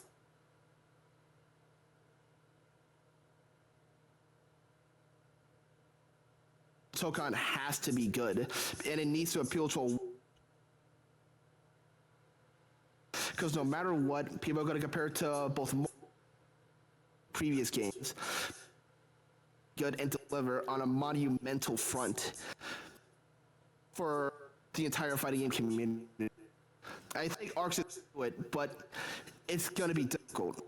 Tokon has to be good, and it needs to appeal to a. Because no matter what, people are going to compare it to both previous games. Good and deliver on a monumental front for the entire fighting game community. I think Arcs is do it, but it's going to be difficult.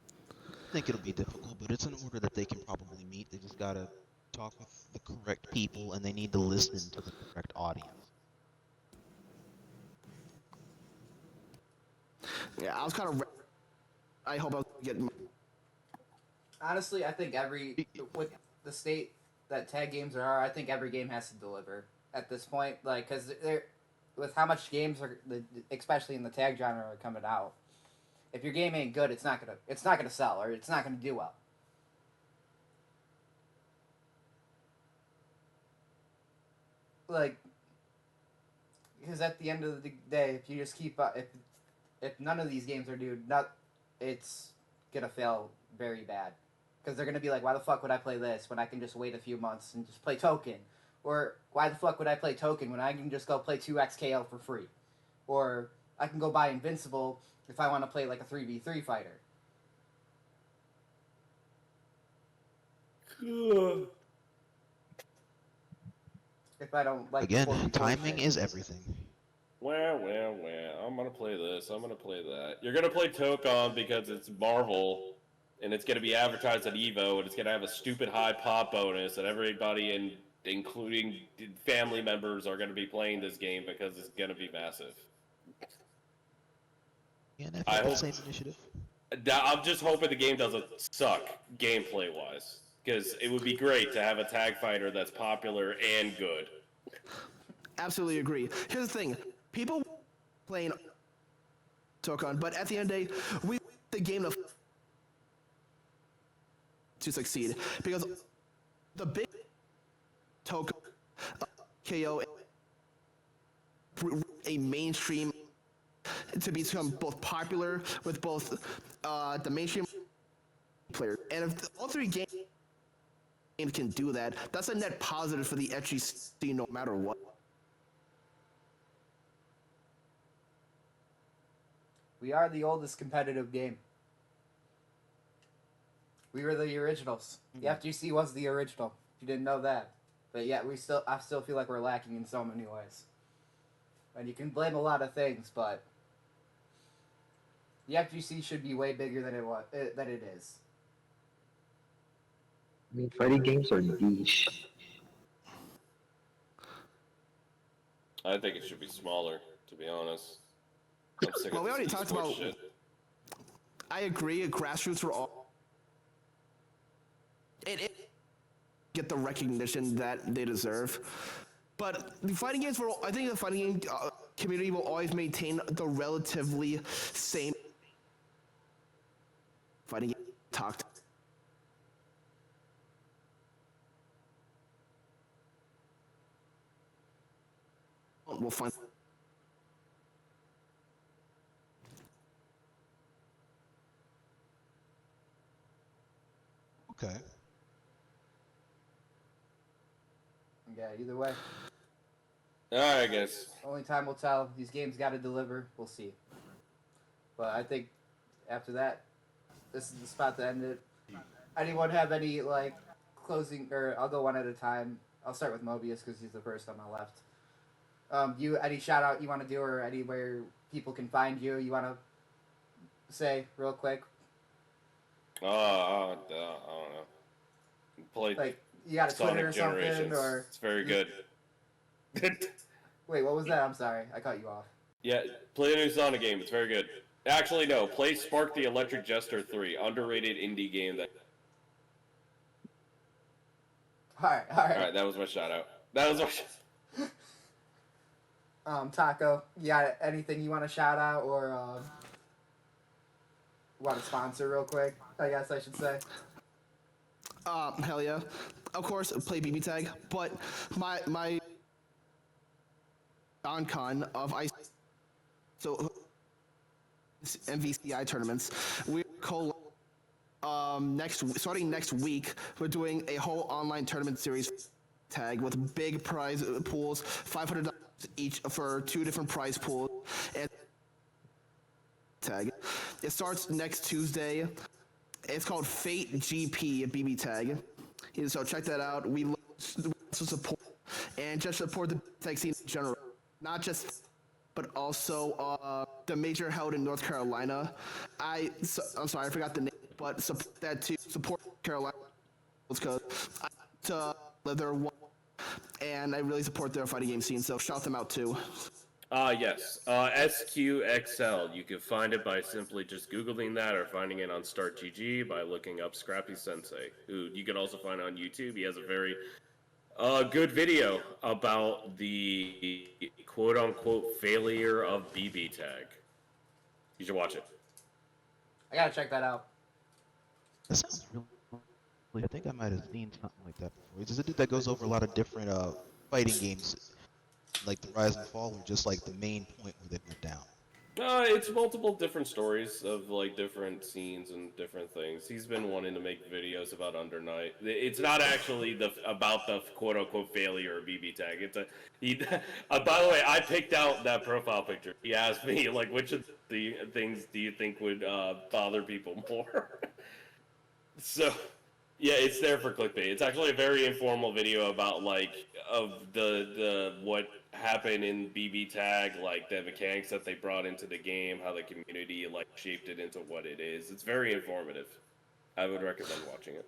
I think it'll be difficult, but it's an order that they can probably meet. They just gotta talk with the correct people, and they need to listen to the correct audience. Yeah, I was kind of. I hope I'll get. Honestly, I think with the state that tag games are, I think every game has to deliver at this point. Like, because with how much games are, especially in the tag genre, are coming out. If your game ain't good, it's not gonna sell, or it's not gonna do well. Like, because at the end of the day, if you just keep if none of these games are it's gonna fail very bad. Because they're gonna be like, why the fuck would I play this when I can just wait a few months and just play Token? Or why the fuck would I play Token when I can just go play 2XKL for free? Or I can go buy Invincible if I want to play like a 3v3 fighter. If I don't like Again, 4v4 timing shit. is everything. Well. I'm gonna play this. I'm gonna play that. You're gonna play Tokon because it's Marvel, and it's gonna be advertised at Evo, and it's gonna have a stupid high pop bonus, and everybody, including family members, are gonna be playing this game because it's gonna be massive. And I the hope- same initiative. I'm just hoping the game doesn't suck gameplay wise, because it would be great to have a tag fighter that's popular and good. Absolutely agree. Here's the thing: people playing Tokon, but at the end of the day, we want the game to succeed because the big Tokon KO a mainstream to become both popular with both the mainstream players, and if all three games can do that, that's a net positive for the HGC no matter what. We are the oldest competitive game. We were the originals. The FGC was the original. If you didn't know that, but yet I still feel like we're lacking in so many ways. And you can blame a lot of things, but the FGC should be way bigger than it is. I mean, fighting games are niche. I think it should be smaller, to be honest. I'm sick Well, of we already this talked esports about- shit. I agree. Grassroots were all. It get the recognition that they deserve, but the fighting games will. I think the fighting game community will always maintain the relatively same fighting game talked. We'll find. Okay. Yeah, either way. Alright, guys. Only time will tell. These games got to deliver. We'll see. But I think after that, this is the spot to end it. Anyone have any closing? Or I'll go one at a time. I'll start with Mobius because he's the first on my left. You any shout out you want to do or anywhere people can find you? You want to say real quick? I don't know. Play You got a Twitter Sonic or something Generations. or? It's very good. Wait, what was that? I'm sorry, I cut you off. Yeah, play a new Sonic game. It's very good. Actually, no. Play Spark the Electric Jester 3. Underrated indie game. All right. Alright, that was my shout out. Taco, you got anything you want to shout out or want to sponsor real quick? I guess I should say. Hell yeah. Of course, play BB Tag, but my on-con of ice. So MVCI tournaments. We're starting next week. We're doing a whole online tournament series tag with big prize pools, $500 each for 2 different prize pools. And tag. It starts next Tuesday. It's called Fate GP BB Tag. So check that out. We love to support and just support the tag scene in general, not just, but also the major held in North Carolina. I'm sorry, I forgot the name, but support that too. Support Carolina because they're one, and I really support their fighting game scene. So shout them out too. Yes. SQXL. You can find it by simply just Googling that or finding it on StartGG by looking up Scrappy Sensei, who you can also find on YouTube. He has a very good video about the quote-unquote failure of BB Tag. You should watch it. I gotta check that out. That sounds really. I think I might have seen something like that before. Is it a dude that goes over a lot of different fighting games, like the Rise and Fall, or just like the main point where they went down? It's multiple different stories of different scenes and different things. He's been wanting to make videos about Under Night. It's not actually about the quote unquote failure of BB Tag. It's by the way, I picked out that profile picture. He asked me which of the things do you think would bother people more? So yeah, it's there for clickbait. It's actually a very informal video about of the what happened in BB Tag, the mechanics that they brought into the game, how the community shaped it into what it is. It's very informative. I would recommend watching it.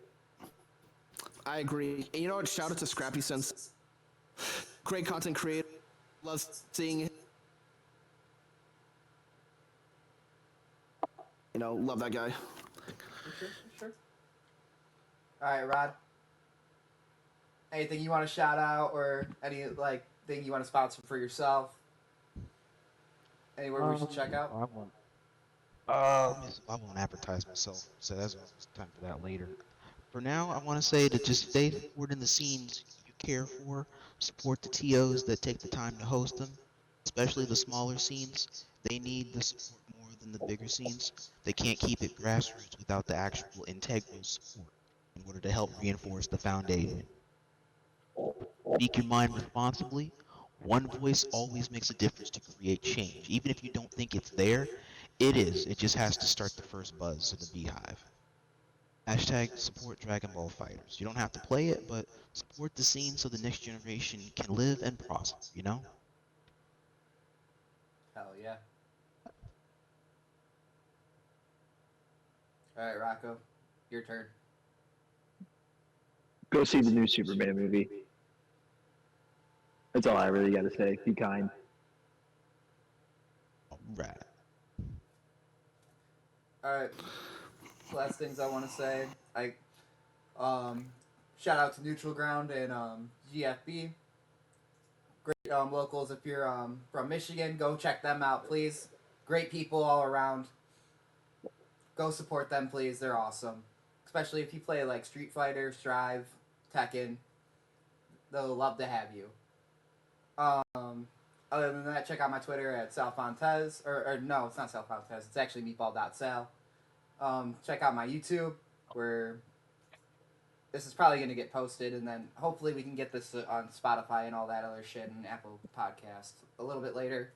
I agree. And you know what? Shout out to Scrappy Sense. Great content creator. Loves seeing it. Love that guy. Sure. All right, Rod. anything you want to shout out or any like thing you want to sponsor for yourself? Anywhere we should check out? I won't. I won't advertise myself, so that's time for that later. For now, I want to say to just stay supporting the scenes you care for, support the TOs that take the time to host them, especially the smaller scenes. They need the support more than the bigger scenes. They can't keep it grassroots without the actual integral support in order to help reinforce the foundation. Speak your mind responsibly. One voice always makes a difference to create change. Even if you don't think it's there, it is. It just has to start the first buzz in the beehive. Hashtag support Dragon Ball Fighters. You don't have to play it, but support the scene so the next generation can live and prosper, you know? Hell yeah. All right, Rocco, your turn. Go see the new Superman movie. That's all I really got to say. Be kind. Right. All right. Last things I want to say. Shout out to Neutral Ground and GFB. Great locals. If you're from Michigan, go check them out, please. Great people all around. Go support them, please. They're awesome. Especially if you play like Street Fighter, Strive, Tekken. They'll love to have you. Other than that, check out my Twitter at Sal Fontes. Or no, it's not Sal Fontes. It's actually meatball.sal. Check out my YouTube, where this is probably going to get posted, and then hopefully we can get this on Spotify and all that other shit and Apple Podcast a little bit later.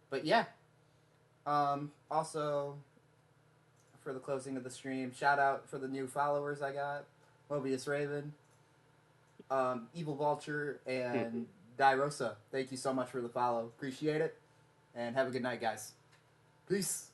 But yeah. Also, for the closing of the stream, shout out for the new followers I got. Mobius Raven, Evil Vulture, and Rosa. Thank you so much for the follow. Appreciate it. And have a good night, guys. Peace.